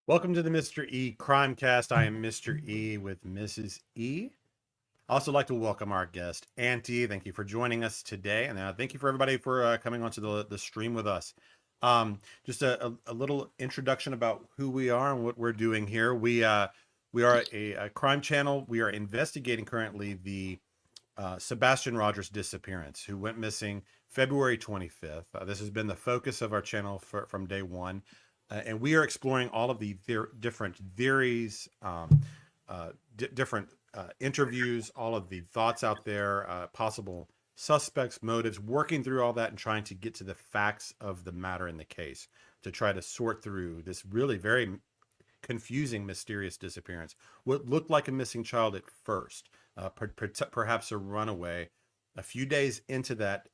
Welcome to the Mr. E Crimecast. I am Mr. E with Mrs. E. I also like to welcome our guest, Auntie. Thank you for joining us today. And thank you for everybody for coming onto the stream with us. Just a little introduction about who we are and what we're doing here. We are a crime channel. We are investigating currently the Sebastian Rogers disappearance, who went missing February 25th. This has been the focus of our channel from day one. And we are exploring all of the different theories, different interviews, all of the thoughts out there, possible suspects, motives, working through all that and trying to get to the facts of the matter in the case to try to sort through this really very confusing, mysterious disappearance. What looked like a missing child at first, perhaps a runaway. A few days into that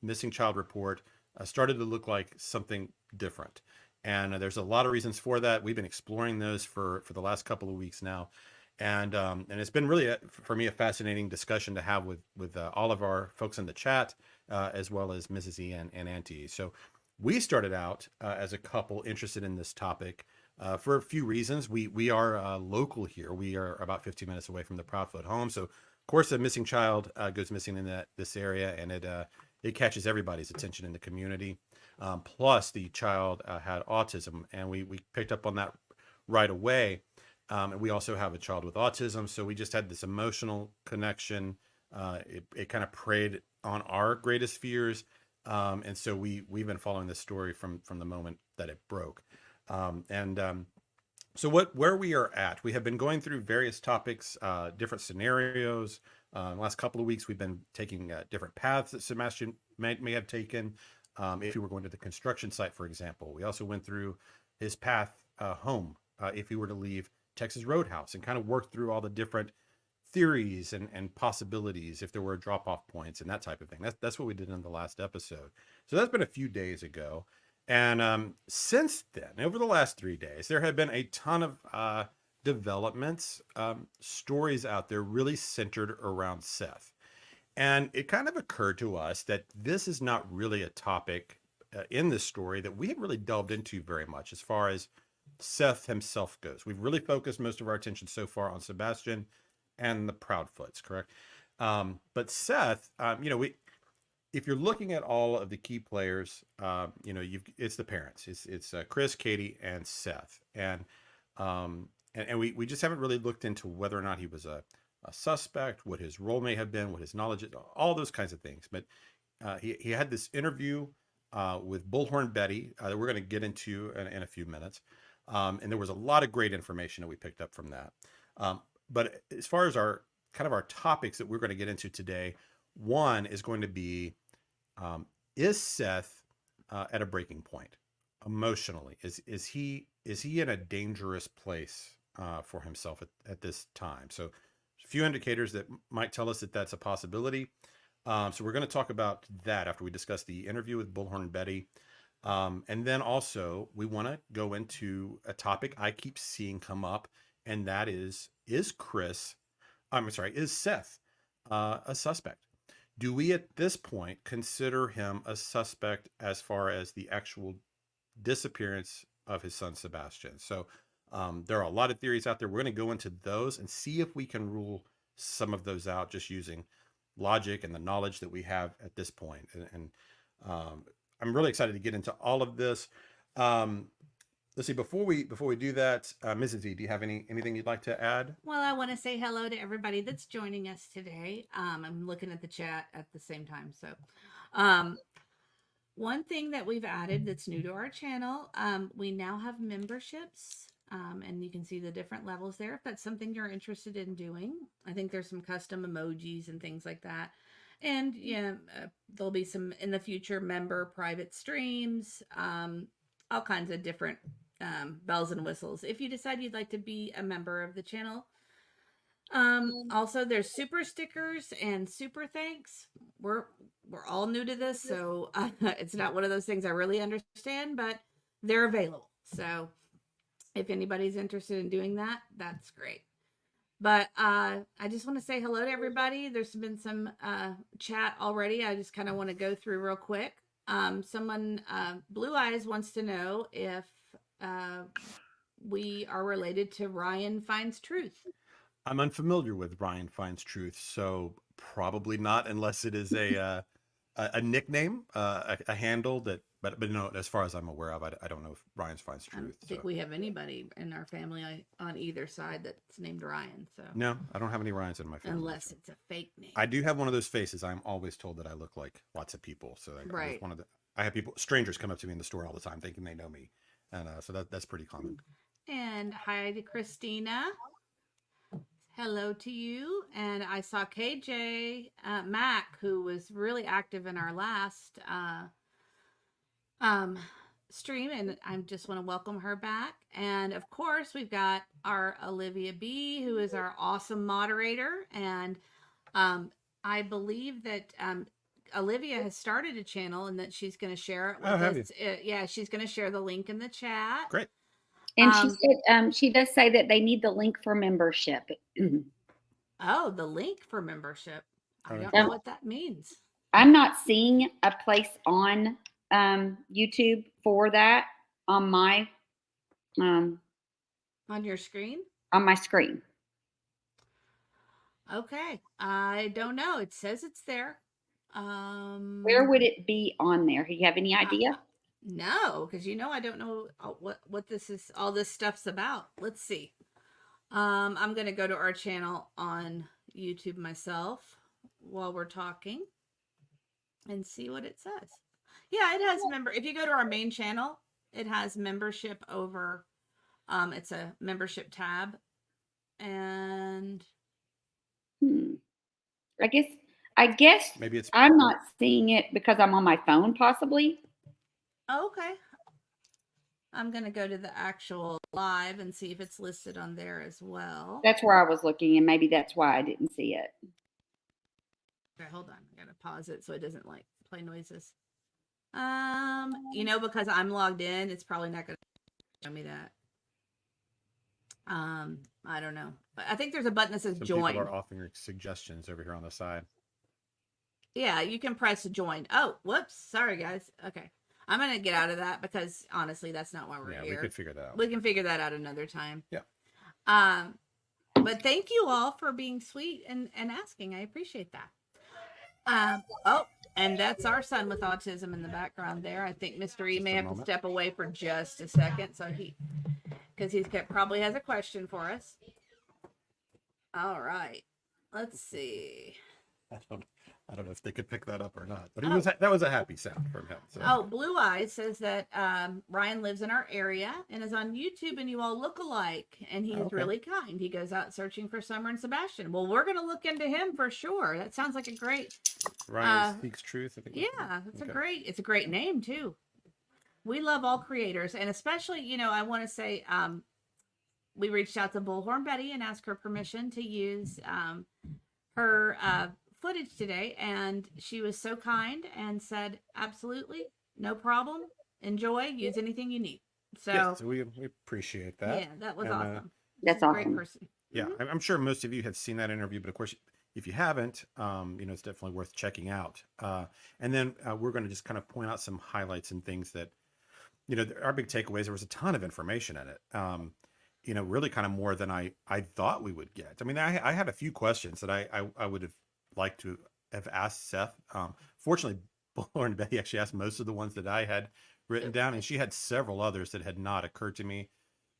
missing child report, started to look like something different. And there's a lot of reasons for that. We've been exploring those for the last couple of weeks now. And it's been really, for me, a fascinating discussion to have with all of our folks in the chat, as well as Mrs. E and Auntie. So we started out as a couple interested in this topic for a few reasons. We are local here. We are about 15 minutes away from the Proudfoot home. So, of course, a missing child goes missing in this area, and it catches everybody's attention in the community. Plus, the child had autism, and we picked up on that right away. And we also have a child with autism, so we just had this emotional connection. It kind of preyed on our greatest fears, and so we've been following this story from the moment that it broke. So where we are at, we have been going through various topics, different scenarios. The last couple of weeks, we've been taking different paths that Sebastian may have taken. If he were going to the construction site, for example, we also went through his path home if he were to leave Texas Roadhouse and kind of worked through all the different theories and possibilities if there were drop-off points and that type of thing. That's what we did in the last episode. So that's been a few days ago. And since then, over the last 3 days, there have been a ton of developments, stories out there really centered around Seth. And it kind of occurred to us that this is not really a topic in this story that we had really delved into very much as far as Seth himself goes. We've really focused most of our attention so far on Sebastian and the Proudfoots, correct? But Seth, if you're looking at all of the key players, it's the parents. It's Chris, Katie, and Seth, and we just haven't really looked into whether or not he was a suspect, what his role may have been, what his knowledge is, all those kinds of things. But he had this interview with Bullhorn Betty that we're going to get into in a few minutes, and there was a lot of great information that we picked up from that. But as far as our topics that we're going to get into today, one is going to be, is Seth at a breaking point emotionally? Is he in a dangerous place for himself at this time? So a few indicators that might tell us that that's a possibility. So we're going to talk about that after we discuss the interview with Bullhorn Betty. And then also we want to go into a topic I keep seeing come up, and that is Seth a suspect? Do we at this point consider him a suspect as far as the actual disappearance of his son Sebastian? So there are a lot of theories out there. We're going to go into those and see if we can rule some of those out just using logic and the knowledge that we have at this point. And I'm really excited to get into all of this. Let's see, before we do that, Mrs. E, do you have anything you'd like to add? Well, I want to say hello to everybody that's joining us today. I'm looking at the chat at the same time. So, one thing that we've added that's new to our channel, we now have memberships, and you can see the different levels there. If that's something you're interested in doing, I think there's some custom emojis and things like that. And yeah, there'll be some in the future member private streams, all kinds of different bells and whistles if you decide you'd like to be a member of the channel. Also, there's super stickers and super thanks. We're all new to this, so it's not one of those things I really understand, but they're available. So if anybody's interested in doing that, that's great. But I just want to say hello to everybody. There's been some chat already. I just kind of want to go through real quick. Someone, Blue Eyes, wants to know if we are related to Ryan Finds Truth. I'm unfamiliar with Ryan Finds Truth, so probably not, unless it is a nickname, a handle that. But no, as far as I'm aware of, I don't know if Ryan Finds I don't Truth. think So we have anybody in our family on either side that's named Ryan. So no, I don't have any Ryans in my family. unless So. it's a fake name. I do have one of those faces. I'm always told that I look like lots of people. So I was Right. one of the. I have people, strangers, come up to me in the store all the time, thinking they know me, and so that's pretty common. And hi to Christina. Hello to you. And I saw KJ Mac, who was really active in our last um, stream, and I just want to welcome her back. And of course, we've got our Olivia B, who is our awesome moderator. And I believe that Olivia has started a channel and that she's going to share it with us. Yeah, she's going to share the link in the chat. Great. And she said she does say that they need the link for membership. Oh, the link for membership. I don't Okay. know what that means. I'm not seeing a place on YouTube for that on my On your screen? on my screen. Okay. I don't know. It says it's there. Where would it be on there? Do you have any idea? No, because I don't know what this is. All this stuff's about. Let's see. I'm gonna go to our channel on YouTube myself while we're talking and see what it says. Yeah, it has If you go to our main channel, it has membership over. It's a membership tab, and I guess Maybe it's. I'm not seeing it because I'm on my phone, possibly. okay. I'm going to go to the actual live and see if it's listed on there as well. That's where I was looking, and maybe that's why I didn't see it. Okay, hold on. I got to pause it so it doesn't play noises. Because I'm logged in, it's probably not going to show me that. I don't know. But I think there's a button that says Some join. people are offering suggestions over here on the side. Yeah, you can press join. Oh, whoops. Sorry, guys. Okay. I'm going to get out of that because honestly, that's not why we're here. We could figure that out. We can figure that out another time. Yeah. But thank you all for being sweet and asking. I appreciate that. And that's our son with autism in the background there. I think Mr. E may have to step away for just a second. So because he probably has a question for us. All right. Let's see. I don't know if they could pick that up or not, but that was a happy sound from him. So. Oh, Blue Eyes says that Ryan lives in our area and is on YouTube, and you all look alike, and he's really kind. He goes out searching for Summer and Sebastian. Well, we're going to look into him for sure. That sounds like a great. Ryan Speaks Truth. I think. Yeah, it's a great name too. We love all creators, and especially, I want to say, we reached out to Bullhorn Betty and asked her permission to use her footage today, and she was so kind and said absolutely no problem, enjoy, use anything you need. So we appreciate that. Yeah, that was awesome. That's awesome. Great person. Yeah, I'm sure most of you have seen that interview, but of course if you haven't, it's definitely worth checking out. And then we're going to just kind of point out some highlights and things that our big takeaways. There was a ton of information in it, really kind of more than I thought we would get. I mean, I had a few questions that I would have liked to have asked Seth. Fortunately, Lauren Betty actually asked most of the ones that I had written down, and she had several others that had not occurred to me.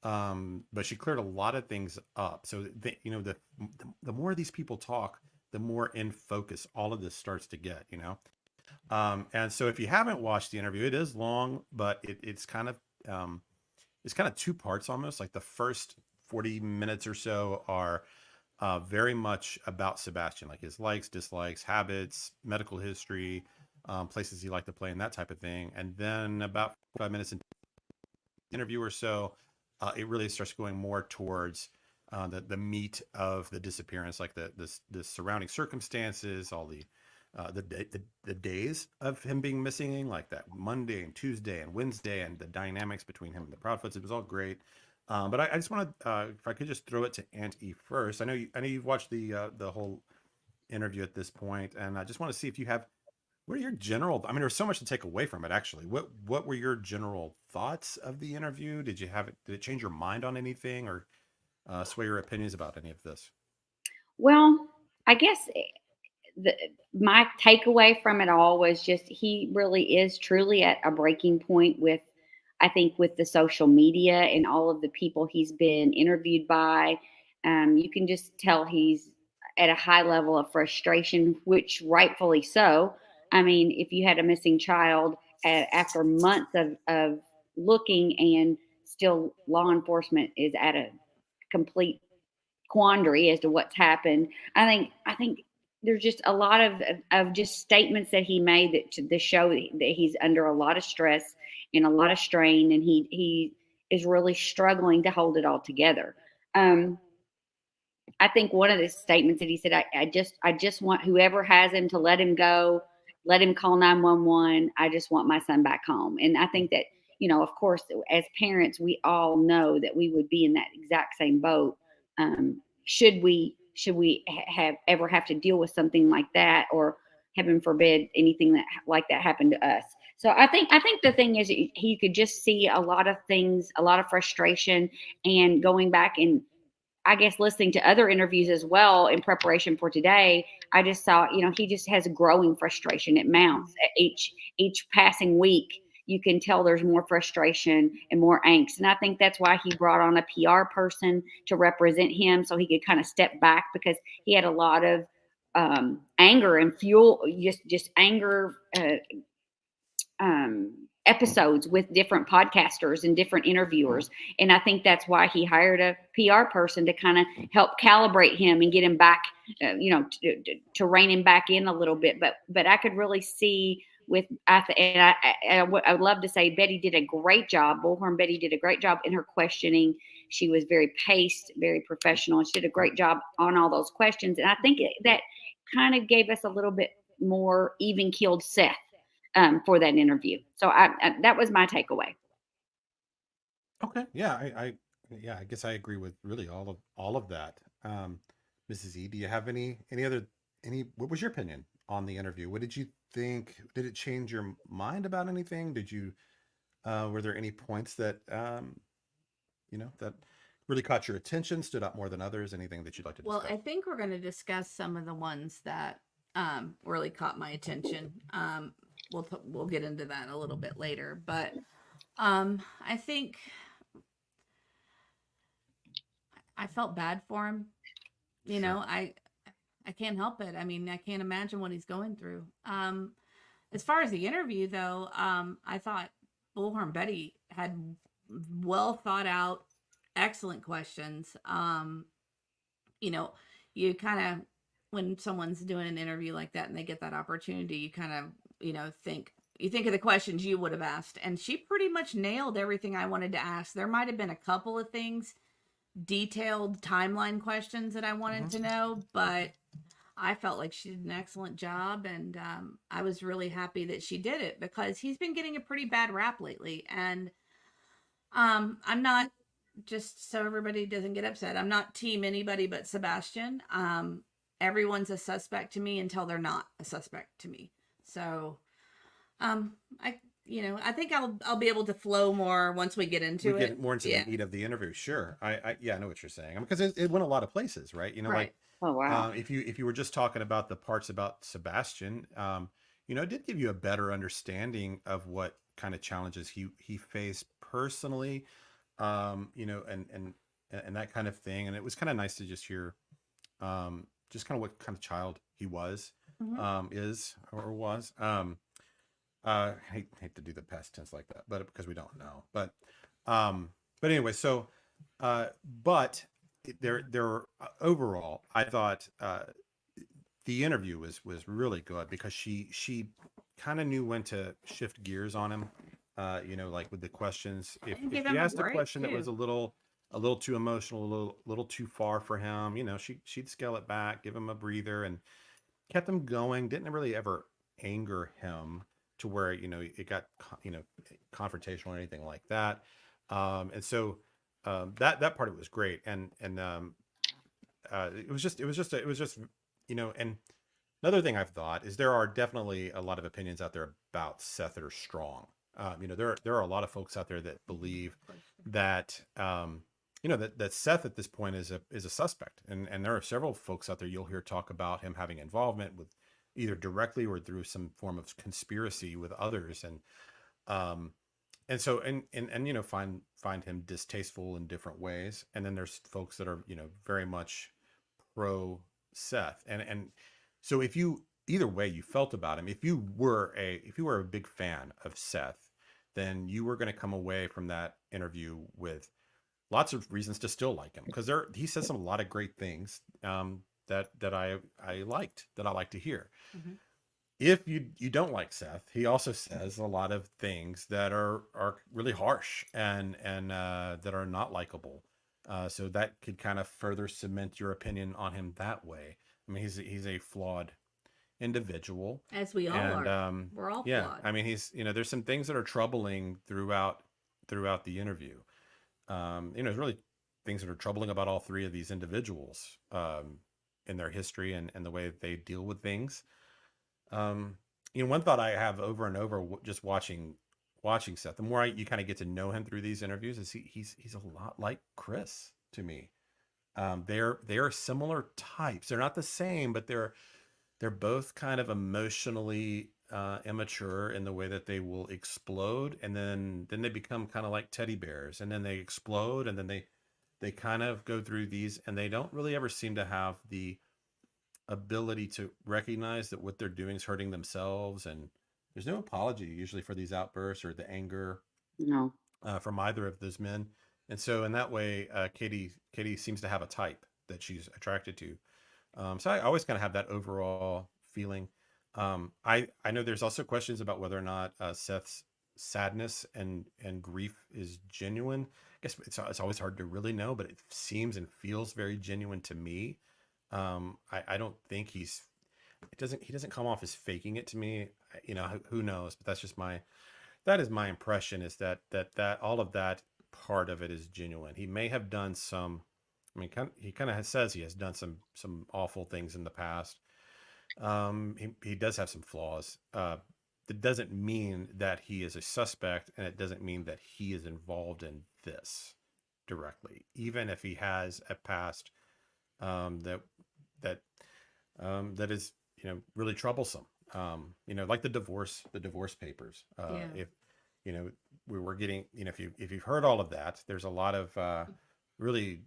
But she cleared a lot of things up. So the more these people talk, the more in focus all of this starts to get. And so if you haven't watched the interview, it is long, but it's kind of two parts almost. Like the first 40 minutes or so are very much about Sebastian, like his likes, dislikes, habits, medical history, places he liked to play, and that type of thing. And then about 5 minutes into the interview or so, it really starts going more towards the meat of the disappearance, like the surrounding circumstances, all the days of him being missing, like that Monday and Tuesday and Wednesday, and the dynamics between him and the Proudfoots. It was all great. But I just want to, if I could just throw it to Aunt E first. I know you've watched the whole interview at this point, and I just want to see if you have What are your general? I mean, there's so much to take away from it. Actually, what were your general thoughts of the interview? Did you have it? Did it change your mind on anything, or sway your opinions about any of this? Well, I guess the my takeaway from it all was just he really is truly at a breaking point with, I think, with the social media and all of the people he's been interviewed by. You can just tell he's at a high level of frustration, which rightfully so. I mean, if you had a missing child after months of looking, and still law enforcement is at a complete quandary as to what's happened. I think there's just a lot of just statements that he made that to show that he's under a lot of stress and a lot of strain, and he is really struggling to hold it all together. Um, I think one of the statements that he said, I just want whoever has him to let him go, let him call 911. I just want my son back home. And I think that, of course, as parents, we all know that we would be in that exact same boat. Should we have ever have to deal with something like that, or heaven forbid anything that like that happened to us. So I think the thing is he could just see a lot of things, a lot of frustration, and going back and I guess listening to other interviews as well in preparation for today, I just saw, he just has growing frustration. It mounts each passing week. You can tell there's more frustration and more angst. And I think that's why he brought on a PR person to represent him so he could kind of step back, because he had a lot of anger and fuel, just anger episodes with different podcasters and different interviewers. And I think that's why he hired a PR person to kind of help calibrate him and get him back, to rein him back in a little bit. But I could really see with, I would love to say Betty did a great job. Bullhorn Betty did a great job in her questioning. She was very paced, very professional, and she did a great job on all those questions. And I think that kind of gave us a little bit more even keeled Seth for that interview. So that was my takeaway. Okay, yeah, I guess I agree with really all of that. Mrs. E, do you have any? What was your opinion on the interview? What did you think? Did it change your mind about anything? Did you? Were there any points that that really caught your attention, stood out more than others? Anything that you'd like to Well, discuss? I think we're going to discuss some of the ones that really caught my attention. We'll get into that a little bit later, but I think I felt bad for him. You Sure. know, I can't help it. I mean, I can't imagine what he's going through. As far as the interview, though, I thought Bullhorn Betty had well thought out, excellent questions. You know, you kind of, when someone's doing an interview like that and they get that opportunity, you kind of, you think of the questions you would have asked. And she pretty much nailed everything I wanted to ask. There might have been a couple of things, detailed timeline questions that I wanted to know, but I felt like she did an excellent job, and I was really happy that she did it because he's been getting a pretty bad rap lately. And I'm not, just so everybody doesn't get upset, I'm not team anybody but Sebastian. Everyone's a suspect to me until they're not a suspect to me. So I I think I'll be able to flow more once we get We into get it. more into the Yeah. meat of the interview. Sure, yeah, I know what you're saying because it went a lot of places, right? Right. Oh wow. If you were just talking about the parts about Sebastian, it did give you a better understanding of what kind of challenges he faced personally, and that kind of thing. And it was kind of nice to just hear, just kind of what kind of child he was, Mhm. is or was. Hate to do the past tense like that, but because we don't know. Um, but anyway, so, but there overall, I thought the interview was really good because she kind of knew when to shift gears on him. Like with the questions, if And if give she him a asked a break question that was too. a little too emotional, a little too far for him, she'd scale it back, give him a breather, and kept him going. Didn't really ever anger him to where it got confrontational or anything like that. And so that part of it was great, and it was just and another thing I've thought is there are definitely a lot of opinions out there about Seth that are strong. There are a lot of folks out there that believe that that Seth at this point is a suspect, and there are several folks out there you'll hear talk about him having involvement with either directly or through some form of conspiracy with others, um, and so find him distasteful in different ways. And then there's folks that are very much pro Seth, and so if you either way you felt about him, if you were a big fan of Seth, then you were going to come away from that interview with lots of reasons to still like him, because he says some a lot of great things that I liked, that I like to hear. Mm-hmm. If you don't like Seth, he also says a lot of things that are really harsh and that are not likable. So that could kind of further cement your opinion on him that way. I mean, he's a flawed individual, as we all and are. We're all flawed. I mean, there's some things that are troubling throughout the interview. There's really things that are troubling about all three of these individuals in their history and the way that they deal with things. One thought I have over and over just watching Seth, the more you kind of get to know him through these interviews, is he's a lot like Chris to me. They're similar types. They're not the same, but they're both kind of emotionally immature in the way that they will explode, and then they become kind of like teddy bears, and then they explode, and then they kind of go through these, and they don't really ever seem to have the ability to recognize that what they're doing is hurting themselves. And there's no apology usually for these outbursts or the anger from either of those men. And so in that way, Katie seems to have a type that she's attracted to. So I always kind of have that overall feeling. I know there's also questions about whether or not Seth's sadness and grief is genuine. I guess it's always hard to really know, but it seems and feels very genuine to me. I don't think he doesn't come off as faking it to me. Who knows? But that is my impression, is that all of that part of it is genuine. He may have done some. I mean, he kind of says he has done some awful things in the past. He does have some flaws. That doesn't mean that he is a suspect, and it doesn't mean that he is involved in this directly, even if he has a past that is really troublesome. Like the divorce papers. If we were getting, if you've heard all of that, there's a lot of really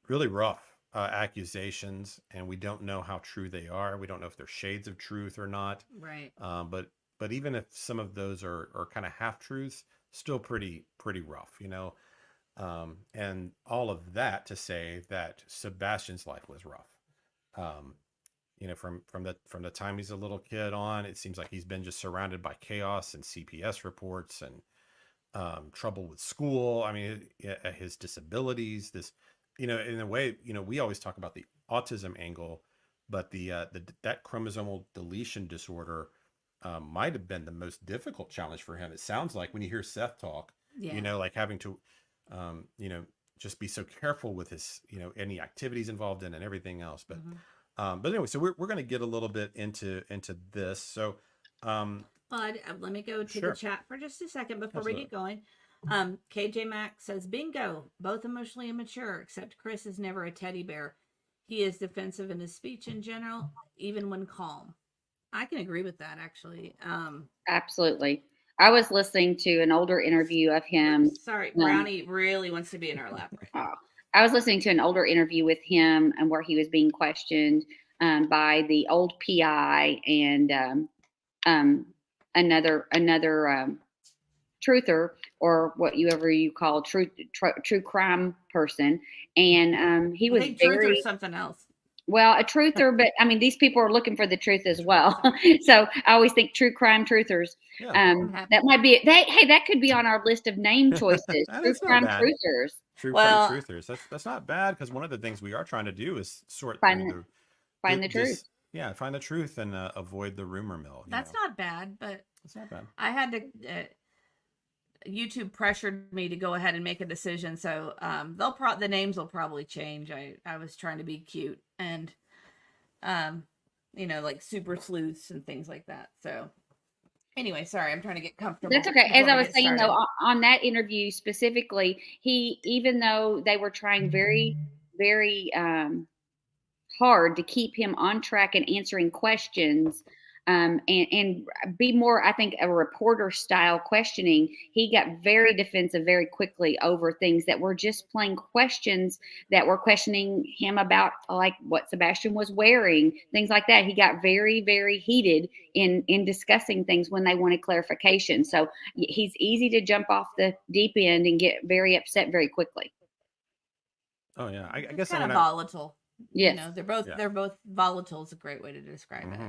really rough accusations, and we don't know how true they are. We don't know if they're shades of truth or not. Right. But even if some of those are kind of half truths, still pretty rough, and all of that to say that Sebastian's life was rough. From the time he's a little kid on, it seems like he's been just surrounded by chaos and CPS reports and trouble with school. I mean, his disabilities, this, in a way, we always talk about the autism angle, but that chromosomal deletion disorder might have been the most difficult challenge for him. It sounds like when you hear Seth talk, like having to, just be so careful with his, any activities involved in and everything else. But, but anyway, so we're going to get a little bit into this. So, let me go to the chat for just a second before we get going. KJ Mack says, bingo, both emotionally immature, except Chris is never a teddy bear. He is defensive in his speech in general, even when calm. I can agree with that, actually. Absolutely. I was listening to an older interview of him. Sorry, Brownie really wants to be in our lap right now. I was listening to an older interview with him, and where he was being questioned by the old PI and another truther, or whatever you call true crime person, and he was truther something else. Well, a truther, but I mean, these people are looking for the truth as well. So I always think true crime truthers. That might be that could be on our list of name choices. True crime truthers. True crime truthers. That's not bad, because one of the things we are trying to do is find the truth. Find the truth and avoid the rumor mill. That's not bad, but it's not bad. I had to. YouTube pressured me to go ahead and make a decision, so the names will probably change. I was trying to be cute, and like super sleuths and things like that. So anyway, sorry, I'm trying to get comfortable. That's okay. before As I we was get saying, though, started. on that interview specifically, even though they were trying very, very hard to keep him on track and answering questions, and be more, I think, a reporter style questioning, he got very defensive very quickly over things that were just plain questions that were questioning him about, like what Sebastian was wearing, things like that. He got very, very heated in discussing things when they wanted clarification. So he's easy to jump off the deep end and get very upset very quickly. Oh yeah, I It's guess kind when of volatile. Yes. They're both volatile is a great way to describe it.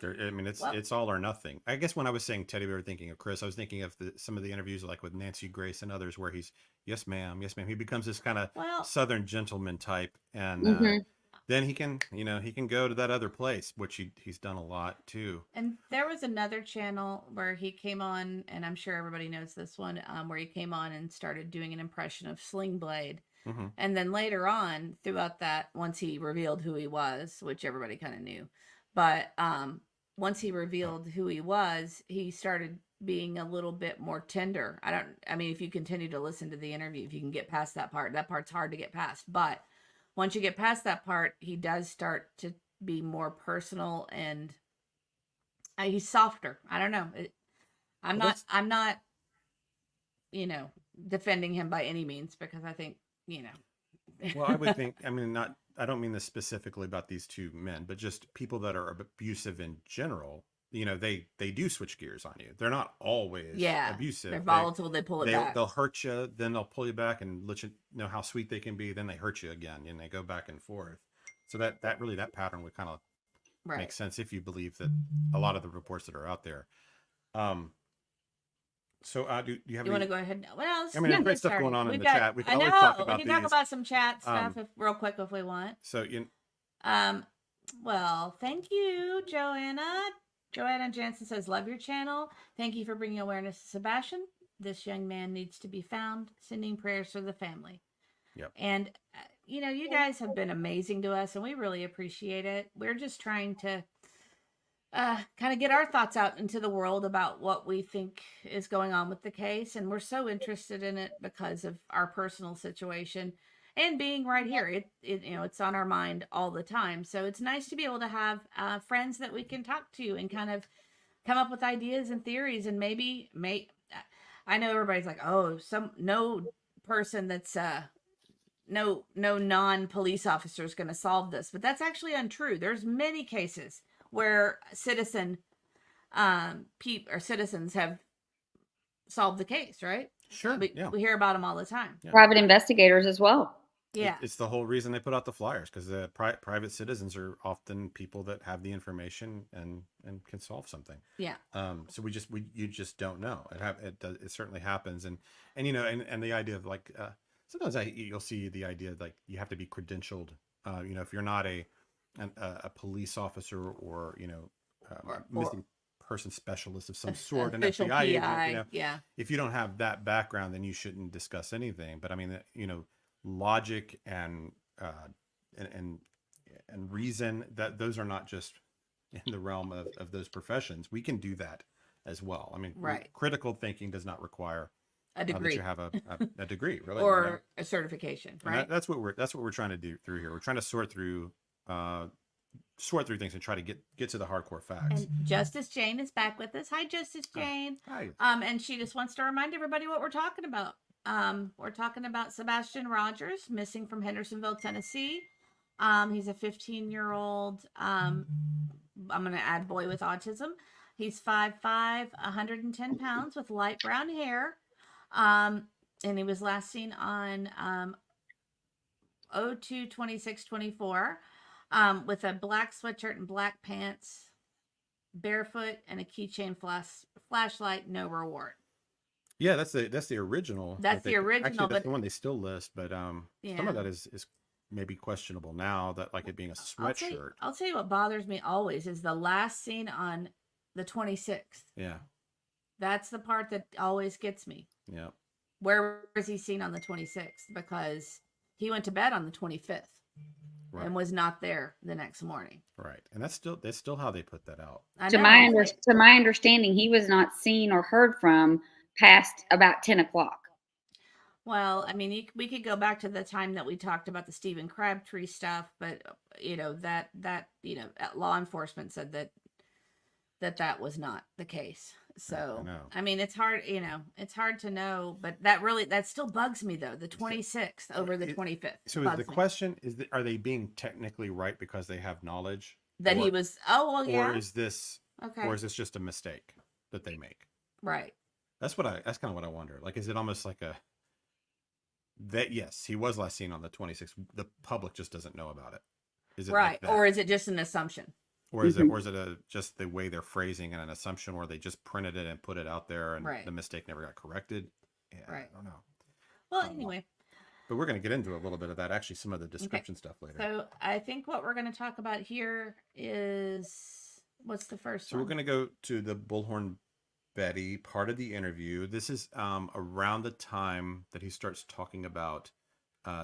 I mean, Well, it's all or nothing. I guess when I was saying teddy bear, thinking of Chris, I was thinking of some of the interviews like with Nancy Grace and others, where he's yes ma'am, yes ma'am. He becomes this kind of well, Southern gentleman type, and Mhm. then he can he can go to that other place, which he's done a lot too. and there was another channel where he came on, and I'm sure everybody knows this one, where he came on and started doing an impression of Sling Blade. Mm-hmm. And then later on, throughout that, once he revealed who he was, which everybody kind of knew, but once he revealed who he was, he started being a little bit more tender. I mean, if you continue to listen to the interview, if you can get past that part's hard to get past. But once you get past that part, he does start to be more personal, and he's softer. I don't know. I'm Well, not, defending him by any means, because I think, well, I would think. I mean, not. I don't mean this specifically about these two men, but just people that are abusive in general. They do switch gears on you. They're not always yeah, abusive. they're volatile. They pull it back. They'll hurt you, then they'll pull you back and let you know how sweet they can be. Then they hurt you again, and they go back and forth. So that pattern would kind of Right. make sense if you believe that a lot of the reports that are out there. So do you have? You want to go ahead? What else? I mean, there's great stuff going on in the chat. We can always talk about we can talk these. about some chat stuff real quick if we want. So Well, thank you, Joanna. Joanna Jansen says, "Love your channel. Thank you for bringing awareness to Sebastian. This young man needs to be found. Sending prayers for the family." Yep. And you guys have been amazing to us, and we really appreciate it. We're just trying to kind of get our thoughts out into the world about what we think is going on with the case, and we're so interested in it because of our personal situation and being right here. It's on our mind all the time, so it's nice to be able to have friends that we can talk to and kind of come up with ideas and theories, and maybe I know everybody's like, oh, no person that's no non-police officer is going to solve this, but that's actually untrue. There's many cases where citizens have solved the case, right? Sure. We hear about them all the time. Yeah. Private investigators as well. Yeah. It's the whole reason they put out the flyers, because the private citizens are often people that have the information and can solve something. Yeah. So you just don't know. It certainly happens. And the idea of like, sometimes you'll see the idea of like, you have to be credentialed. If you're not a police officer or missing person specialist of some sort, an official FBI PI, agent, yeah. if you don't have that background, then you shouldn't discuss anything. But I mean, logic and reason, that those are not just in the realm of those professions. We can do that as well. I mean, right. Critical thinking does not require a degree. that you have a degree, really, or a certification, right? That's what we're trying to do through here. We're trying to sort through things and try to get to the hardcore facts. And Justice Jane is back with us. Hi, Justice Jane. Hi. And she just wants to remind everybody what we're talking about. We're talking about Sebastian Rogers, missing from Hendersonville, Tennessee. He's a 15-year-old. I'm going to add boy with autism. He's 5'5", 110 pounds with light brown hair. And he was last seen on 02/26/24 with a black sweatshirt and black pants, barefoot, and a keychain flashlight. No reward. Yeah, that's the original. That's the original. Actually, that's but the one they still list, but some of that is maybe questionable now, that like it being a sweatshirt. I'll tell you what bothers me always is the last scene on the 26th. Yeah. That's the part that always gets me. Yeah. Where was he seen on the 26th? Because he went to bed on the 25th. Right. and was not there the next morning. Right. And that's still how they put that out. I To know. my understanding, he was not seen or heard from past about 10 o'clock. Well, I mean, we could go back to the time that we talked about the Stephen Crabtree stuff, but that law enforcement said that was not the case. So I mean, it's hard, it's hard to know, but that still bugs me though. The 26th over the 25th. So is the question are they being technically right because they have knowledge that he was? Oh well, yeah. Or is this okay? Or is this just a mistake that they make? Right. That's kind of what I wonder. Like, is it almost like that? Yes, he was last seen on the 26th. The public just doesn't know about it. Is it right, like that? Or is it just an assumption? Or is it just the way they're phrasing and an assumption where they just printed it and put it out there and the mistake never got corrected? Yeah, right. I don't know. Well, anyway. But we're going to get into a little bit of that, actually, some of the description stuff later. So I think what we're going to talk about here is, what's the first one? So we're going to go to the Bullhorn Betty part of the interview. This is around the time that he starts talking about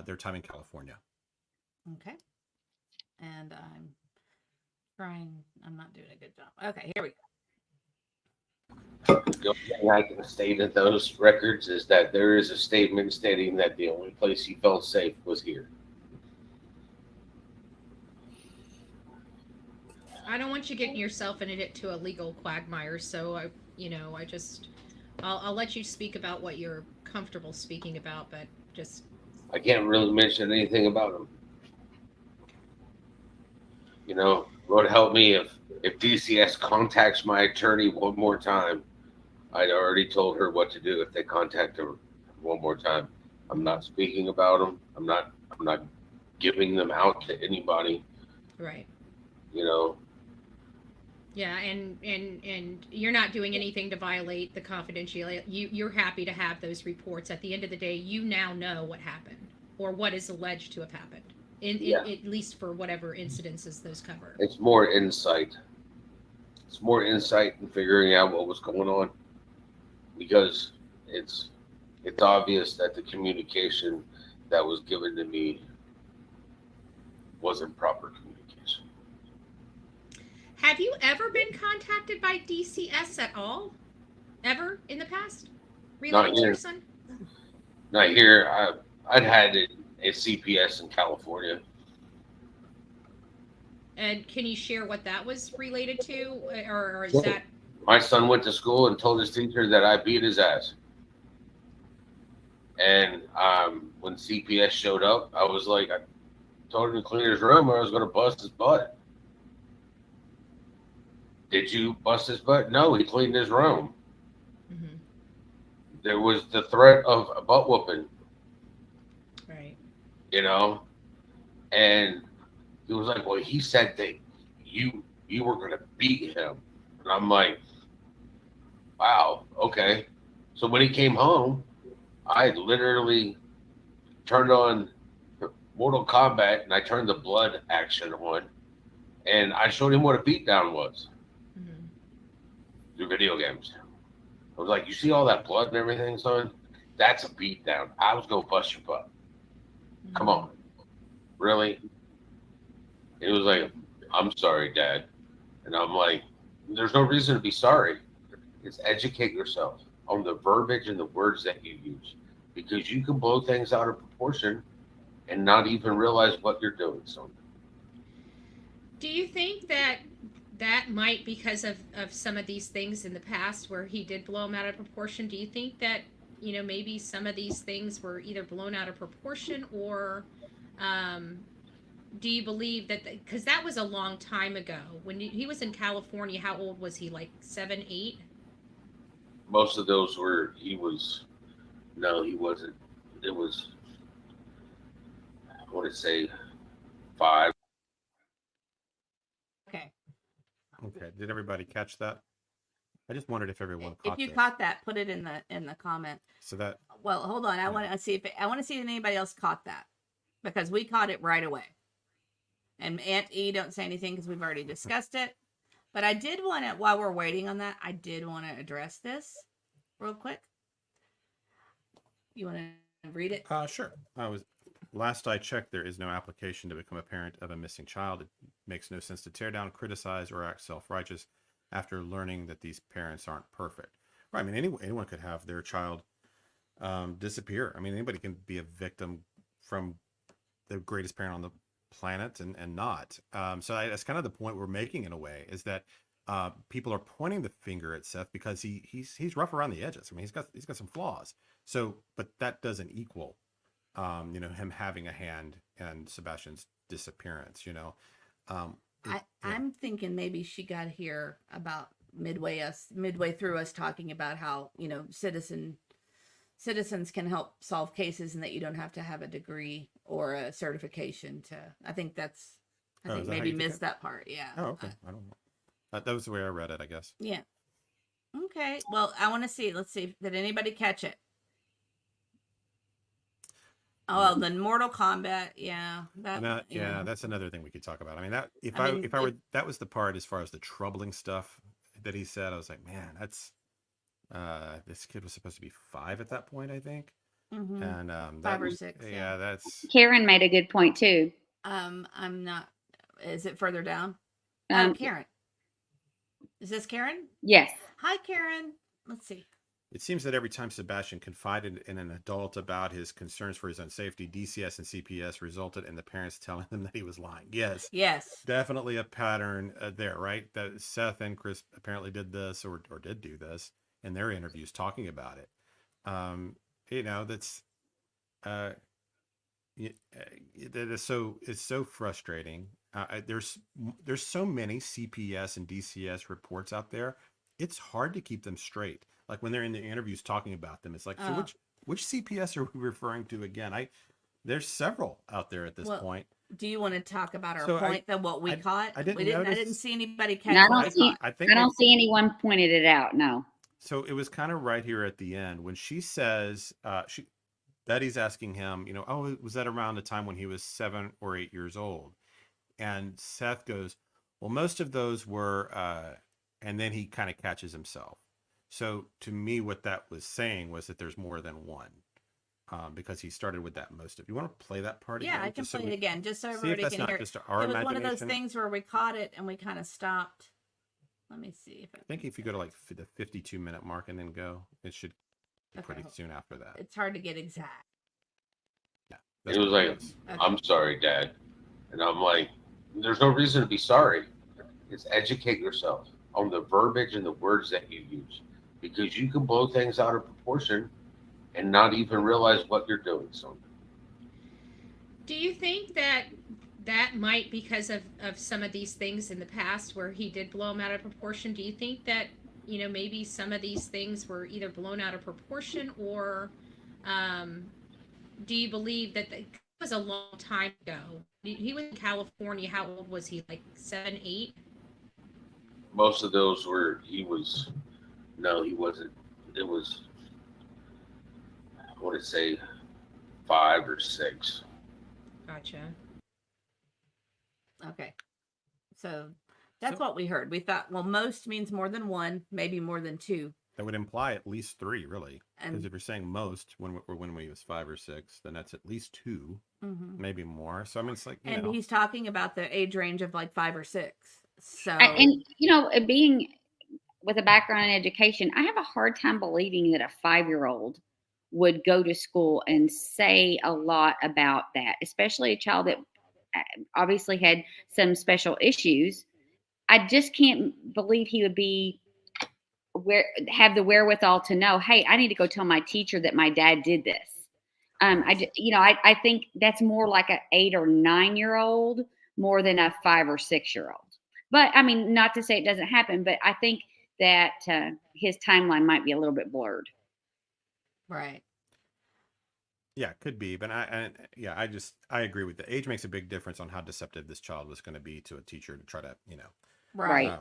their time in California. Okay. And I'm not doing a good job. Okay, here we go. The only thing I can state of those records is that there is a statement stating that the only place he felt safe was here. I don't want you getting yourself into a legal quagmire, so I'll let you speak about what you're comfortable speaking about, but just I can't really mention anything about him. Lord help me if DCS contacts my attorney one more time. I'd already told her what to do if they contact her one more time. I'm not speaking about them. I'm not giving them out to anybody. Right. Yeah, and you're not doing anything to violate the confidentiality. You're happy to have those reports. At the end of the day, you now know what happened or what is alleged to have happened. At least for whatever incidences those cover. It's more insight. It's more insight in figuring out what was going on, because it's obvious that the communication that was given to me wasn't proper communication. Have you ever been contacted by DCS at all? Ever in the past? Related to your son? Not here. I'd had it at CPS in California. And can you share what that was related to? Or is that... My son went to school and told his teacher that I beat his ass. And when CPS showed up, I was like, I told him to clean his room or I was going to bust his butt. Did you bust his butt? No, he cleaned his room. Mm-hmm. There was the threat of a butt whooping. Right. And he was like, well, he said that you were going to beat him. And I'm like, wow, okay. So when he came home, I literally turned on Mortal Kombat and I turned the blood action on and I showed him what a beatdown was. Mm-hmm. Through video games. I was like, you see all that blood and everything, son? That's a beatdown. I was going to bust your butt. Mm-hmm. Come on. Really? It was like, I'm sorry, Dad. And I'm like, there's no reason to be sorry. It's educate yourself on the verbiage and the words that you use, because you can blow things out of proportion and not even realize what you're doing. So, do you think that might, because of some of these things in the past where he did blow them out of proportion, do you think that, maybe some of these things were either blown out of proportion or do you believe that, because that was a long time ago when he was in California? How old was he? Like 7, 8? Most of those were, he wasn't. It was, I want to say 5. Okay. Did everybody catch that? I just wondered if everyone caught If you this. caught that, put it in the comment. So that. Well, hold on. I want to see if anybody else caught that, because we caught it right away. And Aunt E, don't say anything because we've already discussed it. But I did want to, while we're waiting on that, I did want to address this real quick. You want to read it? Sure. I was Last I checked, there is no application to become a parent of a missing child. It makes no sense to tear down, criticize, or act self-righteous after learning that these parents aren't perfect. Right. I mean, anyone could have their child disappear. I mean, anybody can be a victim from the greatest parent on the planet and not. That's kind of the point we're making in a way, is that people are pointing the finger at Seth because he's rough around the edges. I mean, he's got some flaws. So, but that doesn't equal, him having a hand in Sebastian's disappearance. I'm thinking maybe she got here about midway through us talking about how, citizens can help solve cases and that you don't have to have a degree or a certification to. I think is that how maybe you took missed it? that part. Yeah. Oh, okay. I don't know. That was the way I read it, I guess. Yeah. Okay. Well, I want to see. Let's see. Did anybody catch it? Oh, well, then Mortal Kombat. Yeah. That's another thing we could talk about. I mean, that that was the part as far as the troubling stuff that he said. I was like, man, that's this kid was supposed to be 5 at that point, I think. Mm-hmm. And 5 or 6. yeah, that's Karen made a good point too. I'm not. Is it further down? Karen. Is this Karen? Yes. Hi, Karen. Let's see. It seems that every time Sebastian confided in an adult about his concerns for his own safety, DCS and CPS resulted in the parents telling them that he was lying. Yes. Definitely a pattern there, right? That Seth and Chris apparently did this or did do this in their interviews talking about it. That's that is it's so frustrating. There's so many CPS and DCS reports out there. It's hard to keep them straight. Like when they're in the interviews talking about them, it's like, so which CPS are we referring to again? There's several out there at this point. Do you want to talk about our point that what we caught? I didn't see anybody catch I don't see anyone pointed it out. No. So it was kind of right here at the end when she says, Betty's asking him, was that around the time when he was 7 or 8 years old? And Seth goes, well, most of those were, and then he kind of catches himself. So to me, what that was saying was that there's more than one, because he started with that most of. You want to play that part again? Yeah, I can play it again, just so see everybody if that's can not hear. just our It was imagination. one of those things where we caught it and we kind of stopped. Let me see if I think if you go to like the 52-minute mark and then go, it should be pretty soon after that. It's hard to get exact. Yeah, it was like, I'm sorry, Dad. And I'm like, there's no reason to be sorry. It's educate yourself on the verbiage and the words that you use, because you can blow things out of proportion and not even realize what you're doing. So, do you think that might because of some of these things in the past where he did blow them out of proportion? Do you think that maybe some of these things were either blown out of proportion, or do you believe that it was a long time ago? He was in California. How old was he? Like 7, 8? Most of those were, he wasn't. It was, I want to say 5 or 6. Gotcha. Okay. So that's what we heard. We thought, well, most means more than one, maybe more than 2. That would imply at least 3, really. Because And if you're saying most when we was 5 or 6, then that's at least 2, maybe more. So I mean, it's like, he's talking about the age range of like 5 or 6. So And being with a background in education, I have a hard time believing that a 5-year-old would go to school and say a lot about that, especially a child that obviously had some special issues. I just can't believe he would have the wherewithal to know, hey, I need to go tell my teacher that my dad did this. I think that's more like an 8 or 9-year-old more than a 5 or 6-year-old. But I mean, not to say it doesn't happen, but I think that his timeline might be a little bit blurred. Right. Yeah, could be, but I agree with the age makes a big difference on how deceptive this child was going to be to a teacher to try to, Right.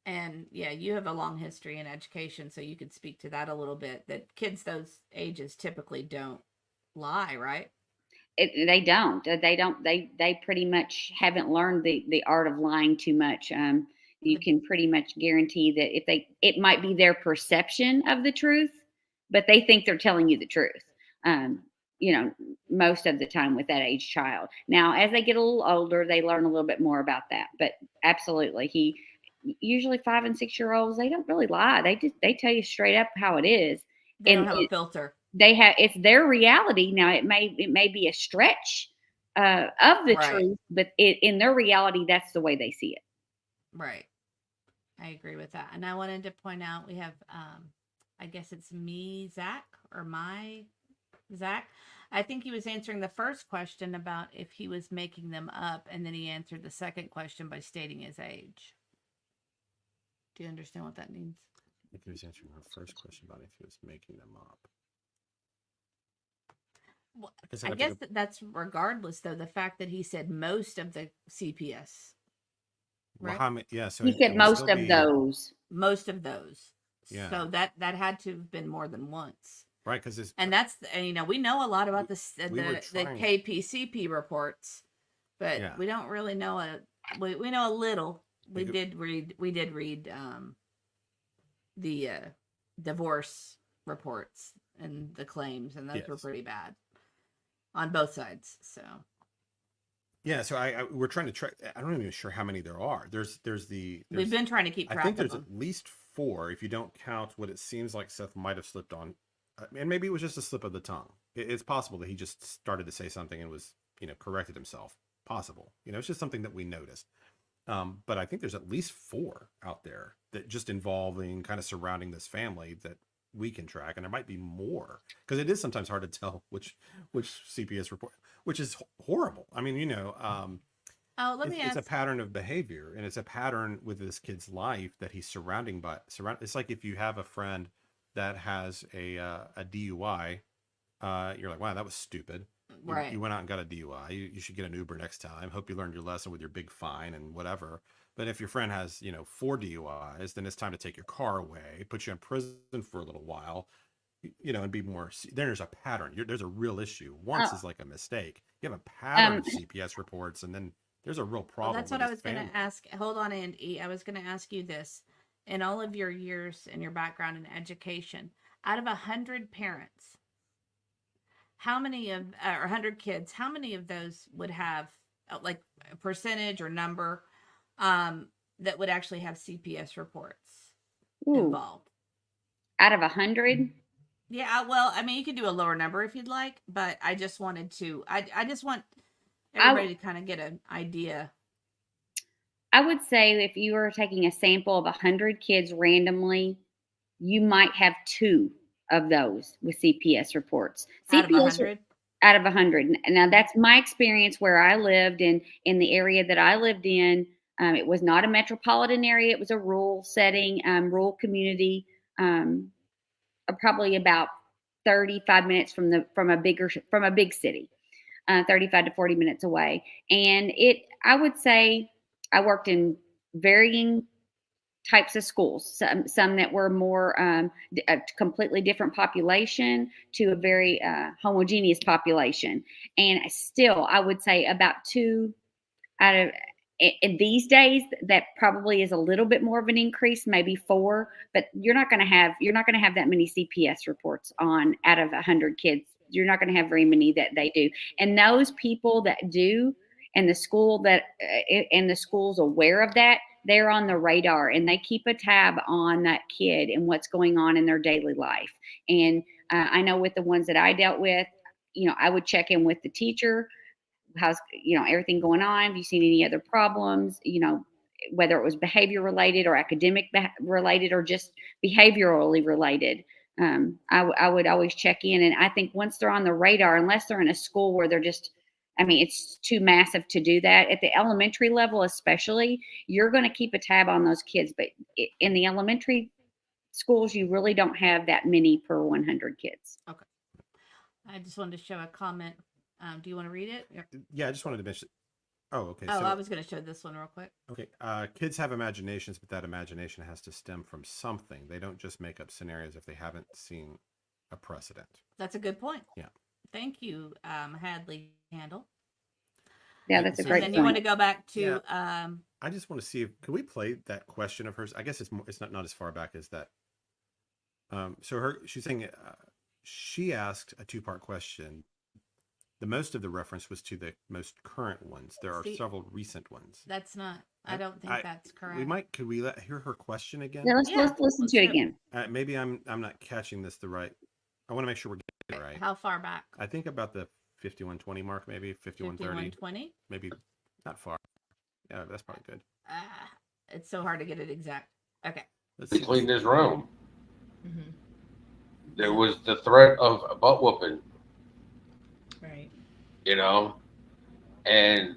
And yeah, you have a long history in education, so you could speak to that a little bit. That kids those ages typically don't lie, right? They don't. They pretty much haven't learned the art of lying too much. You can pretty much guarantee that it might be their perception of the truth, but they think they're telling you the truth. most of the time with that age child. Now, as they get a little older, they learn a little bit more about that. But absolutely, usually 5 and 6 year olds, they don't really lie. They tell you straight up how it is. They And don't have a filter. it's their reality. Now it may be a stretch of the Right. truth, but in their reality, that's the way they see it. Right. I agree with that. And I wanted to point out we have, I guess it's me, Zach, or my Zach. I think he was answering the first question about if he was making them up, and then he answered the second question by stating his age. Do you understand what that means? If he was answering her first question about if he was making them up. Well, I I guess that's regardless, though, the fact that he said most of the CPS. Well, Right? how many? Yeah, so He said most of those. Most of those. Yeah. So that had to have been more than once. Right, because And that's, and we know a lot about the trying- KPCP reports, but Yeah. we don't really know we know a little. We You did read the divorce reports and the claims, and those were Yes. pretty bad on both sides. So Yeah, so we're trying to track. I don't even sure how many there are. There's we've been trying to keep I track think of there's them. at least 4 if you don't count what it seems like Seth might have slipped on, and maybe it was just a slip of the tongue. It's possible that he just started to say something and was corrected himself. Possible, it's just something that we noticed. But I think there's at least 4 out there that just involving kind of surrounding this family that we can track, and there might be more because it is sometimes hard to tell which CPS report, which is horrible. I mean, Let me it's ask. a pattern of behavior, and it's a pattern with this kid's life that he's surrounding. It's like if you have a friend that has a DUI, you're like, wow, that was stupid. Right. You went out and got a DUI. You should get an Uber next time. Hope you learned your lesson with your big fine and whatever. But if your friend has, 4 DUIs, then it's time to take your car away, put you in prison for a little while, and be more. There's a pattern. There's a real issue. Once is like a mistake. You have a pattern of CPS reports, and then there's a real problem. Well, that's what I was going to ask. Hold on, Andy. I was going to ask you this. In all of your years and your background in education, out of 100 parents, how many of, or 100 kids, how many of those would have like a percentage or number that would actually have CPS reports involved? Out of 100? Yeah, well, I mean, you could do a lower number if you'd like, but I just wanted to, I just want everybody to kind of get an idea. I would say if you were taking a sample of 100 kids randomly, you might have 2 of those with CPS reports. Out of 100? Out of 100. Now, that's my experience where I lived in the area that I lived in. It was not a metropolitan area. It was a rural setting, rural community, probably about 35 minutes from a big city, 35 to 40 minutes away. And I would say I worked in varying types of schools, some that were more a completely different population to a very homogeneous population. And still, I would say about 2 out of, in these days, that probably is a little bit more of an increase, maybe 4, but you're not going to have that many CPS reports out of 100 kids. You're not going to have very many that they do. And those people that do, and the school's aware of that, they're on the radar and they keep a tab on that kid and what's going on in their daily life. And I know with the ones that I dealt with, I would check in with the teacher. How's, everything going on? Have you seen any other problems? Whether it was behavior related or academic related or just behaviorally related. I would always check in. And I think once they're on the radar, unless they're in a school where they're just, it's too massive to do that. At the elementary level, especially, you're going to keep a tab on those kids. But in the elementary schools, you really don't have that many per 100 kids. Okay. I just wanted to show a comment. Do you want to read it? Yeah, I just wanted to mention. Oh, okay. Oh, I was going to show this one real quick. Okay. Kids have imaginations, but that imagination has to stem from something. They don't just make up scenarios if they haven't seen a precedent. That's a good point. Yeah. Thank you, Hadley Handel. Yeah, that's a great point. And then you want to go back to. Yeah. I just want to see can we play that question of hers? I guess it's not as far back as that. She's saying she asked a 2-part question. the most of the reference was to the most current ones. There are See, several recent ones. That's not. I don't think that's correct. We might. Could we hear her question again? Yeah, let's Yeah, listen let's to it do it. again. Maybe I'm not catching this the right. I want to make sure we're getting it right. How far back? I think about the 5120 mark, maybe 5130, 5120. maybe not far. Yeah, that's probably good. It's so hard to get it exact. Okay. Let's He see. cleaned his room. Mhm. There was the threat of a butt whooping, Right. you know, and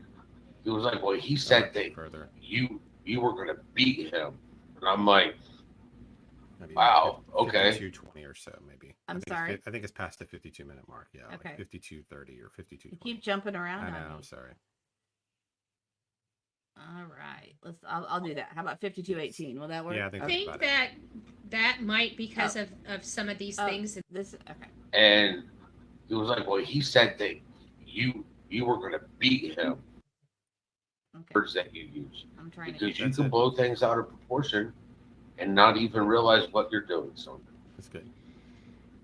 he was like, "Well, he said that further. you were gonna beat him," and I'm like, Maybe Wow, okay. 52:20 or so, maybe. I'm I think sorry? I think it's past the 52-minute mark. Yeah, Okay. like 52:30 or 52:20. You keep jumping around I on know. me. I'm sorry. All right. I'll do that. How about 5218? Will that work? Yeah, I think I that's think about it. that might because of some of these things. This okay. and he was like, "Well, he said that you were gonna beat him." Okay. Words that you use, I'm trying to because you That's can it. blow things out of proportion and not even realize what you're doing. So That's good.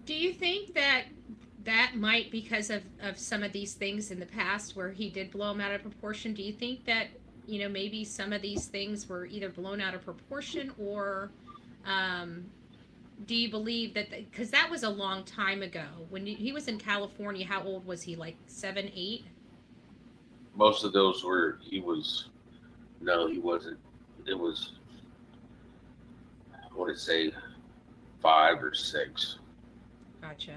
Do you think that might because of some of these things in the past where he did blow them out of proportion? Do you think that maybe some of these things were either blown out of proportion or do you believe that because that was a long time ago when he was in California? How old was he? Like 7, 8? most of those were he wasn't. It was, I want to say 5 or 6. Gotcha.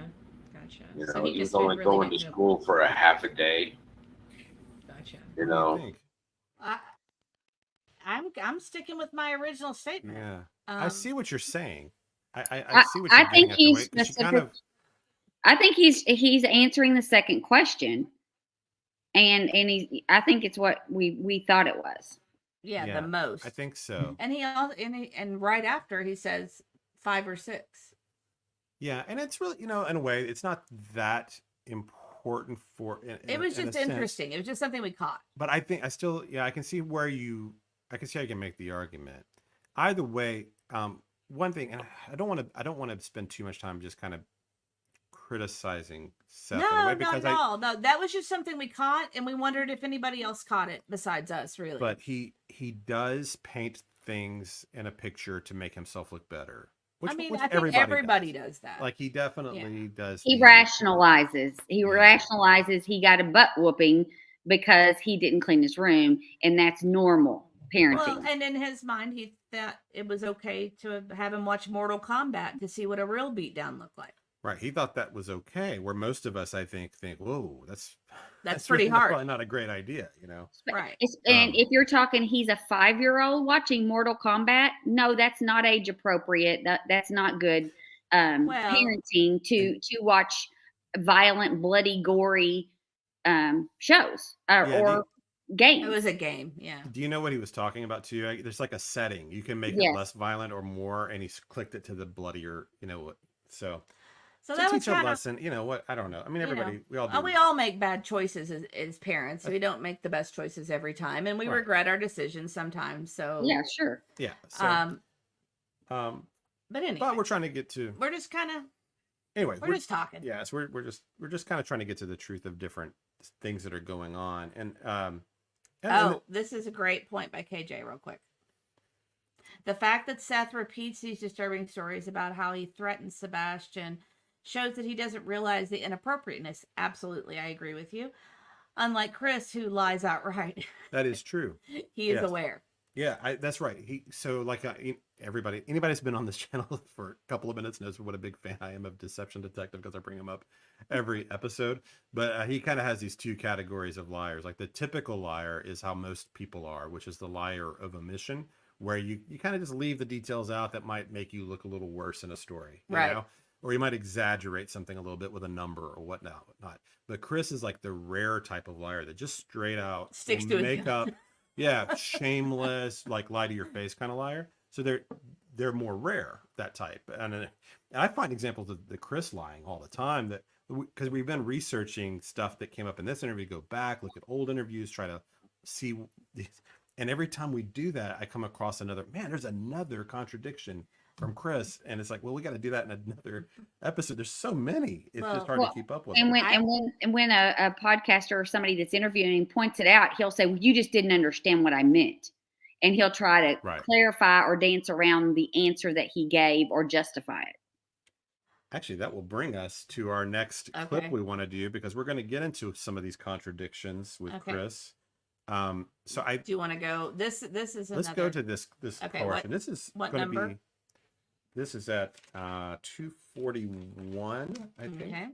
You So know, he was just only really going to didn't know. school for a half a day. Gotcha. You What do know, think? I'm sticking with my original statement. Yeah. I see what you're saying. I see what I you're think getting at. he's The way, 'cause she kind of, I think he's answering the second question, and I think it's what we thought it was. Yeah, Yeah, the most. I think so. And he also and right after he says 5 or 6. Yeah, and it's really, in a way, it's not that important for. It was in a just sense. interesting. It was just something we caught. But I think I still, I can see I can see how you can make the argument. Either way, one thing, and I don't want to spend too much time just kind of criticizing Seth in a No, way not because at all. No, that was just something we caught, and we wondered if anybody else caught it besides us. Really, but he does paint things in a picture to make himself look better. Which, I mean, which I think everybody does that. Like he definitely does. He the- rationalizes. He Yeah. rationalizes he got a butt whooping because he didn't clean his room, and that's normal parenting. Well, and in his mind, he thought it was okay to have him watch Mortal Kombat to see what a real beatdown looked like. Right. He thought that was okay. Where most of us, I think, whoa, that's pretty hard. Probably not a great idea, Right. And if you're talking, he's a 5-year-old watching Mortal Kombat. No, that's not age appropriate. That's not good parenting to watch violent, bloody, gory shows or games. It was a game. Yeah. Do you know what he was talking about too? There's like a setting you can make Yes. it less violent or more, and he's clicked it to the bloodier. So So to that was teach a kind of. lesson. What? I don't know. I mean, everybody, we all do. We all make bad choices as parents. We don't make the best choices every time, and we Right. regret our decisions sometimes. So Yeah, sure. Yeah. So, but anyway, but we're trying to get to. we're just kind of Anyway, we're just talking. Yeah, so we're just kind of trying to get to the truth of different things that are going on, and This is a great point by KJ. Real quick, the fact that Seth repeats these disturbing stories about how he threatened Sebastian shows that he doesn't realize the inappropriateness. Absolutely, I agree with you. Unlike Chris, who lies outright, that is true. he is Yes. aware. Yeah, that's right. Anybody that's been on this channel for a couple of minutes knows what a big fan I am of Deception Detective because I bring him up every episode. But he kind of has these two categories of liars. Like the typical liar is how most people are, which is the liar of omission, where you kind of just leave the details out that might make you look a little worse in a story, you Right. know? Or you might exaggerate something a little bit with a number or whatnot. But Chris is like the rare type of liar that just straight out Sticks will to his make guns. up. Yeah, shameless, like lie to your face kind of liar. So they're more rare, that type. And I find examples of the Chris lying all the time that because we've been researching stuff that came up in this interview, go back, look at old interviews, try to see these. And every time we do that, I come across there's another contradiction from Chris, and it's like, well, we got to do that in another episode. There's so many; it's just hard Well, to keep up with. And them. when a podcaster or somebody that's interviewing him points it out, he'll say, well, "You just didn't understand what I meant," and he'll try to clarify or dance around the answer that he gave or justify it. Actually, that will bring us to our next clip we want to do, because we're going to get into some of these contradictions with Chris. So I do you want to go? This is let's go to this portion. This is what going number? to be. This is at 241, I think. Okay.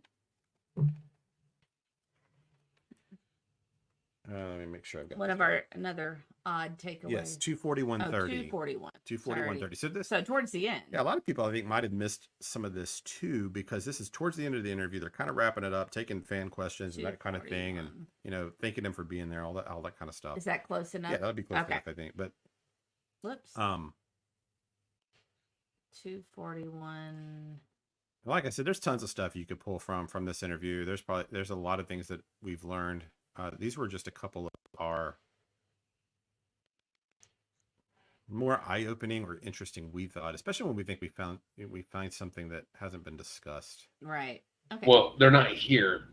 Let me make sure I've got one of our another odd takeaway. Yes, 241.30. 241. 241.30. So towards the end. Yeah, a lot of people I think might have missed some of this too, because this is towards the end of the interview. They're kind of wrapping it up, taking fan questions and that kind of thing, and thanking them for being there, all that kind of stuff. Is that close enough? Yeah, that would be close enough, I think. But whoops. 241. Like I said, there's tons of stuff you could pull from this interview. There's a lot of things that we've learned. These were just a couple of our more eye-opening or interesting, we thought, especially when we think we find something that hasn't been discussed. Right. Okay. Well, they're not here.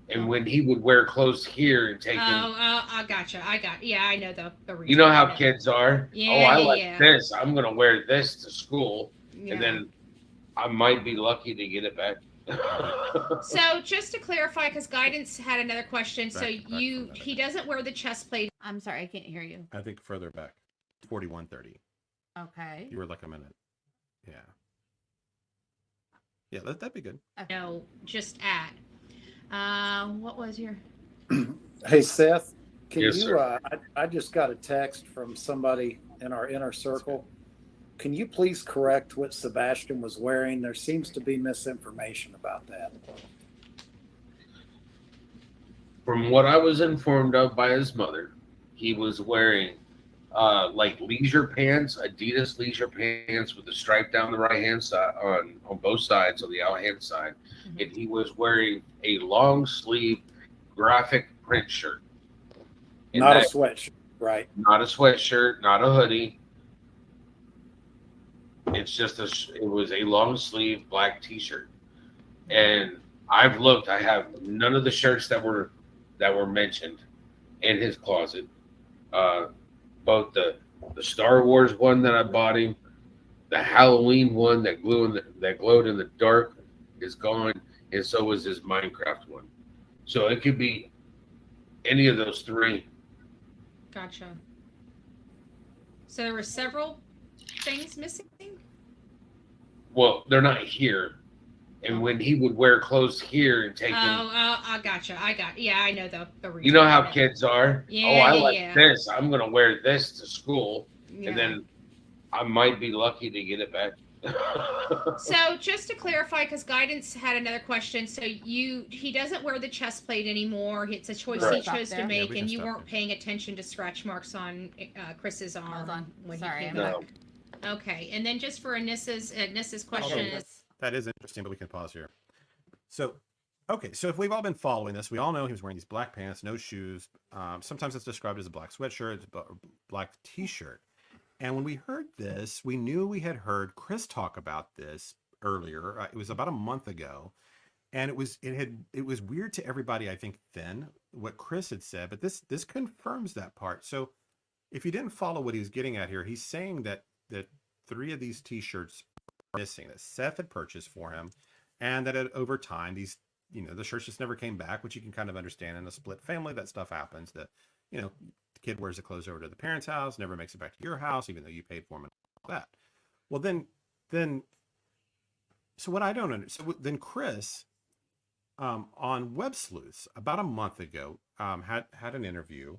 And when he would wear clothes here and take them. I gotcha. Yeah, I know the reason. You know how kids are? Yeah, I like this. I'm going to wear this to school. Yeah. And then I might be lucky to get it back. So just to clarify, because Guidance had another question. He doesn't wear the chest plate. I'm sorry, I can't hear you. I think further back. 41.30. Okay. You were like a minute. Yeah. Yeah, that'd be good. Okay. No, just at. What was your? Hey, Seth, can yes, you? Sir. I just got a text from somebody in our inner circle. Can you please correct what Sebastian was wearing? There seems to be misinformation about that. From what I was informed of by his mother, he was wearing like leisure pants, Adidas leisure pants with the stripe down the right hand side on both sides of the out hand side, and he was wearing a long sleeve graphic print shirt. And not a sweatshirt, right? Not a sweatshirt, not a hoodie. It's just it was a long sleeve black t-shirt. And I've looked, I have none of the shirts that were mentioned in his closet. Both the Star Wars one that I bought him, the Halloween one that glowed in the dark is gone, and so was his Minecraft one. So it could be any of those three. Gotcha. So there were several things missing? Well, they're not here. And when he would wear clothes here and take them. I gotcha. Yeah, I know the reason. You know how kids are? Yeah, I like this. I'm going to wear this to school. Yeah. And then I might be lucky to get it back. So just to clarify, because Guidance had another question. So he doesn't wear the chest plate anymore. It's a choice he chose to make, and you weren't paying attention to scratch marks on Chris's arm. Hold on. When Sorry. he came back. Okay, and then just for Anissa's question is. That is interesting, but we can pause here. So if we've all been following this, we all know he was wearing these black pants, no shoes. Sometimes it's described as a black sweatshirt, a black t-shirt. And when we heard this, we knew we had heard Chris talk about this earlier. It was about a month ago. And it was weird to everybody, I think, then, what Chris had said, but this confirms that part. So if you didn't follow what he was getting at here, he's saying that 3 of these t-shirts are missing that Seth had purchased for him, and that over time the shirts just never came back, which you can kind of understand in a split family. That stuff happens. That the kid wears the clothes over to the parents' house, never makes it back to your house, even though you paid for them and all that. Well, then so what I don't understand. So then Chris on Web Sleuths about a month ago had an interview,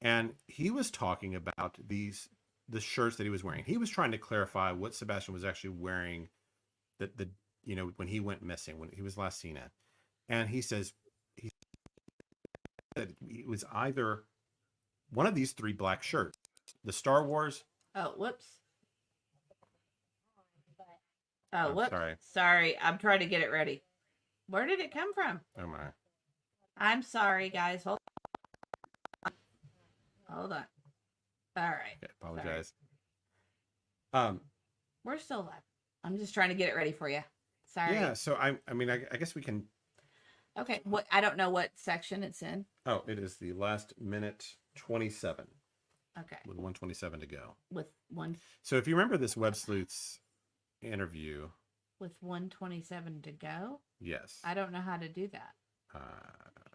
and he was talking about the shirts that he was wearing. He was trying to clarify what Sebastian was actually wearing when he went missing, when he was last seen at. And he said it was either one of these 3 black shirts, the Star Wars. Oh, whoops. Oh, whoops. Sorry. I'm trying to get it ready. Where did it come from? Oh my. I'm sorry, guys. Hold on. All right. Okay, apologize. We're still live. I'm just trying to get it ready for you. Sorry. Yeah. So I mean, I guess we can. Okay. What? I don't know what section it's in. Oh, it is the last minute 27 Okay. with 127 to go. With one. So if you remember this Web Sleuths interview, With 127 to go. yes. I don't know how to do that.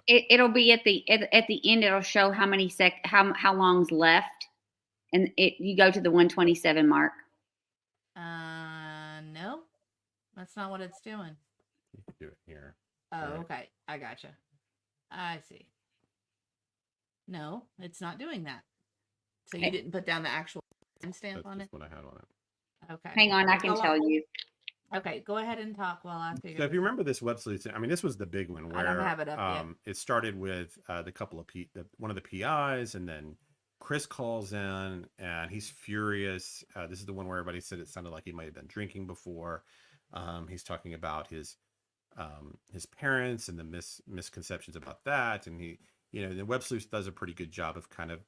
It'll be at the end. It'll show how many how long's left, and you go to the 127 mark. No, that's not what it's doing. You can do it here. Oh, Right. okay. I gotcha. I see. No, it's not doing that. So you didn't put down the actual timestamp That's on it? just what I had on it. Okay. Hang on, I can Go tell on. you. Okay, go ahead and talk while I figure. So if you remember this Web Sleuths, I mean, this was the big one where I don't have it up yet. it started with the couple of one of the PIs, and then Chris calls in and he's furious. This is the one where everybody said it sounded like he might have been drinking before. He's talking about his parents and the misconceptions about that, and the Web Sleuths does a pretty good job of kind of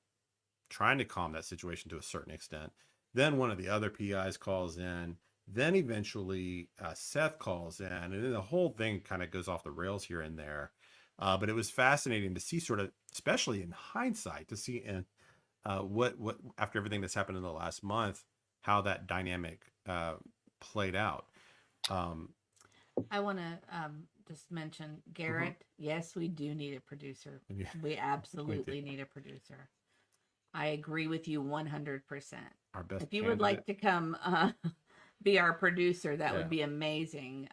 trying to calm that situation to a certain extent. Then one of the other PIs calls in. Then eventually Seth calls in, and then the whole thing kind of goes off the rails here and there. But it was fascinating to see, sort of, especially in hindsight, to see in what after everything that's happened in the last month, how that dynamic played out. I want to just mention Garrett. Yes, we do need a producer. Yeah. We absolutely need a producer. I agree with you 100%. Our best. If you would like to come be our producer, that Yeah. would be amazing.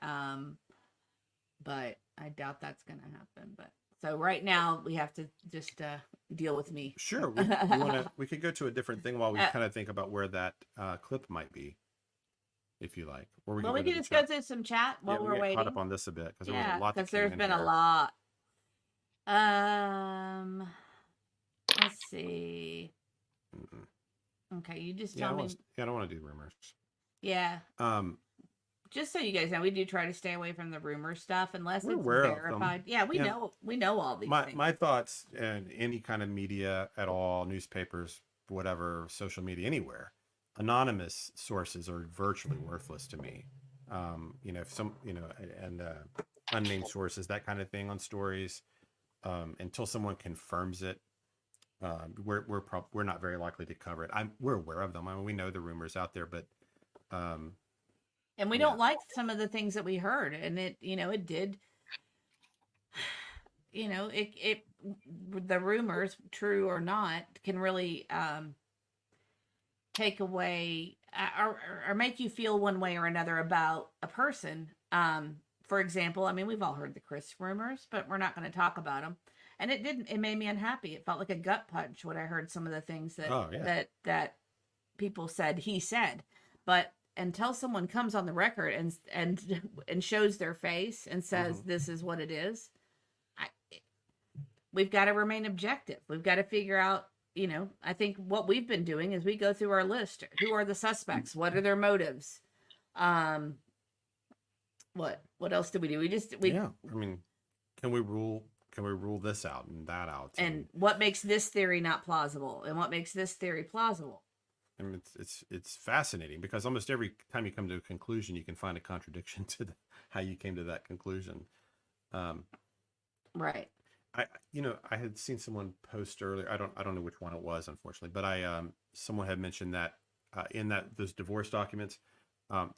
But I doubt that's going to happen. But so right now we have to just deal with me. Sure, we could go to a different thing while we kind of think about where that clip might be, if you like. Or We go to can the just chat. go through some chat while we we're get waiting. caught up on this a bit because there was Yeah, a lot. because there's been a lot. Let's see. Okay, you just tell me. I don't want to do rumors. Yeah. Just so you guys know, we do try to stay away from the rumor stuff unless We're it's aware of them. verified. Yeah, we know all these things. My thoughts, and any kind of media at all, newspapers, whatever, social media, anywhere, anonymous sources are virtually worthless to me. If some, and unnamed sources, that kind of thing on stories, until someone confirms it, we're not very likely to cover it. We're aware of them. I mean, we know the rumors out there, but and we don't like some of the things that we heard, and it did. The rumors, true or not, can really take away or make you feel one way or another about a person. For example, I mean, we've all heard the Chris rumors, but we're not going to talk about them. And it made me unhappy. It felt like a gut punch when I heard some of the things that people said he said. But until someone comes on the record and shows their face and says this is what it is, we've got to remain objective. We've got to figure out, I think what we've been doing is we go through our list. Who are the suspects? What are their motives? What else do we do? I mean, can we rule this out and that out? And what makes this theory not plausible? And what makes this theory plausible? I mean, it's fascinating because almost every time you come to a conclusion, you can find a contradiction to how you came to that conclusion. Right. I had seen someone post earlier. I don't know which one it was, unfortunately, but someone had mentioned that in those divorce documents,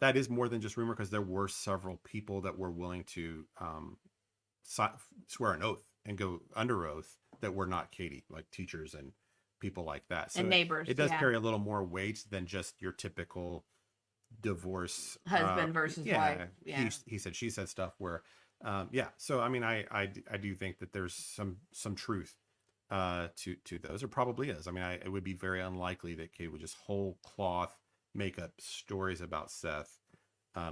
that is more than just rumor, because there were several people that were willing to swear an oath and go under oath that were not Katie, like teachers and people like that. So and neighbors. It does carry a little more weight than just your typical divorce husband versus wife. Yeah. He said, she said stuff where, So I mean, I do think that there's some truth to those. There probably is. I mean, it would be very unlikely that Katie would just whole cloth make up stories about Seth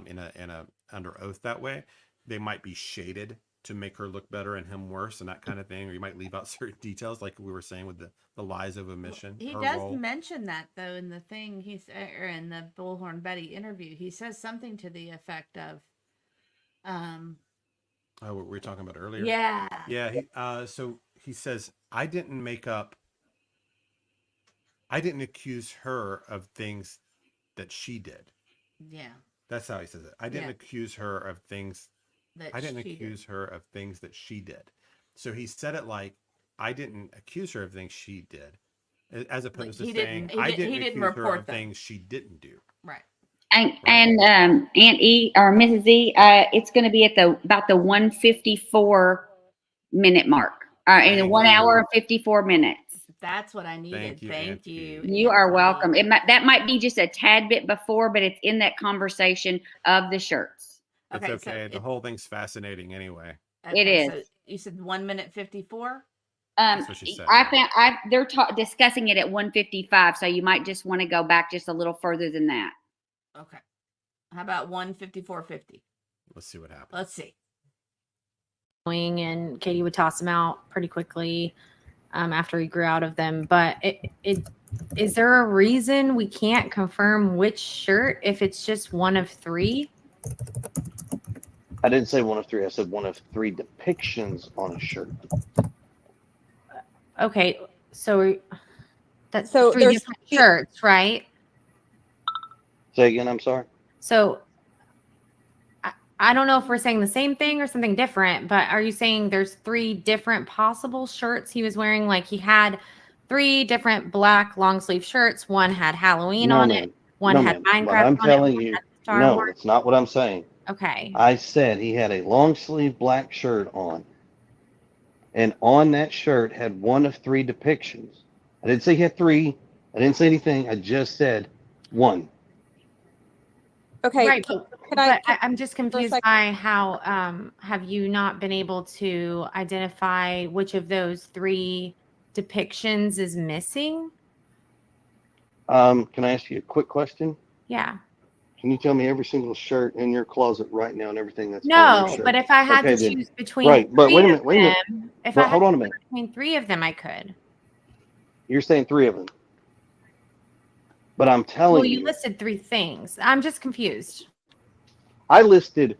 in a under oath that way. They might be shaded to make her look better and him worse and that kind of thing, or you might leave out certain details, like we were saying with the lies of omission. He does mention that though in the thing or in the Bullhorn Betty interview. He says something to the effect of, what we were talking about earlier. Yeah. So he says, I didn't accuse her of things that she did. Yeah. That's how he says it. I didn't Yeah. accuse her of things. That I didn't she did. accuse her of things that she did. So he said it like, I didn't accuse her of things she did, as Like, opposed to he saying, didn't. I He didn't didn't accuse her report of them. things she didn't do. Right. And Right. Aunt E or Mrs. E, it's going to be at about the 154-minute mark. In Thank 1 hour you. and 54 minutes. That's what I needed. you, Thank Aunt you. E. You are Auntie. welcome. That might be just a tad bit before, but it's in that conversation of the shirts. It's Okay, okay. so The whole thing's fascinating anyway. It is. So you said 1:54. That's what she said. They're discussing it at 1:55, so you might just want to go back just a little further than that. Okay. How about 1:54:50? Let's see what happens. Let's see. And Katie would toss him out pretty quickly after he grew out of them. But is there a reason we can't confirm which shirt if it's just one of three? I didn't say one of three. I said one of three depictions on a shirt. Okay, so that's So three there's different shirts, right? Say again, I'm sorry. So I don't know if we're saying the same thing or something different, but are you saying there's three different possible shirts he was wearing? Like he had three different black long sleeve shirts. One had Halloween No, on ma'am. it. One No, had ma'am. What Minecraft I'm on telling it. One you, had Star no, Wars. that's not what I'm saying. Okay. I said he had a long sleeve black shirt on, and on that shirt had one of three depictions. I didn't say he had three. I didn't say anything. I just said one. okay. Right, Can I'm just confused second? by how have you not been able to identify which of those three depictions is missing? Can I ask you a quick question? Yeah. Can you tell me every single shirt in your closet right now and everything that's on No, your shirt? but if I had Okay, to then. choose between Right, but three wait a of minute. them, if But I had hold to on a choose minute. between three of them, I could. You're saying three of them. But I'm telling Well, you you, listed three things. I'm just confused. I listed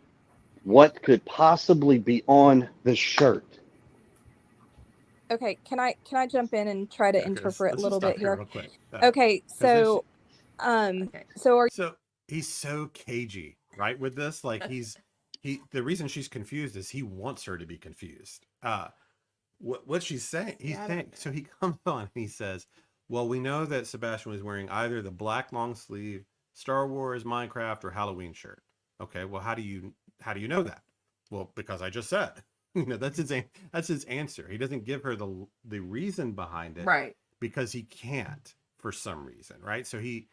what could possibly be on the shirt. Okay, can I jump in and try to Okay, interpret a let's little just stop bit here here? real quick. Okay, so Okay. So he's so cagey, right? With this, like the reason she's confused is he wants her to be confused. What she's saying, so he comes on and he says, well, we know that Sebastian was wearing either the black long sleeve Star Wars, Minecraft, or Halloween shirt. Okay, well, how do you know that? Well, because I just said. That's his answer. He doesn't give her the reason behind it, Right. because he can't for some reason, right? So he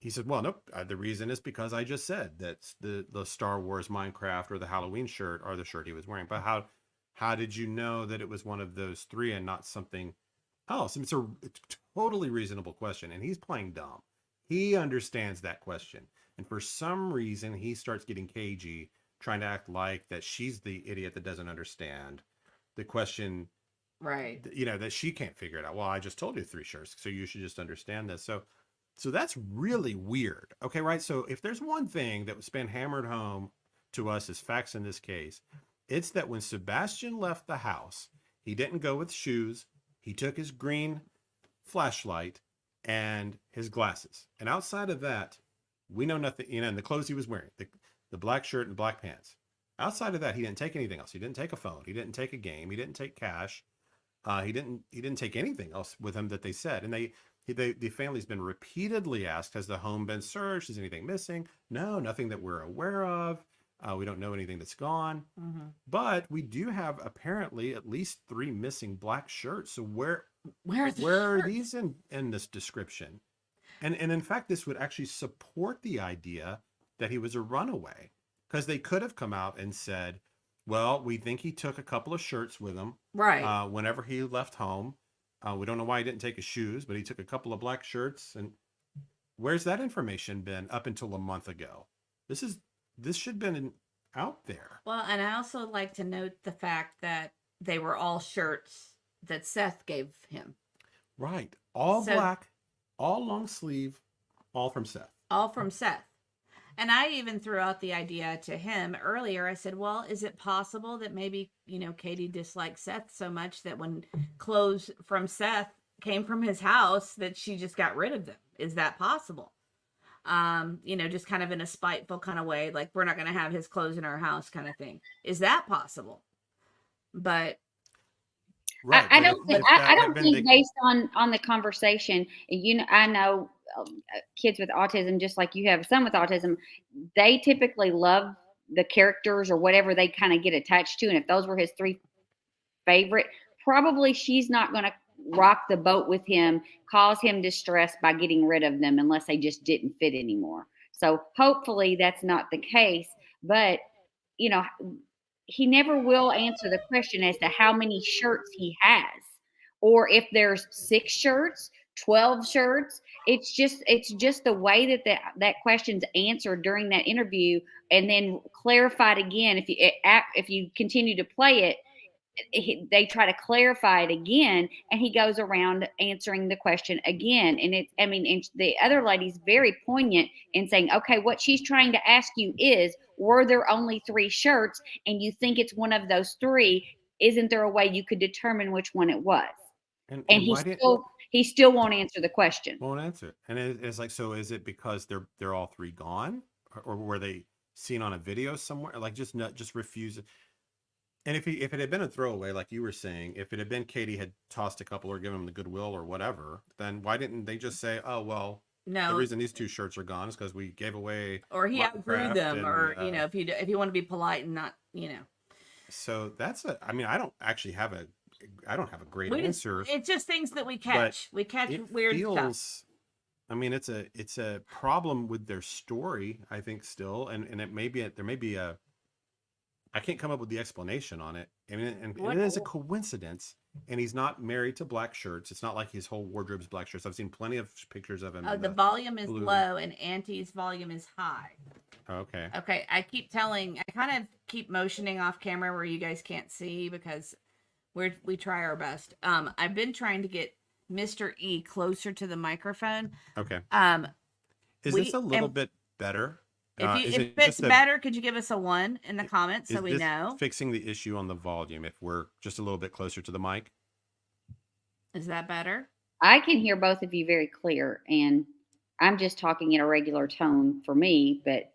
said, well, nope, the reason is because I just said that's the Star Wars, Minecraft, or the Halloween shirt are the shirt he was wearing. But how did you know that it was one of those three and not something else? It's a totally reasonable question, and he's playing dumb. He understands that question, and for some reason he starts getting cagey, trying to act like that she's the idiot that doesn't understand the question, Right. that she can't figure it out. Well, I just told you three shirts, so you should just understand this. So that's really weird. Okay, right? So if there's one thing that was been hammered home to us as facts in this case, it's that when Sebastian left the house, he didn't go with shoes. He took his green flashlight and his glasses. And outside of that, we know nothing, and the clothes he was wearing, the black shirt and black pants. Outside of that, he didn't take anything else. He didn't take a phone. He didn't take a game. He didn't take cash. He didn't take anything else with him that they said. And the family's been repeatedly asked, has the home been searched? Is anything missing? No, nothing that we're aware of. We don't know anything that's gone. Mm-hmm. But we do have apparently at least three missing black shirts. So where Where are these in this description? And in fact, this would actually support the idea that he was a runaway, because they could have come out and said, well, we think he took a couple of shirts with him Right. whenever he left home. We don't know why he didn't take his shoes, but he took a couple of black shirts. And where's that information been up until a month ago? This should have been out there. Well, and I also like to note the fact that they were all shirts that Seth gave him. Right. All So- black, all long sleeve, all from Seth. All from Seth. And I even threw out the idea to him earlier. I said, well, is it possible that maybe, Katie disliked Seth so much that when clothes from Seth came from his house that she just got rid of them? Is that possible? just kind of in a spiteful kind of way, like we're not going to have his clothes in our house kind of thing. Is that possible? But Right. I But don't think if that I had don't been think the based on the conversation, I know kids with autism, just like you have some with autism, they typically love the characters or whatever they kind of get attached to, and if those were his three favorite, probably she's not going to rock the boat with him, cause him distress by getting rid of them unless they just didn't fit anymore. So hopefully that's not the case, but you know, he never will answer the question as to how many shirts he has or if there's 6 shirts, 12 shirts. It's just the way that question's answered during that interview and then clarified again. If you continue to play it, they try to clarify it again, and he goes around answering the question again. And and the other lady's very poignant in saying, okay, what she's trying to ask you is, were there only 3 shirts and you think it's one of those 3? Isn't there a way you could determine which one it was? and And why didn't he still won't answer the question. won't answer? And it's like, so is it because they're all 3 gone, or were they seen on a video somewhere? Like just refuse it. And if it had been a throwaway, like you were saying, if it had been Katie had tossed a couple or given him the goodwill or whatever, then why didn't they just say, oh, well, the no, reason these 2 shirts are gone is because we gave away or he outgrew them, and or if you want to be polite and not, so I mean, I don't actually have a great we just, answer. it's just things that we catch. We catch It weird feels, stuff. I mean, it's a problem with their story, I think, still, and there may be a I can't come up with the explanation on it. I mean, and it is a coincidence. And he's not married to black shirts. It's not like his whole wardrobe's black shirts. I've seen plenty of pictures of him. The volume is low and Auntie's volume is high. Okay. Okay. I kind of keep motioning off camera where you guys can't see because we try our best. I've been trying to get Mr. E closer to the microphone. Okay. Is we- this a little bit better? If it's better, could you give us a 1 in the comments so Is we this know? fixing the issue on the volume if we're just a little bit closer to the mic? Is that better? I can hear both of you very clear, and I'm just talking in a regular tone for me, but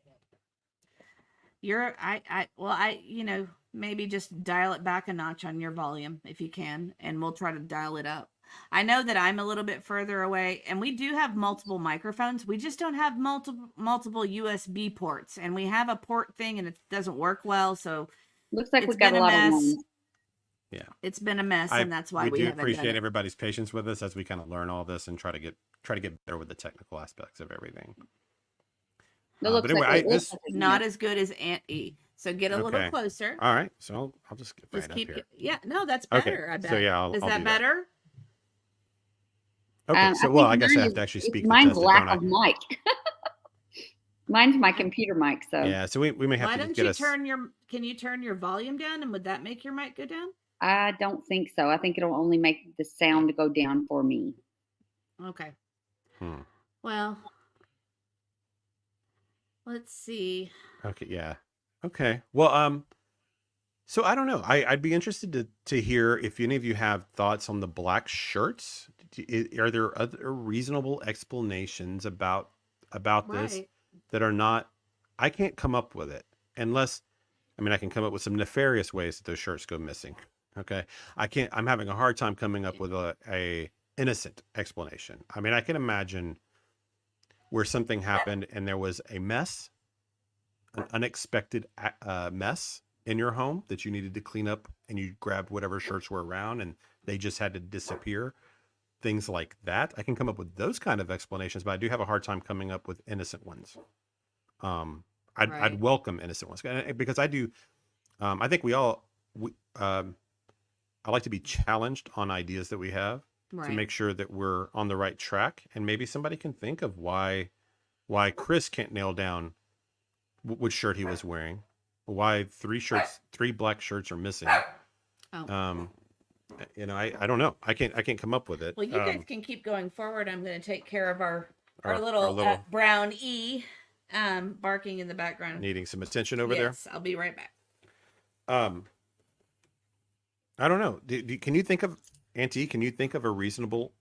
maybe just dial it back a notch on your volume if you can, and we'll try to dial it up. I know that I'm a little bit further away, and we do have multiple microphones. We just don't have multiple USB ports, and we have a port thing, and it doesn't work well. So looks like we've got a lot of ones. Yeah, it's been a mess, and that's why we do haven't appreciate done it. everybody's patience with us as we kind of learn all this and try to get better with the technical aspects of everything. But anyway, this not as good as Aunt E. So get a little closer. All right, so I'll just get right up here. Yeah, no, that's better. Okay. I bet. So yeah, is that better? Okay, so I guess I have to actually speak. Mine's lack of mic. Mine's my computer mic. So yeah, so we may have Why to don't get you can you turn your volume down, and would that make your mic go down? I don't think so. I think it'll only make the sound go down for me. Okay. Well, let's see. Okay, yeah. Okay. Well, so I don't know. I'd be interested to hear if any of you have thoughts on the black shirts. Are there other reasonable explanations about this that are not? I can't come up with it unless, I mean, I can come up with some nefarious ways that those shirts go missing. Okay, I can't. I'm having a hard time coming up with a innocent explanation. I mean, I can imagine where something happened and there was a mess, an unexpected mess in your home that you needed to clean up, and you grabbed whatever shirts were around and they just had to disappear. Things like that. I can come up with those kind of explanations, but I do have a hard time coming up with innocent ones. I'd welcome innocent ones because I do. I think I like to be challenged on ideas that we have to make sure that we're on the right track, and maybe somebody can think of why Chris can't nail down which shirt he was wearing, why 3 black shirts are missing. I don't know. I can't come up with it. Well, you guys can keep going forward. I'm going to take care of our little brown E barking in the background. Needing some attention over there. Yes, I'll be right back. I don't know. Can you think of, Auntie, can you think of a reasonable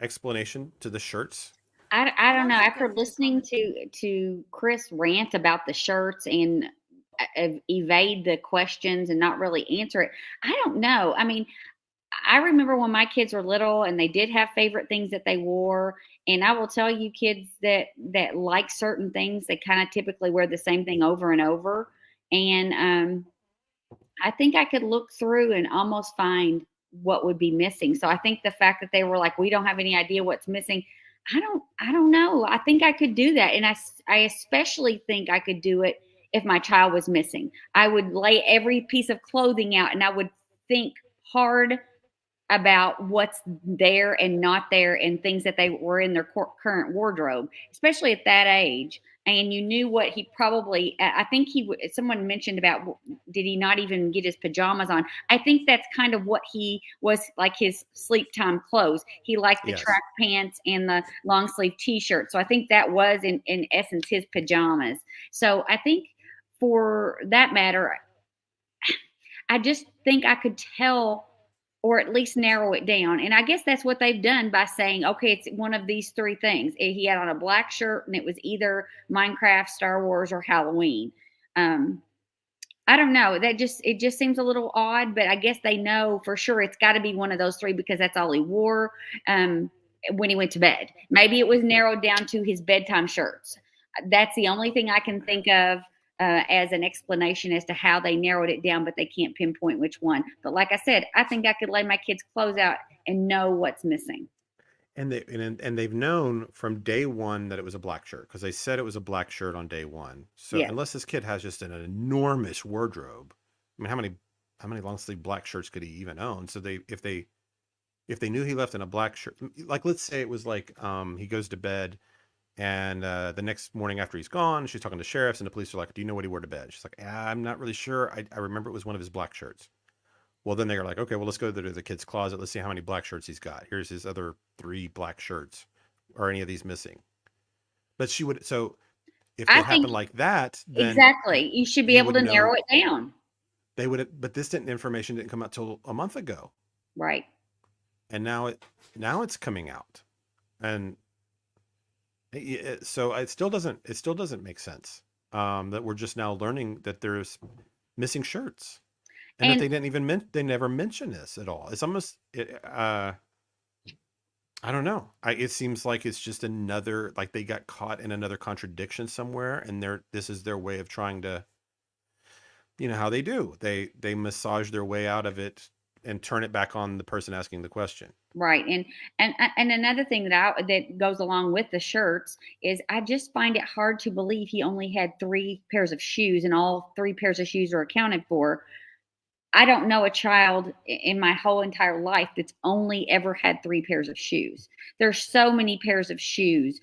explanation to the shirts? I don't know. Also After good for the listening conversation. to Chris rant about the shirts and evade the questions and not really answer it, I don't know. I mean, I remember when my kids were little and they did have favorite things that they wore. And I will tell you, kids that like certain things, they kind of typically wear the same thing over and over. And I think I could look through and almost find what would be missing. So I think the fact that they were like, we don't have any idea what's missing. I don't know. I think I could do that. And I especially think I could do it if my child was missing. I would lay every piece of clothing out and I would think hard about what's there and not there and things that they were in their current wardrobe, especially at that age. And you knew what he probably, I think someone mentioned about, did he not even get his pajamas on? I think that's kind of what he was like, his sleep time clothes. He liked the Yes. track pants and the long sleeve t-shirt. So I think that was in essence his pajamas. So I think for that matter, I just think I could tell or at least narrow it down. And I guess that's what they've done by saying, okay, it's one of these three things. He had on a black shirt and it was either Minecraft, Star Wars, or Halloween. I don't know. It just seems a little odd, but I guess they know for sure it's got to be one of those three because that's all he wore when he went to bed. Maybe it was narrowed down to his bedtime shirts. That's the only thing I can think of as an explanation as to how they narrowed it down, but they can't pinpoint which one. But like I said, I think I could lay my kids' clothes out and know what's missing. And they've known from day one that it was a black shirt because they said it was a black shirt on day one. So Yeah. unless this kid has just an enormous wardrobe, I mean, how many long sleeve black shirts could he even own? So if they knew he left in a black shirt, like let's say it was like he goes to bed and the next morning after he's gone, she's talking to sheriffs and the police are like, "Do you know what he wore to bed?" She's like, "I'm not really sure. I remember it was one of his black shirts." Well, then they're like, okay, well, let's go to the kid's closet. Let's see how many black shirts he's got. Here's his other 3 black shirts. Are any of these missing? But so if I it happened think like that, then exactly. You should be you able would to narrow know it down. they would have, but this information didn't come out till a month ago. Right. And now it's coming out. And so it still doesn't make sense that we're just now learning that there's missing shirts. And that And they didn't even they never mention this at all. It's almost, I don't know. It seems like it's just another, like they got caught in another contradiction somewhere, and this is their way of trying to, how they do. They massage their way out of it and turn it back on the person asking the question. right. And another thing that goes along with the shirts is I just find it hard to believe he only had 3 pairs of shoes and all 3 pairs of shoes are accounted for. I don't know a child in my whole entire life that's only ever had 3 pairs of shoes. There's so many pairs of shoes,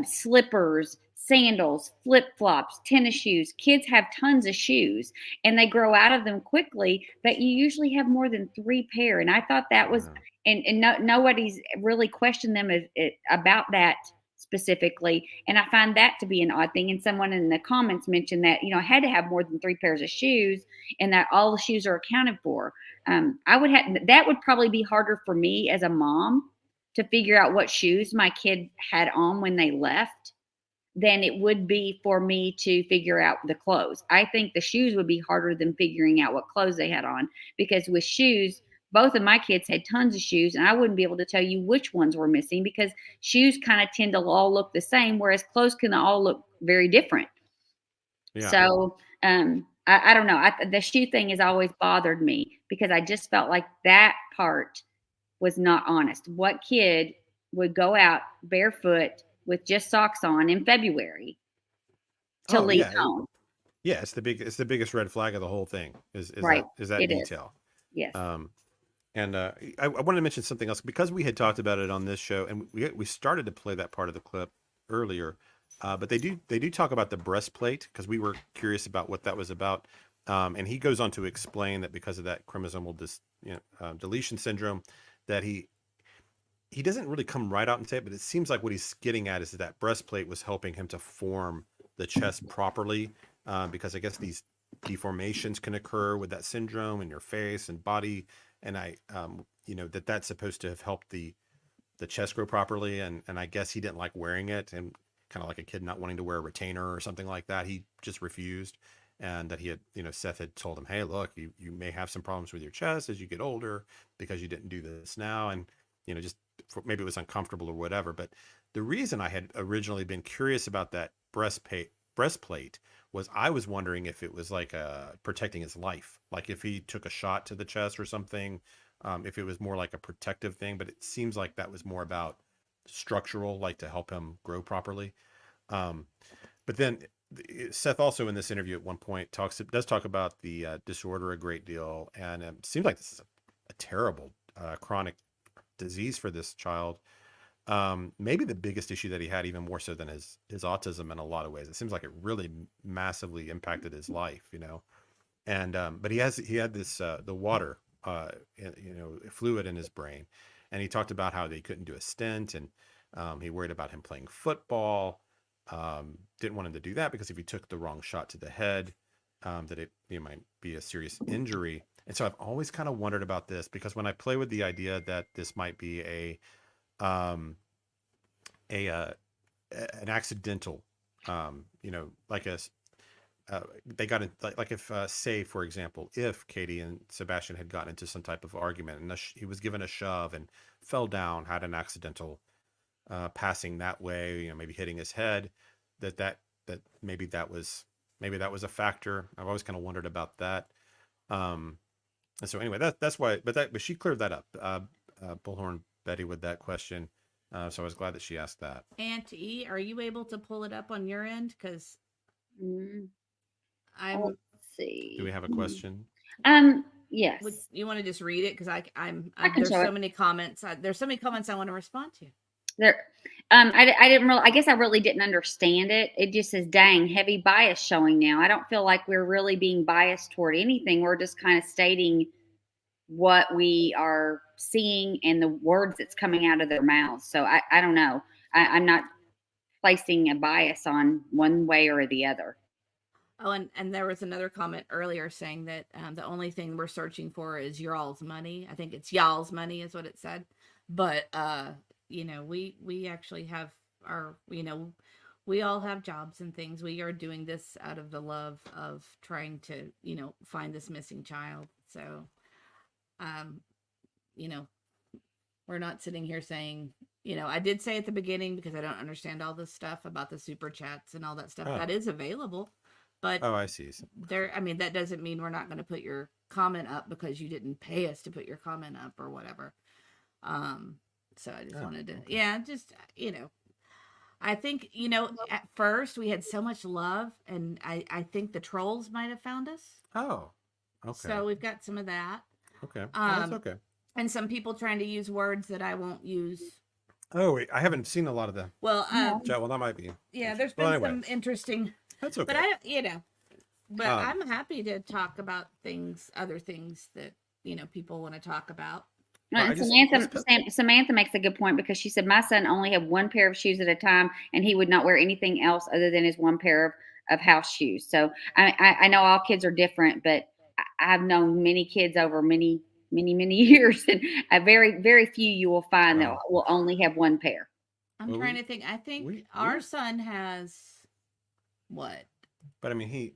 slippers, sandals, flip-flops, tennis shoes. Kids have tons of shoes and they grow out of them quickly, but you usually have more than 3 pair. And I thought that was, and nobody's really questioned them about that specifically. And I find that to be an odd thing. And someone in the comments mentioned that, I had to have more than 3 pairs of shoes and that all the shoes are accounted for. That would probably be harder for me as a mom to figure out what shoes my kid had on when they left than it would be for me to figure out the clothes. I think the shoes would be harder than figuring out what clothes they had on, because with shoes, both of my kids had tons of shoes and I wouldn't be able to tell you which ones were missing because shoes kind of tend to all look the same, whereas clothes can all look very different. Yeah. So I don't know. The shoe thing has always bothered me because I just felt like that part was not honest. What kid would go out barefoot with just socks on in February to leave home? Yeah, it's the biggest red flag of the whole thing is Right. that It detail. Yes. And I wanted to mention something else because we had talked about it on this show, and we started to play that part of the clip earlier. But they do talk about the breastplate because we were curious about what that was about. And he goes on to explain that because of that chromosomal deletion syndrome, that he doesn't really come right out and say it, but it seems like what he's getting at is that breastplate was helping him to form the chest properly, because I guess these deformations can occur with that syndrome in your face and body, and that's supposed to have helped the the chest grow properly, and I guess he didn't like wearing it, and kind of like a kid not wanting to wear a retainer or something like that. He just refused, and that he had, Seth had told him, hey, look, you may have some problems with your chest as you get older because you didn't do this now, and just maybe it was uncomfortable or whatever. But the reason I had originally been curious about that breastplate was I was wondering if it was like protecting his life, like if he took a shot to the chest or something, if it was more like a protective thing. But it seems like that was more about structural, like to help him grow properly. But then Seth also in this interview at one point does talk about the disorder a great deal, and it seems like this is a terrible chronic disease for this child. Maybe the biggest issue that he had, even more so than his autism in a lot of ways. It seems like it really massively impacted his life, And but he had this the water, fluid in his brain, and he talked about how they couldn't do a stent, and he worried about him playing football. Didn't want him to do that because if he took the wrong shot to the head, that it might be a serious injury. And so I've always kind of wondered about this, because when I play with the idea that this might be an accidental, like they got in, like if say for example, if Katie and Sebastian had gotten into some type of argument and he was given a shove and fell down, had an accidental passing that way, maybe hitting his head, that maybe that was a factor. I've always kind of wondered about that. And so anyway, that's why, but she cleared that up, Bullhorn Betty, with that question. So I was glad that she asked that. Aunt E, are you able to pull it up on your end? Because I'm. Let's see. Do we have a question? Yes. You want to just read it? Because can there's show so it. many comments. There's so many comments I want to respond to. There, I didn't really. I guess I really didn't understand it. It just says, "Dang, heavy bias showing now." I don't feel like we're really being biased toward anything. We're just kind of stating what we are seeing and the words that's coming out of their mouths. So I don't know. I'm not placing a bias on one way or the other. Oh, and there was another comment earlier saying that the only thing we're searching for is y'all's money. I think it's y'all's money is what it said. But we actually have our, we all have jobs and things. We are doing this out of the love of trying to, find this missing child. So, we're not sitting here saying, I did say at the beginning, because I don't understand all this stuff about the super chats and all that stuff, that is available. But I see. that doesn't mean we're not going to put your comment up because you didn't pay us to put your comment up or whatever. So I just wanted to, I think, at first we had so much love, and I think the trolls might have found us. Oh, okay. So we've got some of that. Okay. That's okay. And some people trying to use words that I won't use. Oh, wait, I haven't seen a lot of them. Well, Well, that might be. yeah, there's been some interesting. That's okay. But I'm happy to talk about other things that, people want to talk about. Well, Samantha makes a good point, because she said, my son only had one pair of shoes at a time, and he would not wear anything else other than his one pair of house shoes. So I know all kids are different, but I've known many kids over many years, and very, very few you will find that will only have one pair. I'm trying to think. I think our son has what? But I mean,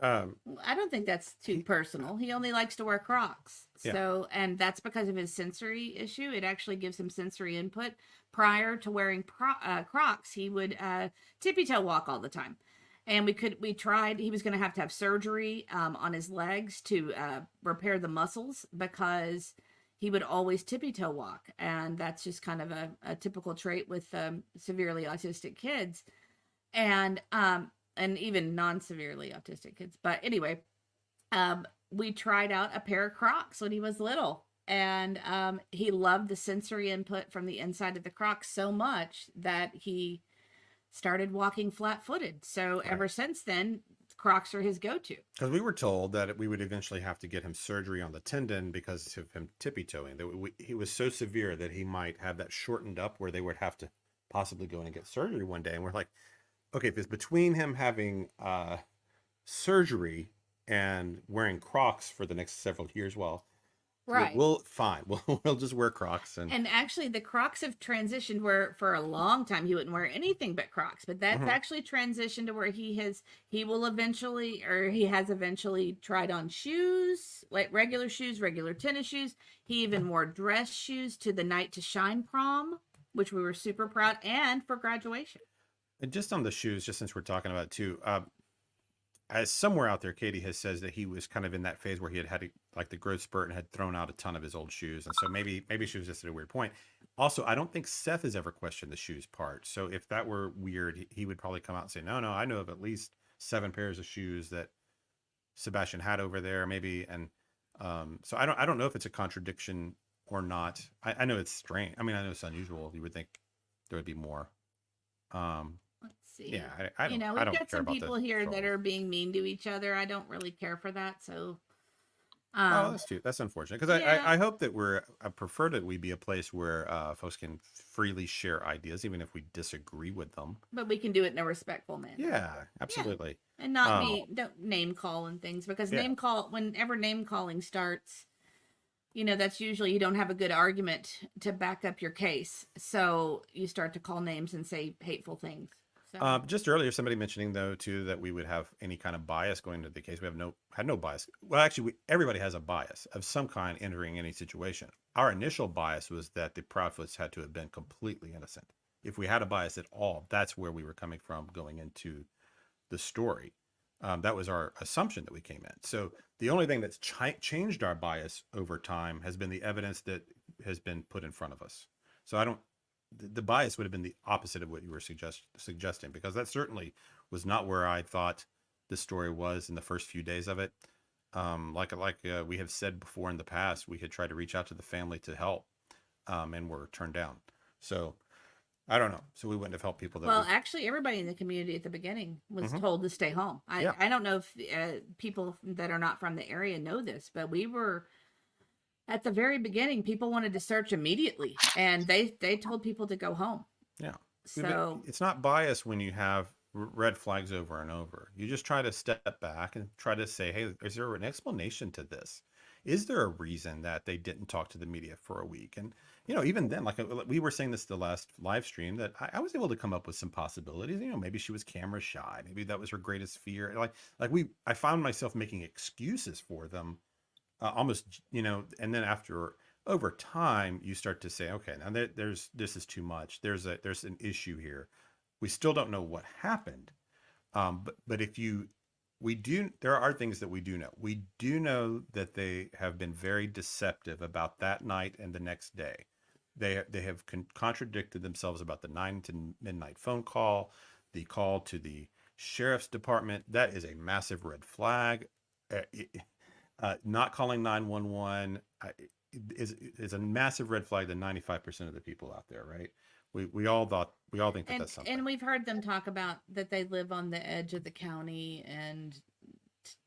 I don't think that's too personal. He only likes to wear Crocs. Yeah. So, and that's because of his sensory issue. It actually gives him sensory input. Prior to wearing Crocs, he would tippy toe walk all the time. And we tried, he was going to have surgery on his legs to repair the muscles, because he would always tippy toe walk. And that's just kind of a typical trait with severely autistic kids. And even non-severely autistic kids. But anyway, we tried out a pair of Crocs when he was little, and he loved the sensory input from the inside of the Crocs so much that he started walking flat-footed. So ever since then, Crocs are his go-to. Because we were told that we would eventually have to get him surgery on the tendon because of him tippy-toeing. He was so severe that he might have that shortened up, where they would have to possibly go in and get surgery one day. And we're like, okay, if it's between him having surgery and wearing Crocs for the next several years while Right. We'll fine. We'll just wear Crocs And actually, the Crocs have transitioned where for a long time he wouldn't wear anything but Crocs, but that's Mhm. actually transitioned to where he has eventually tried on shoes, like regular shoes, regular tennis shoes. He even wore dress shoes to the Night to Shine prom, which we were super proud, and for graduation. And just on the shoes, just since we're talking about it too, as somewhere out there, Katie has says that he was kind of in that phase where he had like the growth spurt and had thrown out a ton of his old shoes, and so maybe she was just at a weird point. Also, I don't think Seth has ever questioned the shoes part. So if that were weird, he would probably come out and say, "No, I know of at least 7 pairs of shoes that Sebastian had over there, maybe." And so I don't know if it's a contradiction or not. I know it's strange. I mean, I know it's unusual. You would think there would be more. Let's see. Yeah, I don't. We've I don't got care some about the people here that trolls. are being mean to each other. I don't really care for that. So, Oh, that's unfortunate because yeah. I hope that I prefer that we be a place where folks can freely share ideas, even if we disagree with them. But we can do it in a respectful manner. Yeah, absolutely. And not don't name call and things, because Yeah. whenever name calling starts, that's usually you don't have a good argument to back up your case. So you start to call names and say hateful things. So. Just earlier, somebody mentioning though too that we would have any kind of bias going into the case. We had no bias. Well, actually, everybody has a bias of some kind entering any situation. Our initial bias was that the Proudfoots had to have been completely innocent. If we had a bias at all, that's where we were coming from going into the story. That was our assumption that we came in. So the only thing that's changed our bias over time has been the evidence that has been put in front of us. So the bias would have been the opposite of what you were suggesting, because that certainly was not where I thought the story was in the first few days of it. Like we have said before in the past, we had tried to reach out to the family to help, and were turned down. So I don't know. So we wouldn't have helped people. Actually, everybody in the community at the beginning was Mhm. told to stay home. Yeah. I don't know if people that are not from the area know this, but we were at the very beginning. People wanted to search immediately, and they told people to go home. Yeah. So It's not bias when you have red flags over and over. You just try to step back and try to say, hey, is there an explanation to this? Is there a reason that they didn't talk to the media for a week? And, even then, like we were saying this the last live stream, that I was able to come up with some possibilities. Maybe she was camera shy. Maybe that was her greatest fear. I found myself making excuses for them almost, and then over time, you start to say, okay, now this is too much. There's an issue here. We still don't know what happened. But there are things that we do know. We do know that they have been very deceptive about that night and the next day. They have contradicted themselves about the 9 to midnight phone call, the call to the sheriff's department. That is a massive red flag. Not calling 911 is a massive red flag to 95% of the people out there, right? We all think that that's something. And we've heard them talk about that they live on the edge of the county, and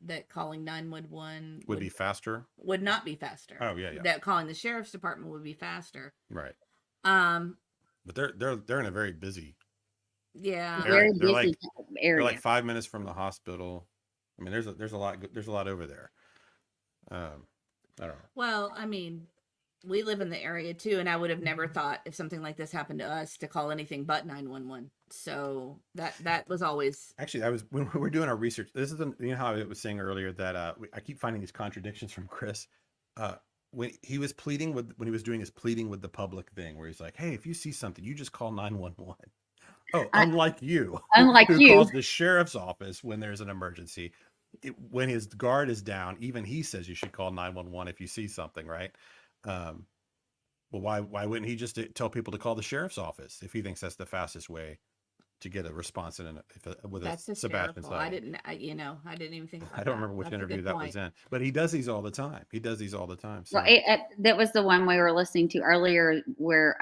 that calling 911 would be faster. Would not be faster. Oh yeah. That calling the sheriff's department would be faster. Right. But they're in a very busy. Yeah. Very busy area. They're like 5 minutes from the hospital. I mean, there's a lot over there. I don't know. Well, I mean, we live in the area too, and I would have never thought if something like this happened to us to call anything but 911. So that was always actually when we were doing our research. This is how I was saying earlier that I keep finding these contradictions from Chris. When he was doing his pleading with the public thing, where he's like, "Hey, if you see something, you just call 911." Oh, unlike you, who calls the sheriff's office when there's an emergency. When his guard is down, even he says you should call 911 if you see something, right? Well, why wouldn't he just tell people to call the sheriff's office if he thinks that's the fastest way to get a response with that's a Sebastian hysterical. I didn't even think about I don't remember which That's a interview good that point. was in, but he does these all the time. So. Well, that was the one we were listening to earlier where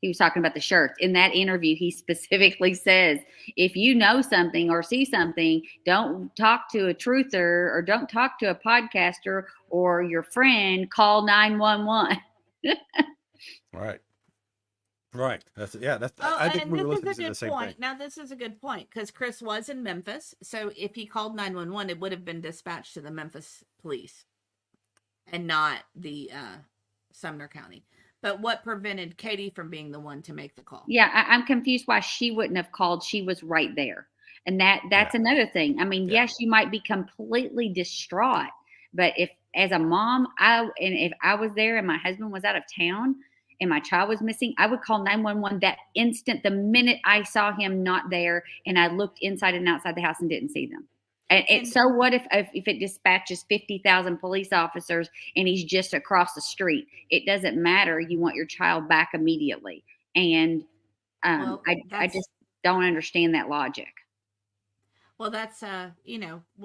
he was talking about the shirts. In that interview, he specifically says, if you know something or see something, don't talk to a truther or don't talk to a podcaster or your friend, call 911. Right. I think we were listening to the good same point. thing. Now, this is a good point because Chris was in Memphis. So if he called 911, it would have been dispatched to the Memphis police. and not the Sumner County. But what prevented Katie from being the one to make the call? Yeah, I'm confused why she wouldn't have called. She was right there. And that's Yeah. another thing. I mean, Yeah. yes, you might be completely distraught, but if as a mom, if I was there and my husband was out of town and my child was missing, I would call 911 that instant, the minute I saw him not there and I looked inside and outside the house and didn't see them. And so what if it dispatches 50,000 police officers and he's just across the street? It doesn't matter. You want your child back immediately. And Well, I just don't understand that logic. Well, that's,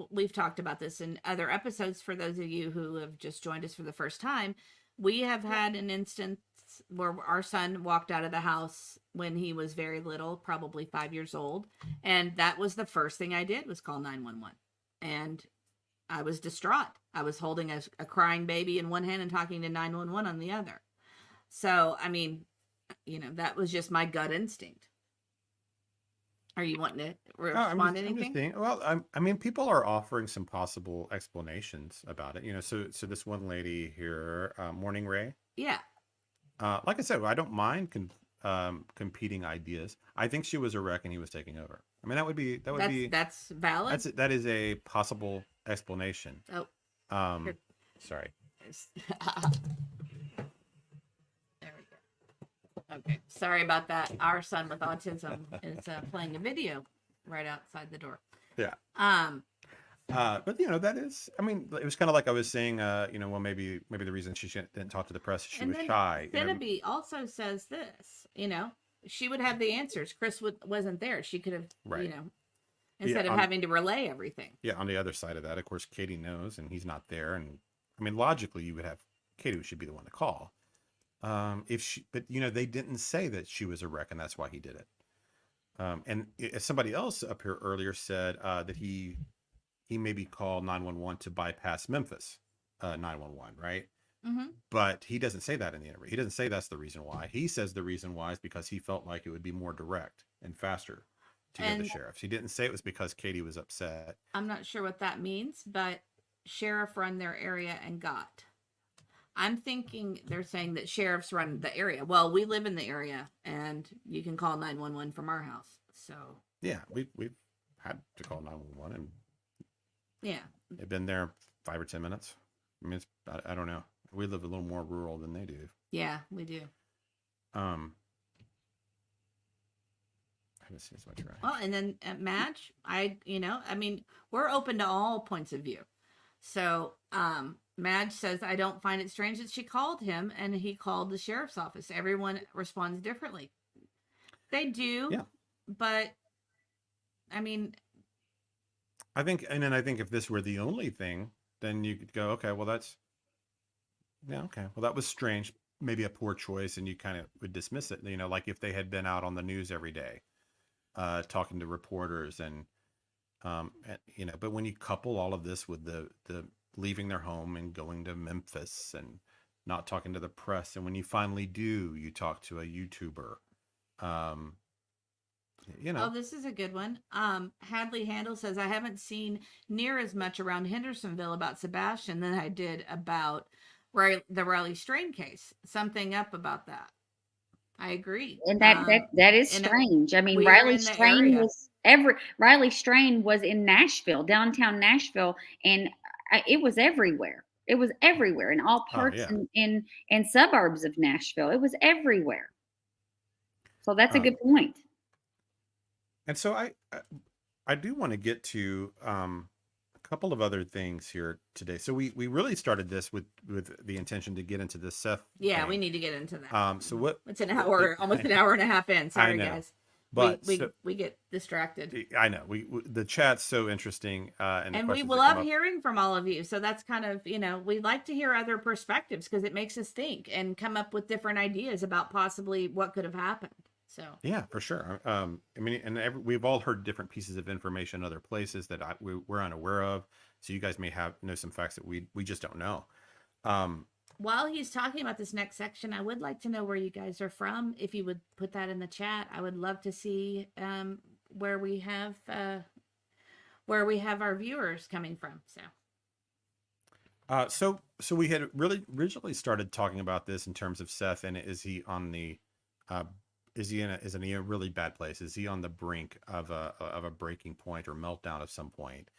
we've talked about this in other episodes. For those of you who have just joined us for the first time, we have had an instance where our son walked out of the house when he was very little, probably 5 years old. And that was the first thing I did, was call 911. And I was distraught. I was holding a crying baby in one hand and talking to 911 on the other. So, I mean, that was just my gut instinct. Are you wanting to respond to anything? Well, I mean, people are offering some possible explanations about it. So this one lady here, Morning Ray. Yeah. Like I said, I don't mind competing ideas. I think she was a wreck and he was taking over. I mean, that's valid. That is a possible explanation. Oh. Sorry. There we go. Okay. Sorry about that. Our son with autism is playing a video right outside the door. Yeah. But that is, I mean, it was kind of like I was saying, well, maybe the reason she didn't talk to the press, she was shy. Finnaby also says this, she would have the answers. Chris wasn't there. She could have, right. Instead of having to relay everything. Yeah. On the other side of that, of course, Katie knows, and he's not there. And I mean, logically, you would have Katie should be the one to call. But they didn't say that she was a wreck, and that's why he did it. And somebody else up here earlier said that he maybe called 911 to bypass Memphis 911, right? Mm-hmm. But he doesn't say that in the interview. He doesn't say that's the reason why. He says the reason why is because he felt like it would be more direct and faster to go to the sheriffs. He didn't say it was because Katie was upset. I'm not sure what that means, but sheriff run their area and got. I'm thinking they're saying that sheriffs run the area. Well, we live in the area, and you can call 911 from our house. So yeah, we've had to call 911, and yeah, they've been there 5 or 10 minutes. I mean, I don't know. We live a little more rural than they do. Yeah, we do. I haven't seen as much around. Well, and then at Madge, we're open to all points of view. So, Madge says, I don't find it strange that she called him and he called the sheriff's office. Everyone responds differently. They do. Yeah. But I mean, I think if this were the only thing, then you could go, okay, well, that was strange. Maybe a poor choice, and you kind of would dismiss it. Like if they had been out on the news every day, talking to reporters but when you couple all of this with the leaving their home and going to Memphis and not talking to the press, and when you finally do, you talk to a YouTuber. Oh, this is a good one. Hadley Handel says, I haven't seen near as much around Hendersonville about Sebastian than I did about the Riley Strain case. Something up about that. I agree. And that is strange. I mean, Riley Strain was in Nashville, downtown Nashville, and it was everywhere. It was everywhere in all parts in suburbs of Nashville. It was everywhere. So that's a good point. And so I do want to get to a couple of other things here today. So we really started this with the intention to get into the Seth. Yeah, thing. we need to get into that. So what? It's an hour, almost an hour and a half in. Sorry, guys. But we get distracted. I know the chat's so interesting, and we love hearing from all of you. So that's kind of we like to hear other perspectives because it makes us think and come up with different ideas about possibly what could have happened. So yeah, for sure. I mean, and we've all heard different pieces of information other places that we're unaware of. So you guys may know some facts that we just don't know. While he's talking about this next section, I would like to know where you guys are from. If you would put that in the chat, I would love to see where we have our viewers coming from. So So we had really originally started talking about this in terms of Seth, and is he on the, uh, is he in a really bad place? Is he on the brink of a breaking point or meltdown of some point?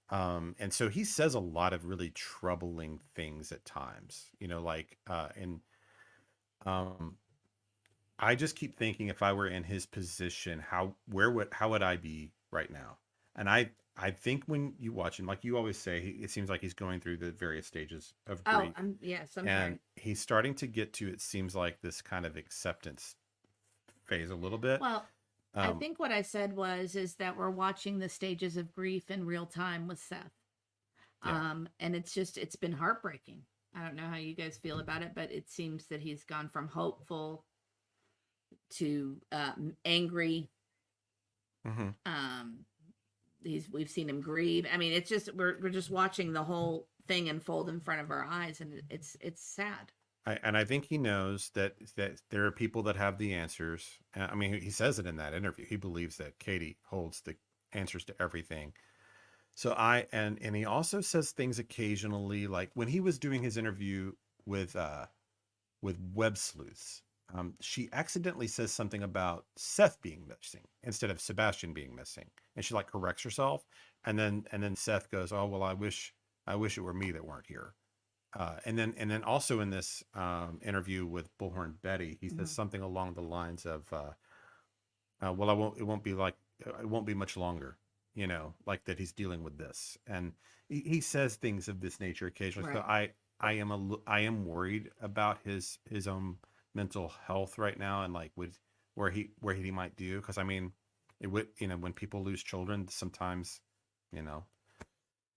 And so he says a lot of really troubling things at times, and um, I just keep thinking if I were in his position, how would I be right now? And I think when you watch him, like you always say, it seems like he's going through the various stages of Oh, grief, yes, I'm and sorry. he's starting to get to, it seems like, this kind of acceptance phase a little bit. Well, I Um, think what I said is that we're watching the stages of grief in real time with Seth. yeah. And it's been heartbreaking. I don't know how you guys feel about it, but it seems that he's gone from hopeful to angry. hmm Um, we've seen him grieve. I mean, it's just we're just watching the whole thing unfold in front of our eyes, and it's sad. and I think he knows that there are people that have the answers. I mean, he says it in that interview. He believes that Katie holds the answers to everything. So and he also says things occasionally, like when he was doing his interview with web sleuths. She accidentally says something about Seth being missing instead of Sebastian being missing, and she like corrects herself, and then Seth goes, "Oh well, I wish it were me that weren't here." And then also in this interview with Bullhorn Betty, he says Mhm. something along the lines of, "Well, I won't. It won't be like. It won't be much longer. Like that he's dealing with this." And he says things of this nature occasionally. So Right. I am worried about his own mental health right now, and like with where he might do, because I mean, it would, when people lose children, you know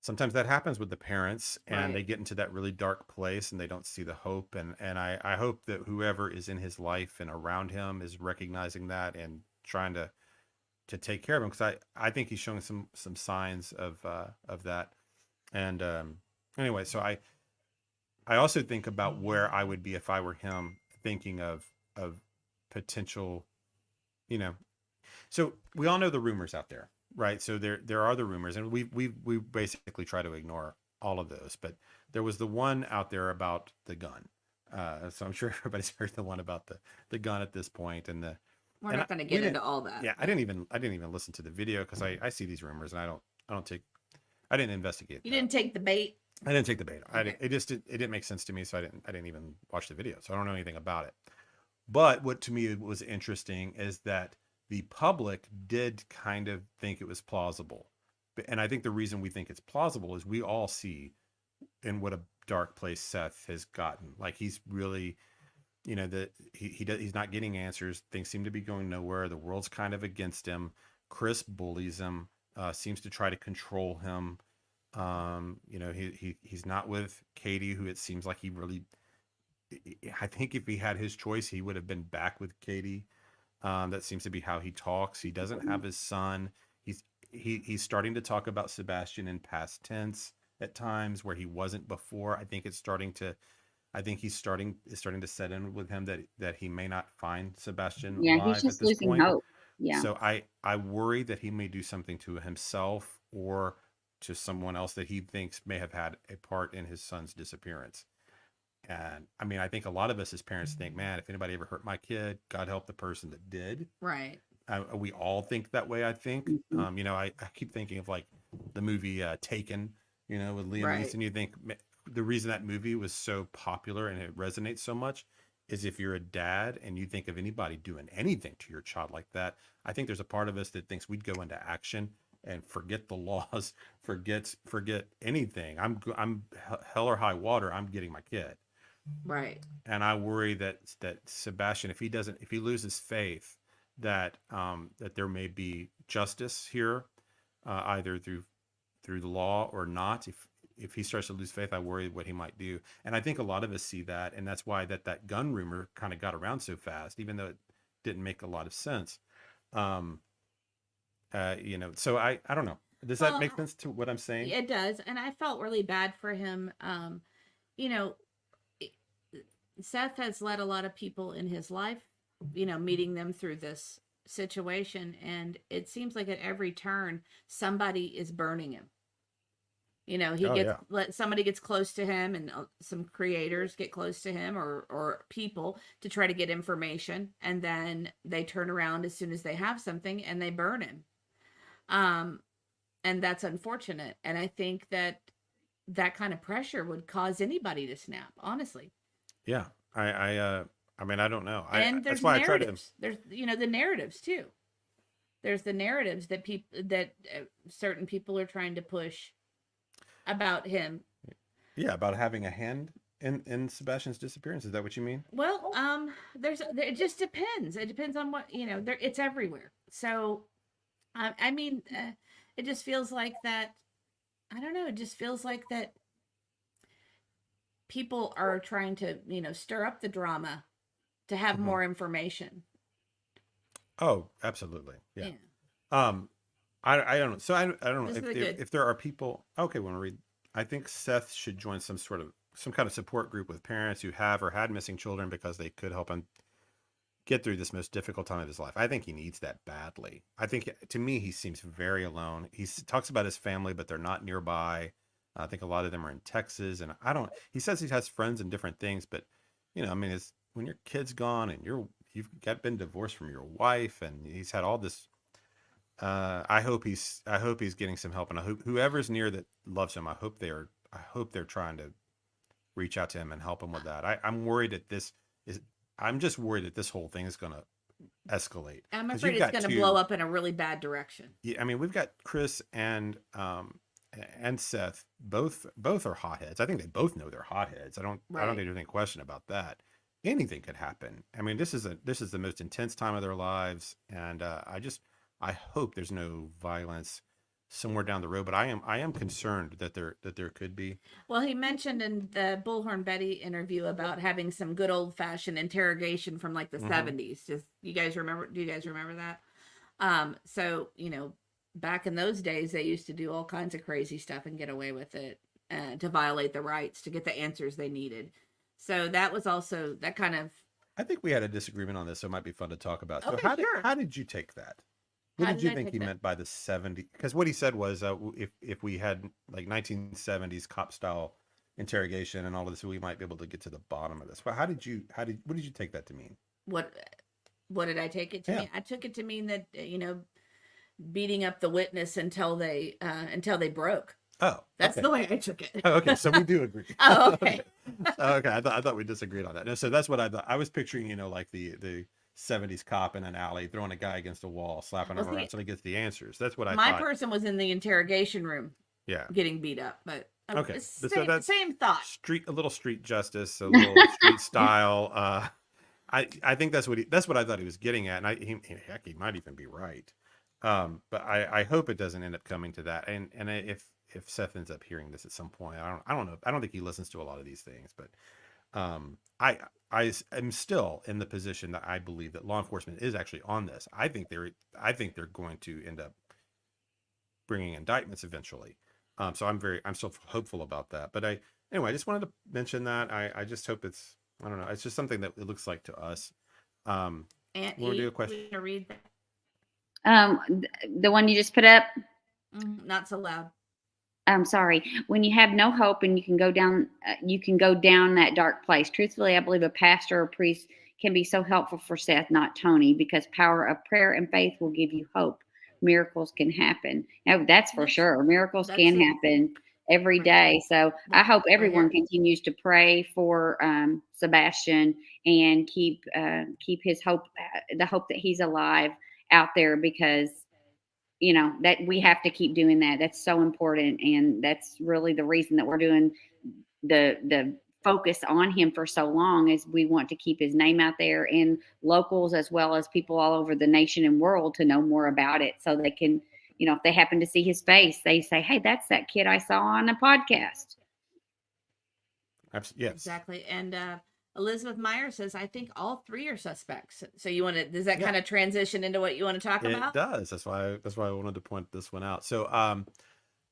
sometimes that happens with the parents, and they Right. get into that really dark place and they don't see the hope. And I hope that whoever is in his life and around him is recognizing that and trying to take care of him, because I think he's showing some signs of that. And anyway, so I also think about where I would be if I were him, thinking of potential, you know. So we all know the rumors out there, right? So there are the rumors, and we basically try to ignore all of those. But there was the one out there about the gun. So I'm sure everybody's heard the one about the gun at this point, We're and not going to we get didn't. into all that. Yeah, I But didn't even listen to the video, because I see these rumors, and I didn't investigate you that. didn't take the bait. I didn't take the bait. Okay. It didn't make sense to me, so I didn't even watch the video. So I don't know anything about it. But what to me was interesting is that the public did kind of think it was plausible. And I think the reason we think it's plausible is we all see in what a dark place Seth has gotten. Like he's really, that he's not getting answers. Things seem to be going nowhere. The world's kind of against him. Chris bullies him, seems to try to control him. He's not with Katie, who it seems like he really. I think if he had his choice, he would have been back with Katie. That seems to be how he talks. He doesn't have his son. He's he's starting to talk about Sebastian in past tense at times where he wasn't before. I think is starting to set in with him that he may not find Sebastian Yeah, he's alive at just this losing point. hope. Yeah. So I worry that he may do something to himself or to someone else that he thinks may have had a part in his son's disappearance. And I mean, I think a lot of us as parents think, man, if anybody ever hurt my kid, God help the person that did. Right. We all think that way, I think. Mhm. I keep thinking of like the movie Taken, with Liam Right. Neeson. You think the reason that movie was so popular and it resonates so much is if you're a dad and you think of anybody doing anything to your child like that, I think there's a part of us that thinks we'd go into action and forget the laws, forget anything. I'm hell or high water. I'm getting my kid. Right. And I worry that Sebastian, if he loses faith, that there may be justice here, either through the law or not. If he starts to lose faith, I worry what he might do. And I think a lot of us see that, and that's why that gun rumor kind of got around so fast, even though it didn't make a lot of sense. Um, so I don't know. Does that Well, make sense to what I'm saying? it does, and I felt really bad for him. You know, i- Seth has led a lot of people in his life, meeting them through this situation, and it seems like at every turn somebody is burning him. He Oh, gets yeah. let somebody gets close to him, and some creators get close to him, or people to try to get information, and then they turn around as soon as they have something and they burn him. Um, and that's unfortunate. And I think that that kind of pressure would cause anybody to snap, honestly. Yeah. I mean, I don't know. And That's there's why I try to, narratives. There's the narratives too. There's the narratives that certain people are trying to push about him. yeah, about having a hand in Sebastian's disappearance. Is that what you mean? Well, it just depends. It depends on what, it's everywhere. So, I mean, it just feels like that. I don't know. It just feels like that people are trying to, stir up the drama to have Mhm. more information. Oh, absolutely. Yeah. Yeah. I don't know. So I don't know This is if good. if there are people. Okay, want to read? I think Seth should join some kind of support group with parents who have or had missing children because they could help him get through this most difficult time of his life. I think he needs that badly. I think to me he seems very alone. He talks about his family, but they're not nearby. I think a lot of them are in Texas, and I don't. He says he has friends and different things, but I mean, it's when your kid's gone and you've been divorced from your wife, and he's had all this. I hope he's getting some help, and I hope whoever's near that loves him. I hope they're trying to reach out to him and help him with that. I'm worried that I'm just worried that this whole thing is going to escalate. I'm 'Cause afraid you've it's got going to two- blow up in a really bad direction. Yeah, I mean, we've got Chris and Seth. Both are hotheads. I think they both know they're hotheads. I don't Right. think there's any question about that. Anything could happen. I mean, this is the most intense time of their lives, and I hope there's no violence somewhere down the road. But I am concerned that there could be. Well, he mentioned in the Bullhorn Betty interview about having some good old fashioned interrogation from like the Mhm. 70s. Do you guys remember that? So, back in those days, they used to do all kinds of crazy stuff and get away with it, to violate the rights to get the answers they needed. So that was also that kind of. I think we had a disagreement on this, so it might be fun to talk about. So Okay, sure. how did you take that? What How did you did I think take he that? meant by the 70? Because what he said was, if we had like 1970s cop style interrogation and all of this, we might be able to get to the bottom of this. Well, what did you take that to mean? What did I take it to Yeah. mean? I took it to mean that, beating up the witness until they broke. Oh, That's okay. the way I took it. Oh, okay, so we do agree. Oh, okay. Okay, I thought we disagreed on that. No, so that's what I thought. I was picturing, like the 70s cop in an alley throwing a guy against a wall, slapping him Well, see, around until he gets the answers. That's what I My thought. person was in the interrogation room Yeah. getting beat up, but Okay, same, so that's same thought. a little street justice, a little street style. I think that's what I thought he was getting at, and heck, he might even be right. But I hope it doesn't end up coming to that. And if Seth ends up hearing this at some point, I don't know. I don't think he listens to a lot of these things, but I am still in the position that I believe that law enforcement is actually on this. I think they're going to end up bringing indictments eventually. So I'm still hopeful about that. But anyway, I just wanted to mention that. I just hope I don't know. It's just something that it looks like to us. And Wanna do a question? we gonna read that? The one you just put up. Not so loud. I'm sorry. When you have no hope and you can go down that dark place. Truthfully, I believe a pastor or priest can be so helpful for Seth, not Tony, because power of prayer and faith will give you hope. Miracles can happen. Now, that's for sure. Miracles can happen every day. So I hope everyone continues to pray for Sebastian and keep his hope, the hope that he's alive out there, because that we have to keep doing that. That's so important. And that's really the reason that we're doing the focus on him for so long, is we want to keep his name out there, and locals as well as people all over the nation and world to know more about it, so they can, if they happen to see his face, they say, hey, that's that kid I saw on a podcast. Yes. Exactly. And Elizabeth Meyer says, I think all three are suspects. So does that Yeah. kind of transition into what you want to talk about? It does. That's why I wanted to point this one out. So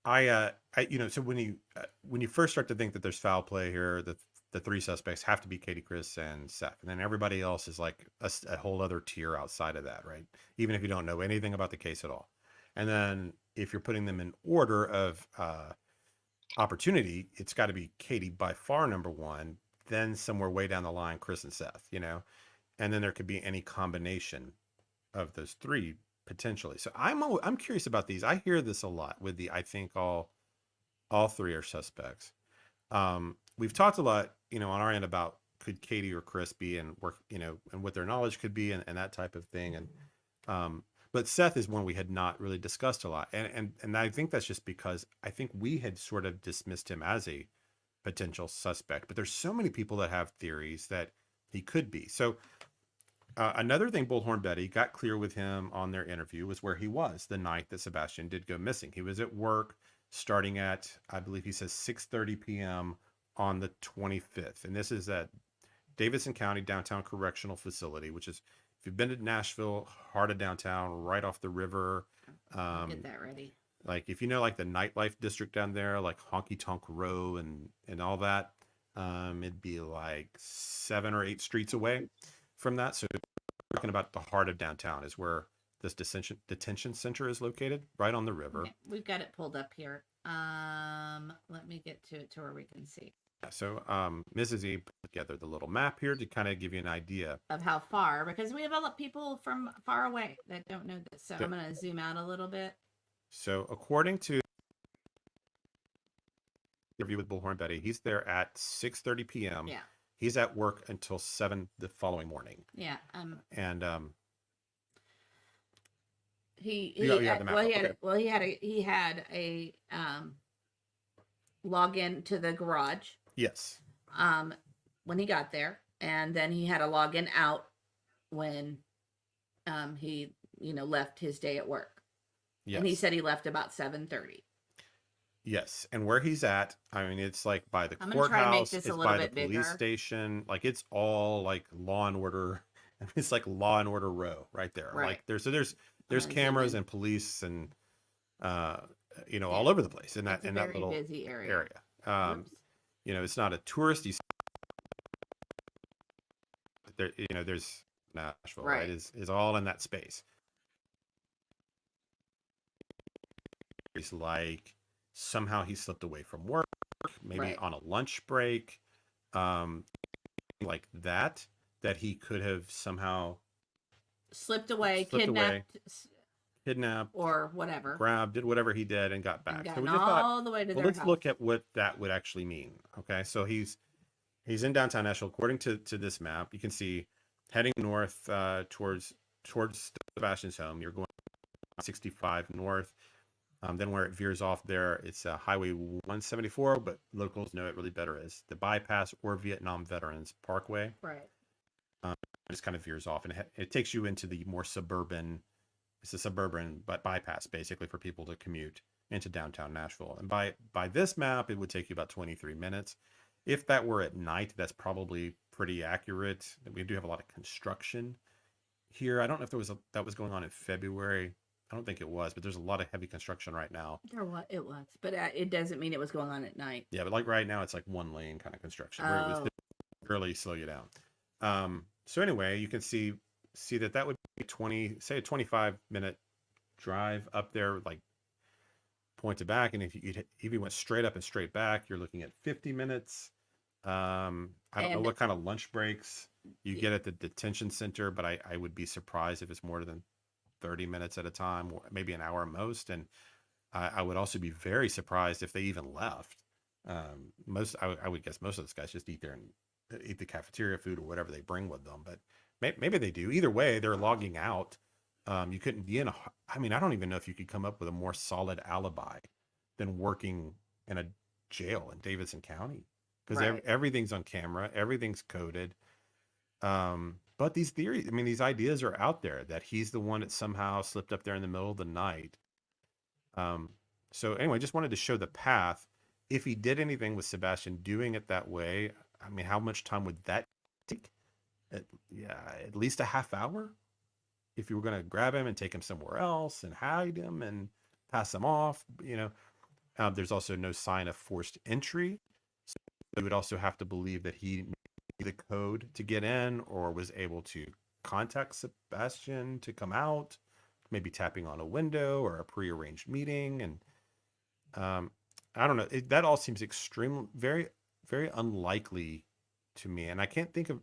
so when you first start to think that there's foul play here, the three suspects have to be Katie, Chris, and Seth, and then everybody else is like a whole other tier outside of that, right? Even if you don't know anything about the case at all. And then if you're putting them in order of opportunity, it's got to be Katie by far number one, then somewhere way down the line, Chris and Seth, and then there could be any combination of those three potentially. So I'm curious about these. I hear this a lot with the I think all three are suspects. We've talked a lot, on our end about could Katie or Chris be and work, and what their knowledge could be and that type of thing. And but Seth is one we had not really discussed a lot. And I think that's just because I think we had sort of dismissed him as a potential suspect, but there's so many people that have theories that he could be. So another thing Bullhorn Betty got clear with him on their interview was where he was the night that Sebastian did go missing. He was at work starting at, I believe he says 6:30 p.m. on the 25th. And this is at Davidson County Downtown Correctional Facility, which is, if you've been to Nashville, heart of downtown, right off the river. Get that ready. Like if like the nightlife district down there, like Honky Tonk Row and all that, it'd be like 7 or 8 streets away from that. So talking about the heart of downtown is where this detention center is located, right on the river. Okay, we've got it pulled up here. Let me get to it to where we can see. So Mrs. E put together the little map here to kind of give you an idea Of how far, because we have a lot of people from far away that don't know this. So I'm going to zoom out a little bit. So according to the interview with Bullhorn Betty, he's there at 6:30 p.m. Yeah. He's at work until 7 the following morning. Yeah. And he you have the map up, he had a login to the garage yes. when he got there, and then he had a login out when he left his day at work. Yes. And he said he left about 7:30. Yes, and where he's at, I mean, it's like by the I'm gonna try to make courthouse, this it's a little by the bit police bigger. station, like it's all like Law and Order. It's like Law and Order Row right there. Right. Like there's gonna cameras zoom in. and police and all over the place in that It's a that very little busy area. area. Oops. It's not a touristy. There's Nashville, right? Right. Is all in that space. It's like somehow he slipped away from work, maybe Right. on a lunch break, like that he could have somehow Slipped away, Slipped away. kidnapped, or whatever. grabbed, did whatever he did and got back. And So gotten we just thought, all the way to well, their let's house. look at what that would actually mean. Okay, so he's in downtown Nashville. According to this map, you can see heading north towards Sebastian's home. You're going 65 north. Then where it veers off there, it's Highway 174, but locals know it really better as the bypass or Vietnam Veterans Parkway. Right. It just kind of veers off, and it takes you into the more suburban. It's a suburban but bypass basically for people to commute into downtown Nashville. And by this map, it would take you about 23 minutes. If that were at night, that's probably pretty accurate. We do have a lot of construction here. I don't know if that was going on in February. I don't think it was, but there's a lot of heavy construction right now. It was, but it doesn't mean it was going on at night. Yeah, but like right now, it's like one lane kind of construction where it was really slow you down. So anyway, you can see that would be a 25-minute drive up there, like point to back. And if you went straight up and straight back, you're looking at 50 minutes. I don't know what kind of lunch breaks you get at the detention center, but I would be surprised if it's more than 30 minutes at a time, or maybe an hour most. And I would also be very surprised if they even left. I would guess most of those guys just eat there and eat the cafeteria food or whatever they bring with them. But maybe they do. Either way, they're logging out. You couldn't be I don't even know if you could come up with a more solid alibi than working in a jail in Davidson County, because Right. everything's on camera, everything's coded. But these theories, these ideas are out there that he's the one that somehow slipped up there in the middle of the night. So anyway, just wanted to show the path. If he did anything with Sebastian doing it that way, how much time would that take? At least a half hour. If you were going to grab him and take him somewhere else and hide him and pass him off, there's also no sign of forced entry. So you would also have to believe that he knew the code to get in or was able to contact Sebastian to come out, maybe tapping on a window or a prearranged meeting. And I don't know. That all seems extremely, very, very unlikely to me, and I can't think of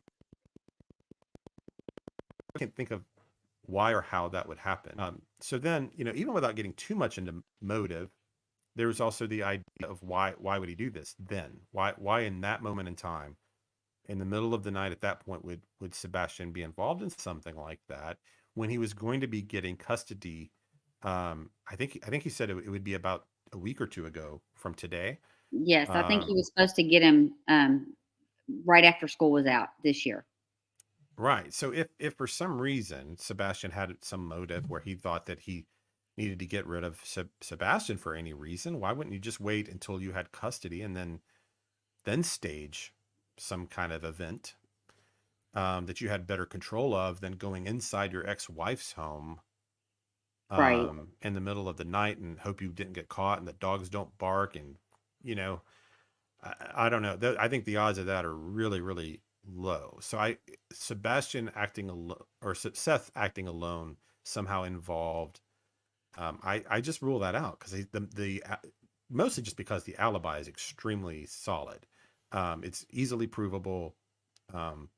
why or how that would happen. So then, even without getting too much into motive, there's also the idea of why would he do this then? Why in that moment in time, in the middle of the night at that point, would Sebastian be involved in something like that when he was going to be getting custody? I think he said it would be about a week or two ago from today. Yes, I think he Um, was supposed to get him right after school was out this year. right. So if for some reason Sebastian had some motive where he thought that he needed to get rid of Sebastian for any reason, why wouldn't you just wait until you had custody and then stage some kind of event that you had better control of than going inside your ex-wife's home Right. in the middle of the night and hope you didn't get caught and the dogs don't bark and you know I don't know. I think the odds of that are really, really low. So Sebastian acting alone or Seth acting alone somehow involved. I just rule that out because mostly just because the alibi is extremely solid. It's easily provable. Um,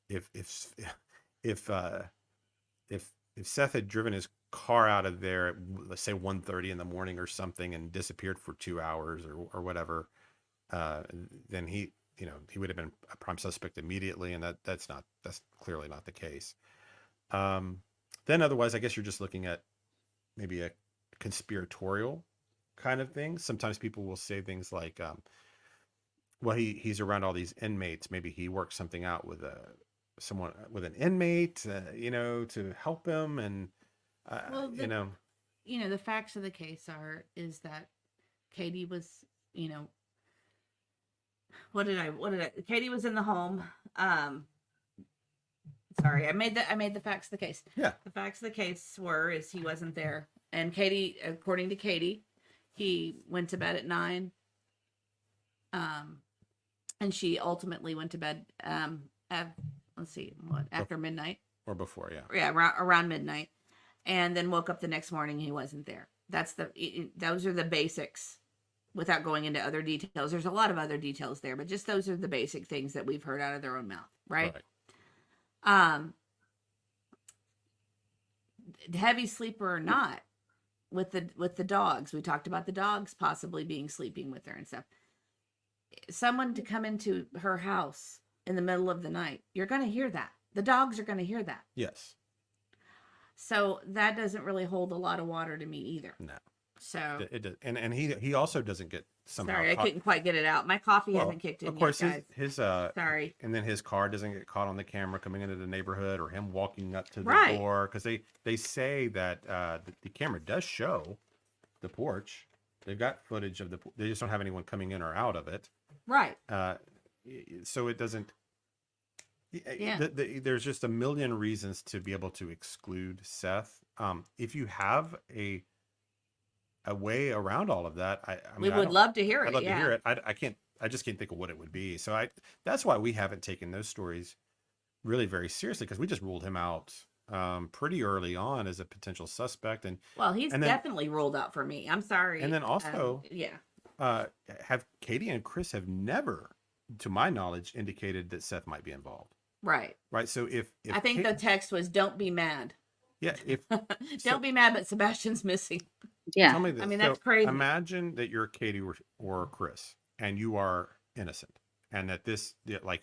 if if if uh, if Seth had driven his car out of there at, let's say 1:30 in the morning or something and disappeared for 2 hours or whatever, uh, then he would have been a prime suspect immediately, and that's clearly not the case. Um, then otherwise, I guess you're just looking at maybe a conspiratorial kind of thing. Sometimes people will say things like, well, he's around all these inmates. Maybe he worked something out with someone with an inmate, to help him, and Well, you know, the facts of the case is that Katie was, Katie was in the home. Sorry, I made the facts of the case. Yeah. The facts of the case is he wasn't there. And Katie, according to Katie, he went to bed at 9. And she ultimately went to bed after midnight. Or before, yeah. Yeah, around midnight. And then woke up the next morning, he wasn't there. Those are the basics without going into other details. There's a lot of other details there, but just those are the basic things that we've heard out of their own mouth, right? Heavy sleeper or not, with the dogs, we talked about the dogs possibly being sleeping with her and stuff. Someone to come into her house in the middle of the night, you're going to hear that. The dogs are going to hear that. Yes. So that doesn't really hold a lot of water to me either. No. So It does, and he also doesn't get somehow. sorry, I couldn't quite get it out. My coffee hasn't kicked in Of course, yet, guys. his Sorry. and then his car doesn't get caught on the camera coming into the neighborhood, or him walking up to the Right. door, because they say that the camera does show the porch. They've got footage of they just don't have anyone coming in or out of it. Right. So it doesn't. Yeah. There's just a million reasons to be able to exclude Seth. If you have a way around all of that, I mean, we would love to hear it. I'd love Yeah. to hear it. I just can't think of what it would be. So that's why we haven't taken those stories really very seriously, because we just ruled him out pretty early on as a potential suspect. Well, he's and then- definitely ruled out for me. I'm sorry. And then also, yeah. have Katie and Chris have never, to my knowledge, indicated that Seth might be involved. Right. Right. So if I think the text was, "Don't be mad." yeah, if Don't be mad, but Sebastian's missing. Yeah. tell me this. I mean, that's crazy. Imagine that you're Katie or Chris, and you are innocent, and that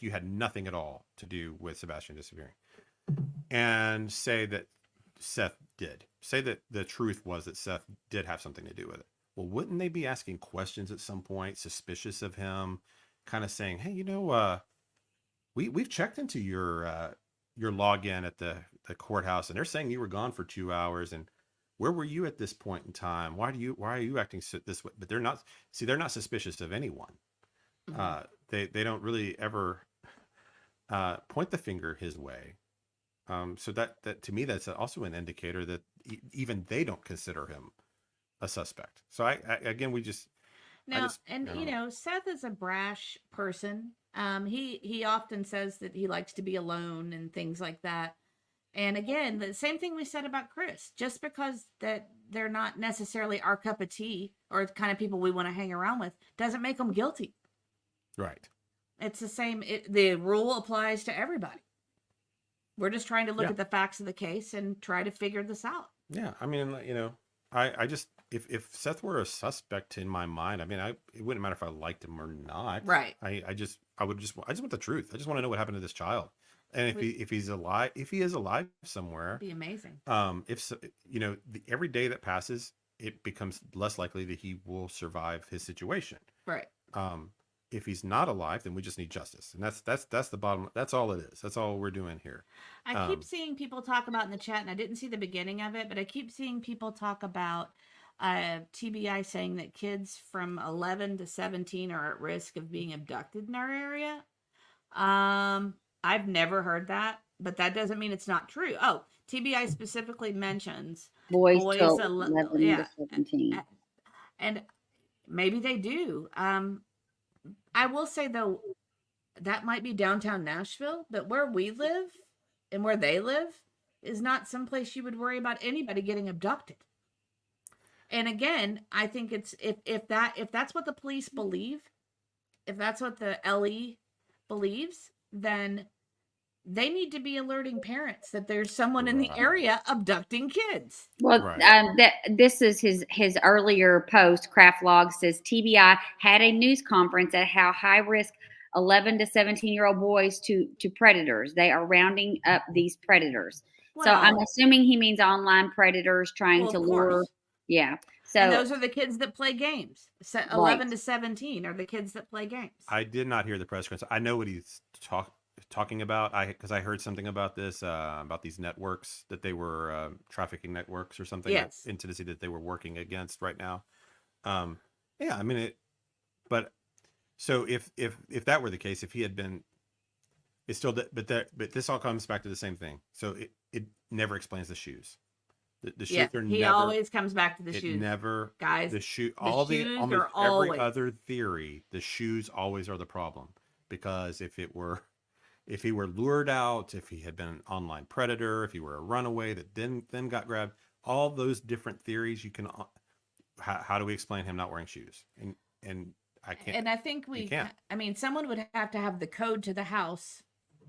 you had nothing at all to do with Sebastian disappearing, and say that Seth did. Say that the truth was that Seth did have something to do with it. Well, wouldn't they be asking questions at some point, suspicious of him, kind of saying, "Hey, we've checked into your login at the courthouse, and they're saying you were gone for 2 hours, and where were you at this point in time? Why are you acting this way?" But they're not suspicious of anyone. Mhm. They don't really ever point the finger his way. So that to me, that's also an indicator that even they don't consider him a suspect. So again, we just Now, I don't know. Seth is a brash person. He often says that he likes to be alone and things like that. And again, the same thing we said about Chris. Just because that they're not necessarily our cup of tea or the kind of people we want to hang around with doesn't make them guilty. Right. It's the same. The rule applies to everybody. We're just trying to look Yeah. at the facts of the case and try to figure this out. Yeah. I mean, I just, if Seth were a suspect in my mind, I mean, it wouldn't matter if I liked him or not. Right. I just want the truth. I just want to know what happened to this child. And if he is alive somewhere, That'd be amazing. if so, every day that passes, it becomes less likely that he will survive his situation. Right. If he's not alive, then we just need justice, and that's the bottom. That's all it is. That's all we're doing here. I keep seeing people talk about in the chat, and I didn't see the beginning of it, but I keep seeing people talk about TBI saying that kids from 11 to 17 are at risk of being abducted in our area. I've never heard that, but that doesn't mean it's not true. Oh, TBI specifically mentions Boys boys till 11 11 to 17. and maybe they do. I will say though, that might be downtown Nashville, but where we live and where they live is not someplace you would worry about anybody getting abducted. And again, I think it's if that's what the police believe, if that's what the LE believes, then they need to be alerting parents that there's someone in the Right. area abducting kids. Well, Right. this is his earlier post. Craft Log says TBI had a news conference at how high risk 11 to 17-year-old boys to predators. They are rounding up these predators. So I'm assuming he means online predators trying Well, to of lure. course. Yeah. So And those are the kids that play games. 11 to 17 are the kids that play games. I did not hear the press conference. I know what he's talking about. Because I heard something about this about these networks that they were trafficking networks or something Yes. in Tennessee that they were working against right now. Yeah, I mean it. But so if that were the case, if he had been, it's still but this all comes back to the same thing. So it never explains the shoes. The shoes are he never. always comes back to the It shoes. never, Guys, the shoe, the all shoes the are almost always- every other theory, the shoes always are the problem, because if he were lured out, if he had been an online predator, if he were a runaway that then got grabbed, all those different theories you can. How do we explain him not wearing shoes? And I can't. And I think you can't. I mean, someone would have to have the code to the house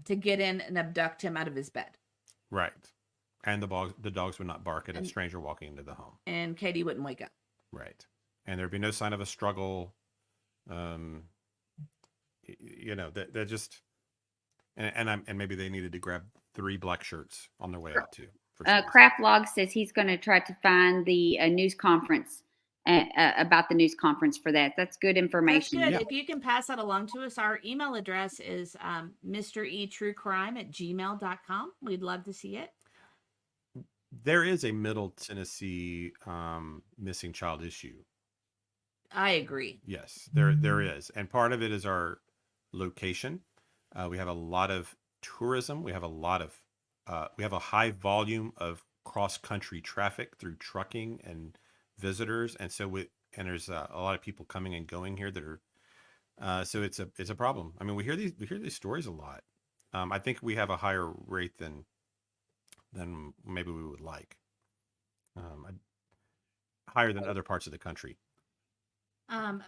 to get in and abduct him out of his bed. Right. And the dogs would not bark at a stranger walking into the home. And Katie wouldn't wake up. Right. And there'd be no sign of a struggle. They're just, and maybe they needed to grab 3 black shirts on their way out too. Craft Log says he's going to try to find the news conference about the news conference for that. That's good information. That's good. If you can pass that along to us, our email address is mretruecrime@gmail.com. We'd love to see it. There is a Middle Tennessee missing child issue. I agree. Yes, there is, and part of it is our location. We have a lot of tourism. We have a high volume of cross country traffic through trucking and visitors, and there's a lot of people coming and going here that are. So it's a problem. I mean, we hear these stories a lot. I think we have a higher rate than maybe we would like. Higher than other parts of the country.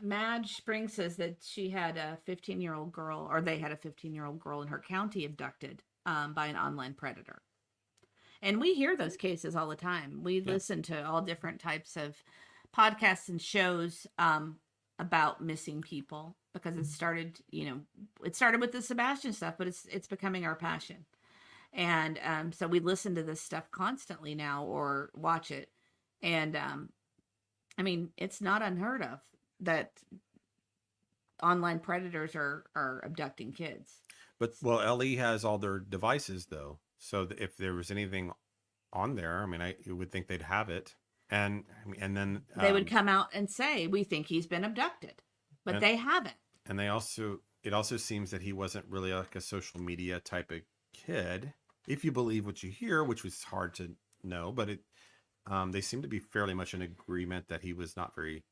Madge Spring says that she had a 15-year-old girl, or they had a 15-year-old girl in her county abducted by an online predator. And we hear those cases all the time. We listen to all different types of podcasts and shows about missing people, because it started with the Sebastian stuff, but it's becoming our passion. And so we listen to this stuff constantly now, or watch it. And I mean, it's not unheard of that online predators are abducting kids. But LE has all their devices though, so if there was anything on there, I mean, I would think they'd have it, and then They would come out and say, "We think he's been abducted," but they haven't. And it also seems that he wasn't really like a social media type of kid, if you believe what you hear, which was hard to know, but they seem to be fairly much in agreement that he was not very,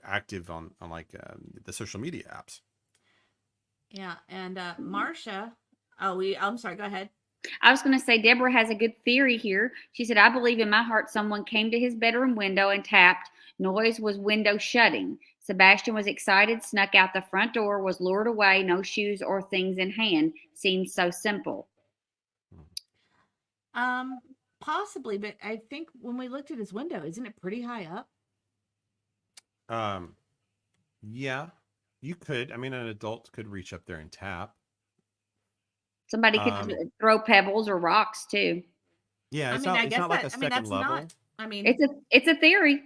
active on like the social media apps. Yeah, and Marcia, I'm sorry, go ahead. I was going to say, Deborah has a good theory here. She said, I believe in my heart someone came to his bedroom window and tapped. Noise was window shutting. Sebastian was excited, snuck out the front door, was lured away, no shoes or things in hand. Seems so simple. Possibly, but I think when we looked at his window, isn't it pretty high up? Yeah, you could. I mean, an adult could reach up there and tap. Somebody could throw pebbles or rocks too. Yeah, it's I mean, not. I It's guess not like a that. I mean, second that's level. not. I mean, It's a theory.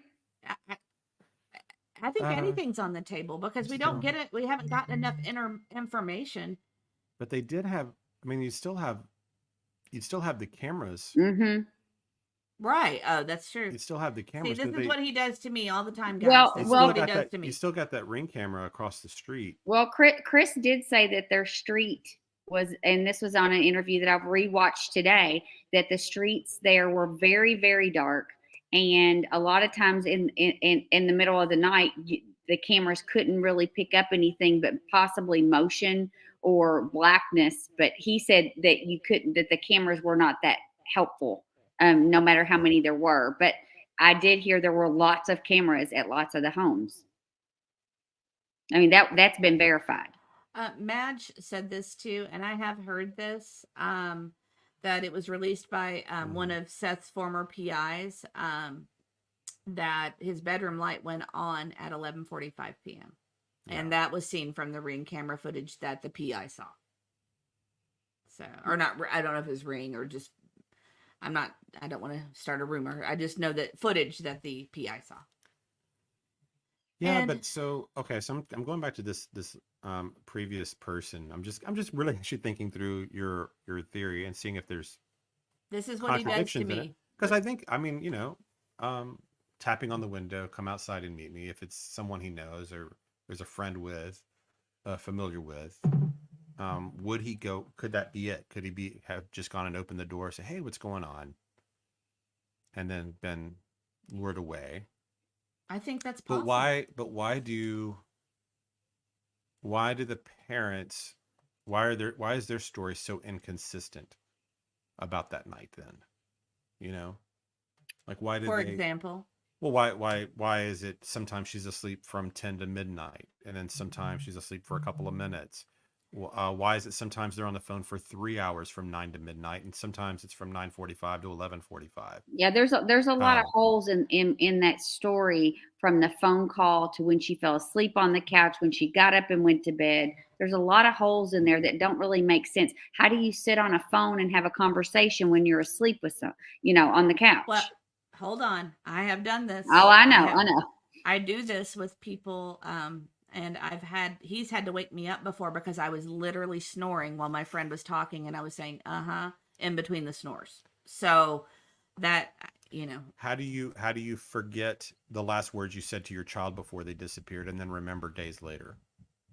I think anything's on the table because we don't get it. We haven't gotten enough information. But they did have. I mean, you'd still have the cameras. Mm-hmm. Right. Oh, that's true. You still have the cameras. See, this is what he does to me all the time, guys. Well, This is well, what he does to me. You still got that Ring camera across the street. Well, Chris did say that their street was, and this was on an interview that I've rewatched today, that the streets there were very, very dark. And a lot of times in the middle of the night, the cameras couldn't really pick up anything but possibly motion or blackness. But he said that that the cameras were not that helpful, no matter how many there were. But I did hear there were lots of cameras at lots of the homes. I mean, that's been verified. Madge said this too, and I have heard this, that it was released by one of Seth's former PIs, that his bedroom light went on at 11:45 p.m. Yeah. And that was seen from the Ring camera footage that the PI saw. So, or not, I don't know if it was Ring or just, I don't want to start a rumor. I just know that footage that the PI saw. Yeah, And- but so okay, so I'm going back to this previous person. I'm just really actually thinking through your theory and seeing if there's This is what he does to contradictions in it. me. Because I think, I mean, tapping on the window, come outside and meet me if it's someone he knows or there's a friend with, familiar with. Would he go? Could that be it? Could he have just gone and opened the door, say, "Hey, what's going on?" and then been lured away? I think that's possible. But why do the parents? Why is their story so inconsistent about that night? Then, like why did For they? example, Well, why is it sometimes she's asleep from 10 to midnight, and then sometimes she's asleep for a couple of minutes? Why is it sometimes they're on the phone for 3 hours from 9 to midnight, and sometimes it's from 9:45 to 11:45? Yeah, there's a lot of holes in that story, from the phone call to when she fell asleep on the couch, when she got up and went to bed. There's a lot of holes in there that don't really make sense. How do you sit on a phone and have a conversation when you're asleep with on the couch? well, hold on. I have done this. Oh, I know. I do this with people, and he's had to wake me up before because I was literally snoring while my friend was talking, and I was saying in between the snores. So that How do you forget the last words you said to your child before they disappeared and then remember days later?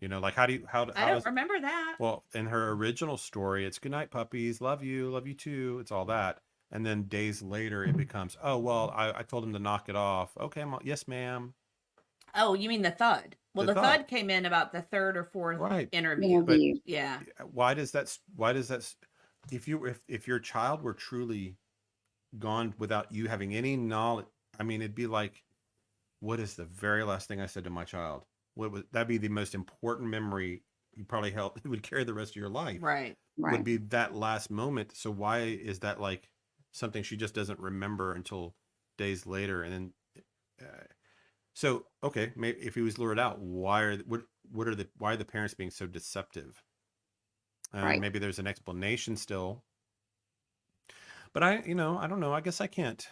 Like how I don't remember that. Well, in her original story, it's "Good night, puppies, love you too." It's all that. And then days later, it becomes, "Oh, well, I told him to knock it off." "Okay, yes, ma'am." Oh, you mean the thud? Well, The the thud. thud came in about the third or fourth Right. interview. But Yeah. why does that? If your child were truly gone without you having any knowledge, I mean, it'd be like, what is the very last thing I said to my child? That'd be the most important memory you probably held. It would carry the rest of your life. Right. Would be that last moment. So why is that like something she just doesn't remember until days later? And then, so okay, maybe if he was lured out, why are the parents being so deceptive? Right. Maybe there's an explanation still, but I don't know. I guess I can't.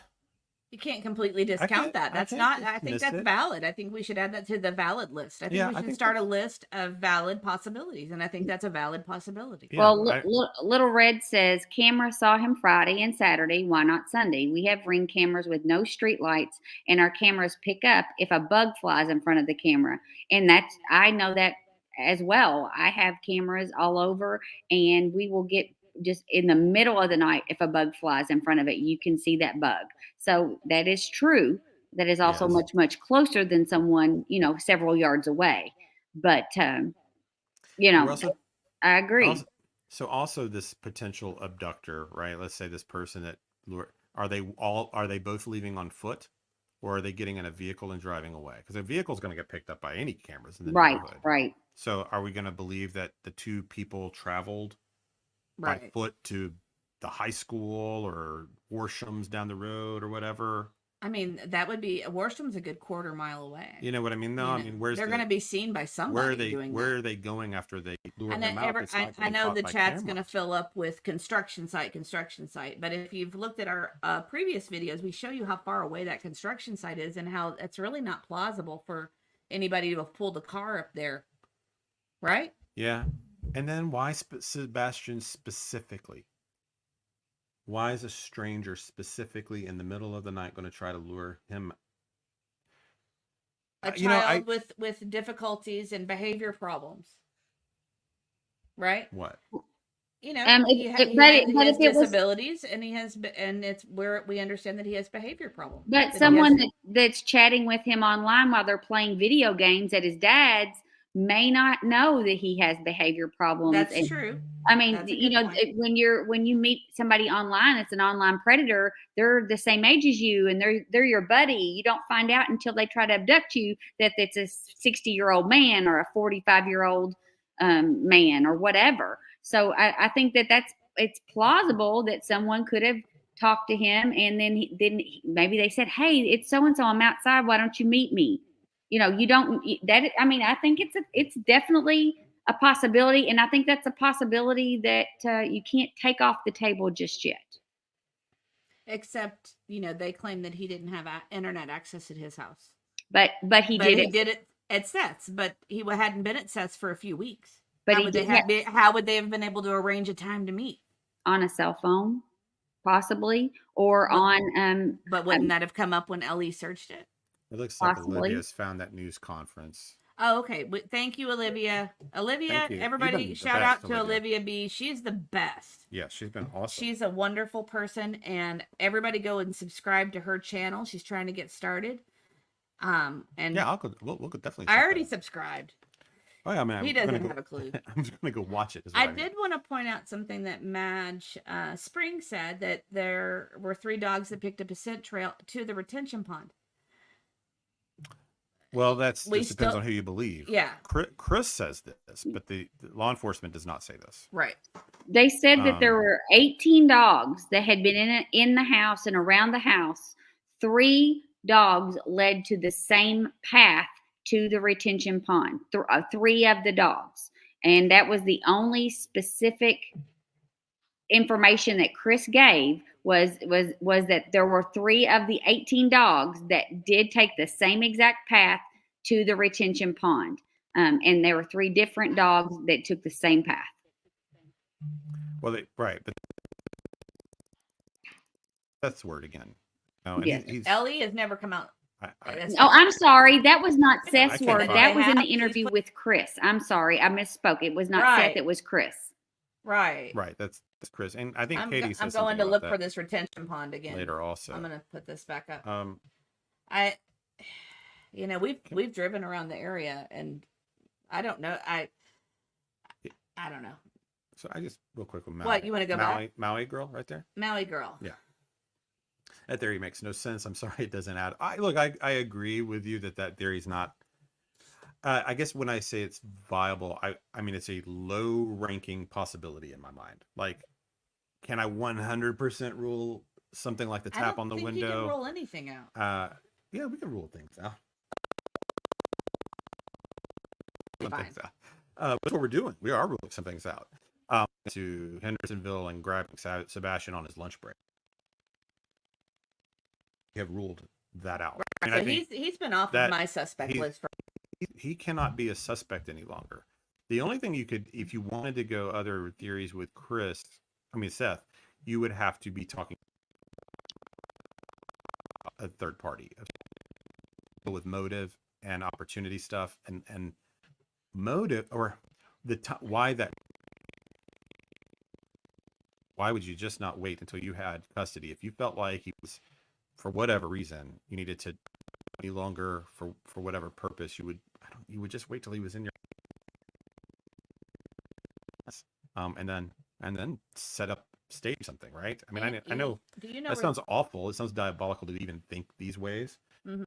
You can't completely discount can't- that. I That's can't not, I think dismiss that's it. valid. I think we should add that to the valid list. I think Yeah, we I should think start a list of valid possibilities. And I think that's a valid possibility. Yeah, Well, Little Red says camera saw him Friday and Saturday. Why not Sunday? We have Ring cameras with no street lights, and our cameras pick up if a bug flies in front of the camera. And I know that as well. I have cameras all over, and we will get just in the middle of the night. If a bug flies in front of it, you can see that bug. So that is true. That is also Yes. much, much closer than someone, several yards away. But, We're also- I agree. So also this potential abductor, right? Let's say this person that are they both leaving on foot, or are they getting in a vehicle and driving away? Because a vehicle is going to get picked up by any cameras in the Right, neighborhood. right. So are we going to believe that the two people traveled by Right. foot to the high school or Worsham's down the road or whatever? I mean, that would be Worsham's a good quarter mile away. You know what I mean? No, You I know, mean, where's they're going to be seen by somebody where are they doing where that. are they going after they lure And them out? It's not I getting know caught the by chat's going to cameras. fill up with construction site. But if you've looked at our previous videos, we show you how far away that construction site is and how it's really not plausible for anybody to have pulled a car up there. Right? Yeah. And then why Sebastian specifically? Why is a stranger specifically in the middle of the night going to try to lure him? A You know, child with difficulties and behavior problems. Right? what? You know, But he has if it was, disabilities, and it's where we understand that he has behavior problems. but that he someone has- that's chatting with him online while they're playing video games at his dad's may not know that he has behavior problems. That's And true. I mean, That's a you good know, point. when you meet somebody online, it's an online predator. They're the same age as you, and they're your buddy. You don't find out until they try to abduct you that it's a 60-year-old man or a 45-year-old man or whatever. So I think it's plausible that someone could have talked to him, and then maybe they said, "Hey, it's so and so. I'm outside. Why don't you meet me?" You know, you don't that. I mean, I think it's definitely a possibility, and I think that's a possibility that you can't take off the table just yet. Except, they claim that he didn't have internet access at his house. But he But did he it. did it at Seth's, but he hadn't been at Seth's for a few weeks. But how he would did how would they have been able to arrange a time to meet? on a cell phone, possibly, or But- on But wouldn't that have come up when Ellie searched it? It looks like Possibly. Olivia's found that news conference. Oh, okay. Thank you, Olivia. Olivia, Thank you. You've everybody, been the shout best, out to Olivia. Olivia B. She's the best. Yeah, she's been awesome. She's a wonderful person, and everybody go and subscribe to her channel. She's trying to get started. And yeah, I'll go. We'll definitely. I check already that. subscribed. Oh, yeah, I mean, He I'm doesn't gonna go- have a clue. I'm just gonna go watch it. is what I mean. did want to point out something that Madge Spring said, that there were 3 dogs that picked up a scent trail to the retention pond. Well, that's We just depends still- on who you believe. Yeah, Chris says this, but the law enforcement does not say this. right. They said that there Um, were 18 dogs that had been in the house and around the house. 3 dogs led to the same path to the retention pond. 3 of the dogs, and that was the only specific information that Chris gave was that there were 3 of the 18 dogs that did take the same exact path to the retention pond, and there were 3 different dogs that took the same path. Well, right, but that's the word again. No, and Yeah. he's Ellie has never come out. I, Oh, I'm sorry. That was not I Seth's can't word. find That it. was in the He's interview put- with Chris. I'm sorry. I misspoke. It was not Right. Seth. It was Chris. Right. right. That's Chris, and I think I'm Katie says going something to about look that for this retention pond again. later. Also, I'm going to put this back up. um, We've driven around the area, and I don't know. I don't know. so I just real quick with Maui. What, you wanna go back? Maui girl right there. Maui girl. Yeah. That theory makes no sense. I'm sorry, it doesn't add. I agree with you that theory's not. I guess when I say it's viable, I mean it's a low-ranking possibility in my mind. Like, can I 100% rule something like the I tap don't on the think you can window? roll anything out. Yeah, we can rule things out. Rule Fine. things out. That's what we're doing. We are ruling some things out. To Hendersonville and grabbing Sebastian on his lunch break. We have ruled that out. I mean, So I think he's been off that of my suspect he- list for. he cannot be a suspect any longer. The only thing you could, if you wanted to go other theories with Seth, you would have to be talking a third party with motive and opportunity stuff and motive, or why would you just not wait until you had custody? If you felt like he was, for whatever reason, you needed to any longer for whatever purpose, you would just wait till he was in your. and then set up stage something, right? I mean, And I know do you know that sounds awful. It sounds diabolical to even think these ways. Mhm.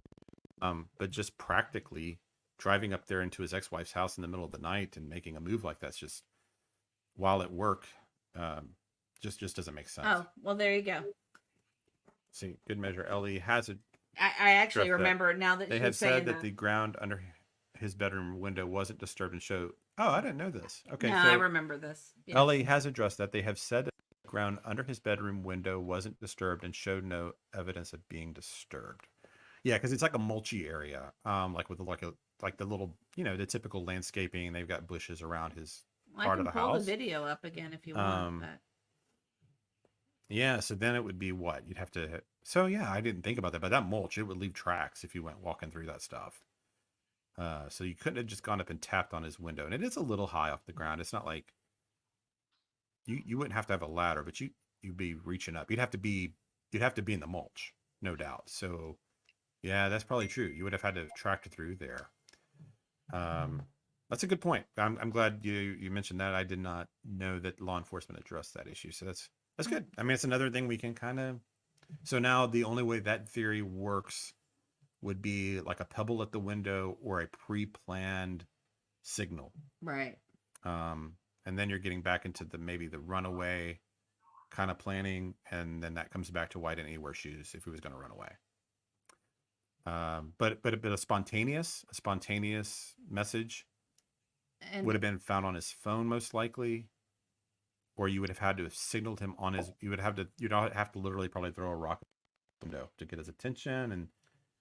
But just practically driving up there into his ex-wife's house in the middle of the night and making a move like that's just while at work, just doesn't make sense. Oh, well, there you go. See, good measure. Ellie has it. I actually Stress that remember now that They you're had saying said that the ground under his bedroom window wasn't disturbed and showed. Oh, I didn't know this. Okay, No, so I remember this. Yeah. Ellie has addressed that. They have said that the ground under his bedroom window wasn't disturbed and showed no evidence of being disturbed. Yeah, because it's like a mulchy area, like with like the little, the typical landscaping. They've got bushes around his I part can of the pull house. the video up again if you want. But Yeah, so then it would be what you'd have to. So yeah, I didn't think about that, but that mulch, it would leave tracks if you went walking through that stuff. So you couldn't have just gone up and tapped on his window, and it is a little high off the ground. It's not like you wouldn't have to have a ladder, but you'd be reaching up. You'd have to be in the mulch, no doubt. So yeah, that's probably true. You would have had to have tracked through there. That's a good point. I'm glad you mentioned that. I did not know that law enforcement addressed that issue. So that's good. I mean, it's another thing we can kind of. So now the only way that theory works would be like a pebble at the window or a pre-planned signal. right. And then you're getting back into maybe the runaway kind of planning, and then that comes back to why didn't he wear shoes if he was going to run away? But a spontaneous message And would have been found on his phone most likely, or you would have had to have signaled him on his. You'd have to literally probably throw a rock at the window to get his attention,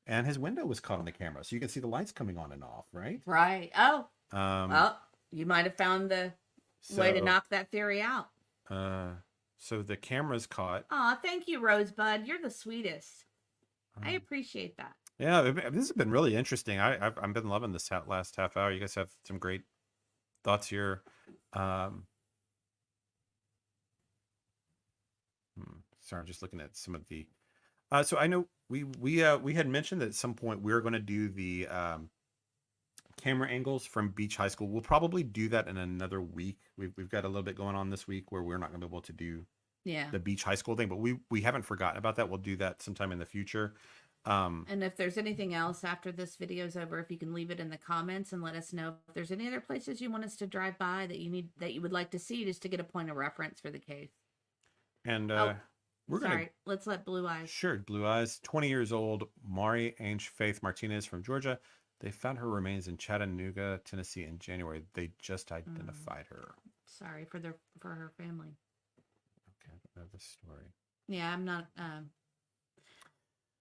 and his window was caught on the camera, so you can see the lights coming on and off, right? right. Oh, Um, you might have found the way to so, knock that theory out. So the camera's caught. Aw, thank you, Rosebud. You're the sweetest. I Um, appreciate that. Yeah, this has been really interesting. I've been loving this last half hour. You guys have some great thoughts here. Sorry, I'm just looking at some of the. So I know we had mentioned that at some point we were going to do the camera angles from Beach High School. We'll probably do that in another week. We've got a little bit going on this week where we're not going to be able to do Yeah. the Beach High School thing, but we haven't forgotten about that. We'll do that sometime in the future. And if there's anything else after this video's over, if you can leave it in the comments and let us know if there's any other places you want us to drive by that you would like to see, just to get a point of reference for the case. And we're Sorry, gonna let's let Blue Eyes. sure Blue Eyes, 20 years old, Mari Ainge Faith Martinez from Georgia. They found her remains in Chattanooga, Tennessee in January. They just identified her. Sorry for her family. Okay, I don't know the story. Yeah, I'm not.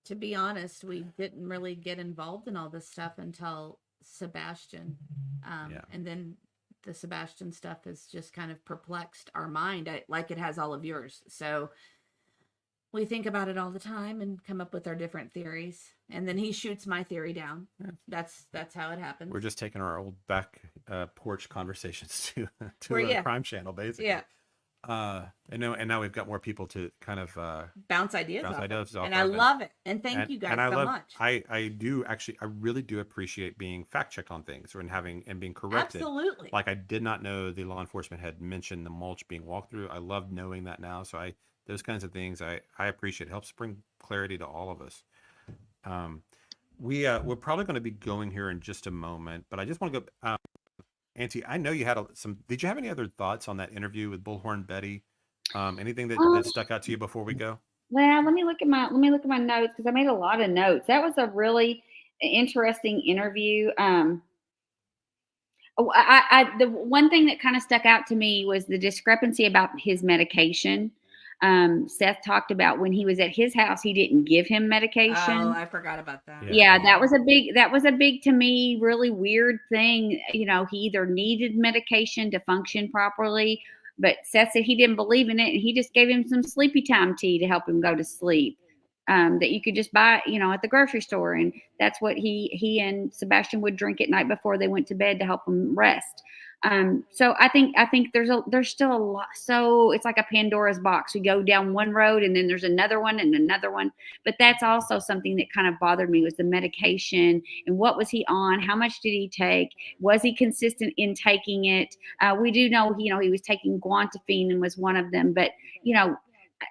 To be honest, we didn't really get involved in all this stuff until Sebastian, Yeah. and then the Sebastian stuff has just kind of perplexed our mind, like it has all of yours. So we think about it all the time and come up with our different theories, and then he shoots my theory down. Yeah. That's how it happens. We're just taking our old back porch conversations to Yeah. a crime channel, basically. Yeah, And now we've got more people to kind of bounce ideas bounce off. ideas off And I of. love it. And thank you guys and I so love, much. I do actually, I really do appreciate being fact checked on things and being corrected. Absolutely. Like I did not know the law enforcement had mentioned the mulch being walked through. I love knowing that now. So those kinds of things I appreciate. It helps bring clarity to all of us. We're probably going to be going here in just a moment, but I just want to go. Auntie, I know you had some. Did you have any other thoughts on that interview with Bullhorn Betty? Anything that stuck out to you before we go? Well, let me look at my notes, because I made a lot of notes. That was a really interesting interview. The one thing that kind of stuck out to me was the discrepancy about his medication. Seth talked about when he was at his house, he didn't give him medication. Oh, I forgot about that. Yeah, that was a big to me, really weird thing. He either needed medication to function properly, but Seth said he didn't believe in it, and he just gave him some sleepy time tea to help him go to sleep. That you could just buy, at the grocery store, and that's what he and Sebastian would drink at night before they went to bed to help him rest. So I think there's still a lot. So it's like a Pandora's box. We go down one road and then there's another one and another one. But that's also something that kind of bothered me was the medication and what was he on? How much did he take? Was he consistent in taking it? We do know, he was taking guanfacine and was one of them. But,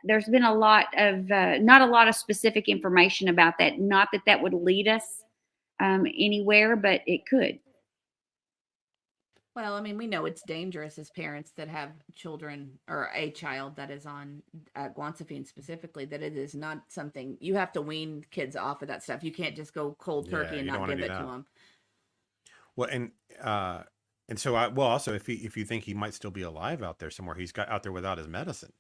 there's been a lot of, not a lot of specific information about that. Not that that would lead us anywhere, but it could. Well, I mean, we know it's dangerous as parents that have children or a child that is on guanfacine specifically, that it is not something you have to wean kids off of that stuff. You can't just go cold turkey and you don't not wanna give do it to that. them. Well, and so also if you think he might still be alive out there somewhere, he's got out there without his medicine,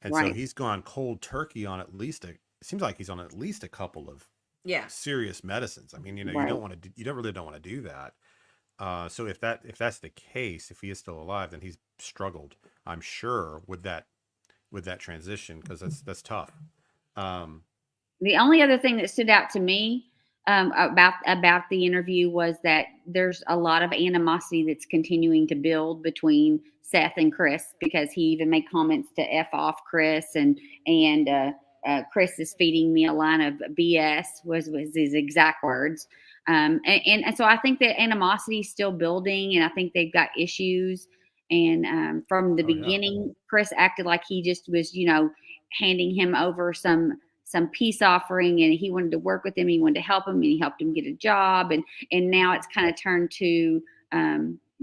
and so Right. he's gone cold turkey on at least it seems like he's on at least a couple of Yeah. serious medicines. I mean, you Right. don't want to, you don't really don't want to do that. So if that's the case, if he is still alive, then he's struggled, I'm sure, with that transition, because that's tough. The only other thing that stood out to me about the interview was that there's a lot of animosity that's continuing to build between Seth and Chris, because he even made comments to F off Chris and Chris is feeding me a line of BS was his exact words. And so I think that animosity is still building, and I think they've got issues. And from the Oh, yeah. beginning, Chris acted like he just was, handing him over some peace offering, and he wanted to work with him. He wanted to help him, and he helped him get a job. And now it's kind of turned to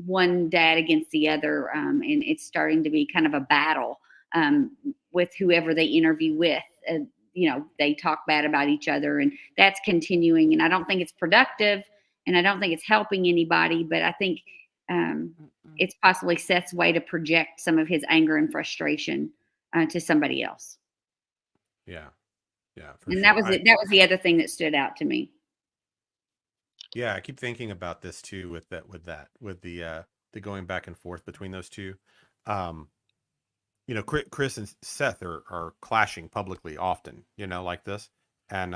one dad against the other, and it's starting to be kind of a battle with whoever they interview with. They talk bad about each other, and that's continuing. And I don't think it's productive, and I don't think it's helping anybody. But I think it's possibly Seth's way to project some of his anger and frustration to somebody else. Yeah, for And sure. that was it. That was the other thing that stood out to me. Yeah, I keep thinking about this too with the going back and forth between those two. Chris and Seth are clashing publicly often, like this, and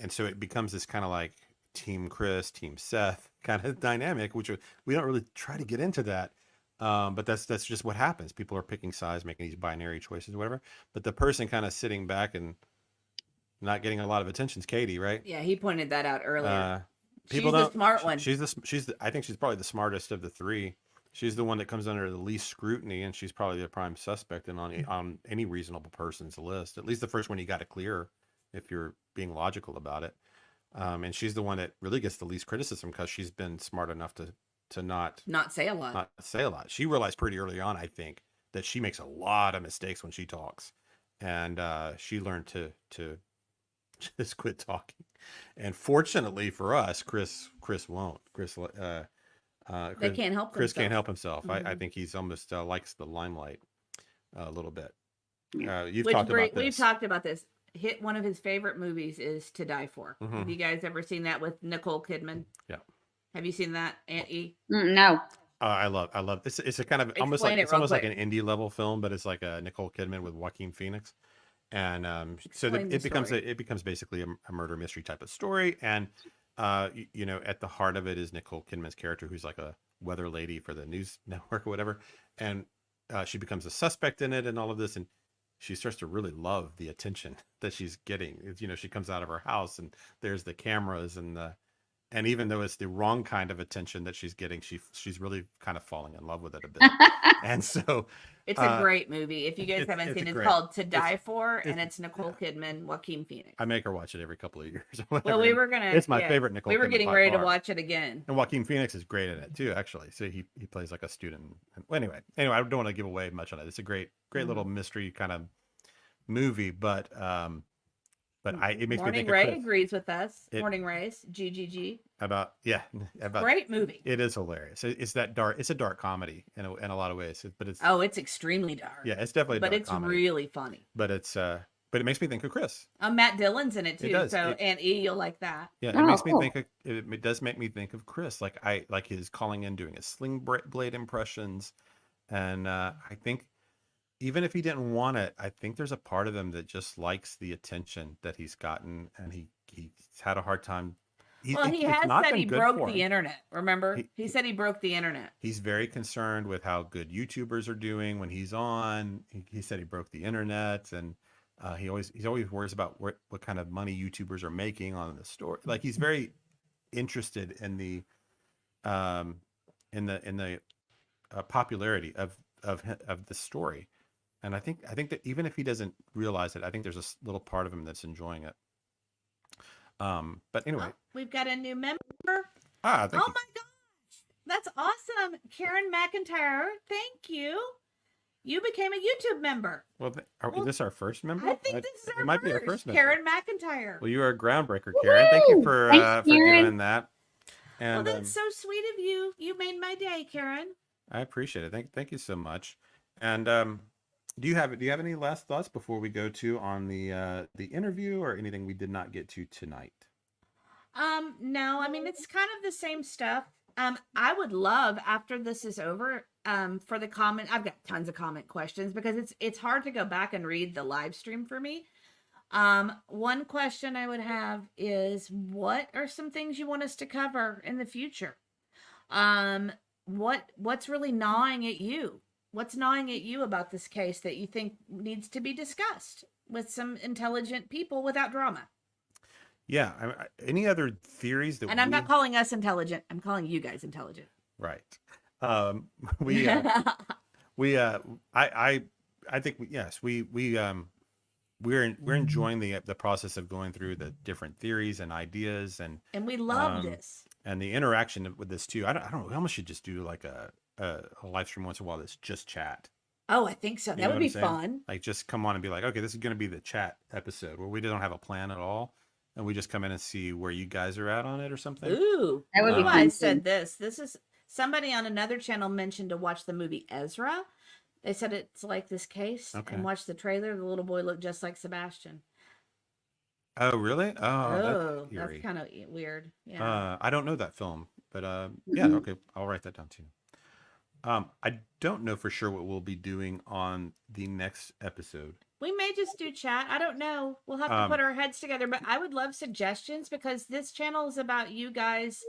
so it becomes this kind of like Team Chris, Team Seth kind of dynamic, which we don't really try to get into that. But that's just what happens. People are picking sides, making these binary choices, whatever. But the person kind of sitting back and not getting a lot of attention is Katie, right? Yeah, he pointed that out earlier. People She's the don't. smart one. I think she's probably the smartest of the three. She's the one that comes under the least scrutiny, and she's probably the prime suspect on any reasonable person's list. At least the first one you got to clear, if you're being logical about it. And she's the one that really gets the least criticism because she's been smart enough to not say a lot. Not say a lot. She realized pretty early on, I think, that she makes a lot of mistakes when she talks, and she learned to just quit talking. And fortunately for us, Chris won't. They can't help Chris themselves. can't help himself. Mhm. I think he's almost likes the limelight a little bit. Yeah. We've talked about this. One of his favorite movies is To Die For. Mhm. Have you guys ever seen that with Nicole Kidman? Yeah. Have you seen that, Aunt E? No. I love it's a kind of almost Explain like it it's real almost like quick. an indie level film, but it's like a Nicole Kidman with Joaquin Phoenix. And Explain the it becomes story. it becomes basically a murder mystery type of story. And at the heart of it is Nicole Kidman's character, who's like a weather lady for the news network or whatever. And she becomes a suspect in it and all of this, and she starts to really love the attention that she's getting. She comes out of her house and there's the cameras and even though it's the wrong kind of attention that she's getting, she's really kind of falling in love with it a bit. And so It's a great movie. If you guys haven't it's seen it, great. it's called To Die For, and it's- it's Nicole Kidman, Joaquin Phoenix. I make her watch it every couple of years. Or Well, whatever. we were gonna. It's my favorite Nicole. We were Kidman getting by ready to far. watch it again. And Joaquin Phoenix is great in it too, actually. So he plays like a student. Well, anyway, I don't want to give away much on it. It's a great little mystery kind of movie, but it makes me Morning think Ray of Chris. agrees with us. Morning Rays, GGG. About Great movie. It is hilarious. It's that dark. It's a dark comedy in a lot of ways, but it's it's extremely dark. yeah, it's definitely a but dark it's comedy. really funny. But it makes me think of Chris. Matt Dillon's in it too. It does. So Aunt E, you'll like that. Yeah, it Oh, makes me cool. think of it does make me think of Chris. Like his calling in, doing his sling blade impressions, and I think even if he didn't want it, I think there's a part of him that just likes the attention that he's gotten, and he's had a hard time Well, he it's has not said been he good broke for the him. internet. Remember? He- He said he broke the internet. He's very concerned with how good YouTubers are doing when he's on. He said he broke the internet, and he's always worries about what kind of money YouTubers are making on the story. Like he's very interested in the um in the popularity of the story. And I think that even if he doesn't realize it, I think there's a little part of him that's enjoying it. But anyway, Oh, we've got a new member. thank Oh you. my gosh, that's awesome, Karen McIntyre. Thank you. You became a YouTube member. Well, Well, is this our first member? I think this is It our might be our first member. Karen McIntyre. Well, you are a groundbreaker, Karen. Thank you Woo! Thanks, for Karen. doing that. Well, And that's so sweet of you. You made my day, Karen. I appreciate it. Thank you so much. And do you have any last thoughts before we go to on the interview or anything we did not get to tonight? No, I mean it's kind of the same stuff. I would love after this is over, for the comment. I've got tons of comment questions because it's hard to go back and read the live stream for me. One question I would have is what are some things you want us to cover in the future? What's really gnawing at you? What's gnawing at you about this case that you think needs to be discussed with some intelligent people without drama? Yeah. Any other theories that And I'm not calling us intelligent. I'm calling you guys intelligent. right? We I think we're enjoying the process of going through the different theories and ideas and And we love Um, this. and the interaction with this too. I don't know. We almost should just do like a live stream once in a while that's just chat. Oh, I think so. You That know would what be I'm saying? fun. Like just come on and be like, okay, this is going to be the chat episode where we don't have a plan at all, and we just come in and see where you guys are at on it or something. Ooh, That would be Levi fun, said too. this. This is somebody on another channel mentioned to watch the movie Ezra. They said it's like this case Okay. and watch the trailer. The little boy looked just like Sebastian. Oh, really? Oh, Oh, that's eerie. that's kind of weird. Yeah. I don't know that film, but yeah, Mhm. okay, I'll write that down too. I don't know for sure what we'll be doing on the next episode. We may just do chat. I don't know. We'll have to put our heads together, but I would love suggestions because this channel is about you guys.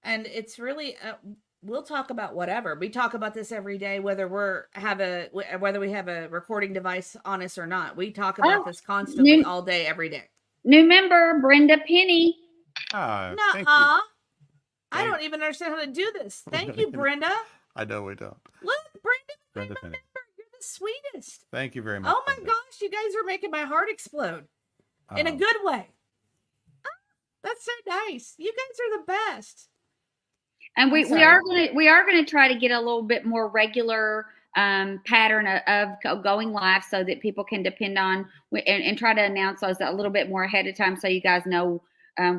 And it's really, we'll talk about whatever. We talk about this every day, whether we have a recording device on us or not. We talk about this constantly, all day, every day. New member, Brenda Penny. Thank you. Nuh-uh. I Thank- don't even understand how to do this. We Thank don't you, even- Brenda. I know we don't. Look, Brenda, Brenda became a Penny. member. You're the sweetest. Thank you very much. Oh my Brenda. gosh, you guys are making my heart explode in a Um, good way. Ah, that's so nice. You guys are the best. And we sorry. are gonna try to get a little bit more regular pattern of going live so that people can depend on and try to announce those a little bit more ahead of time so you guys know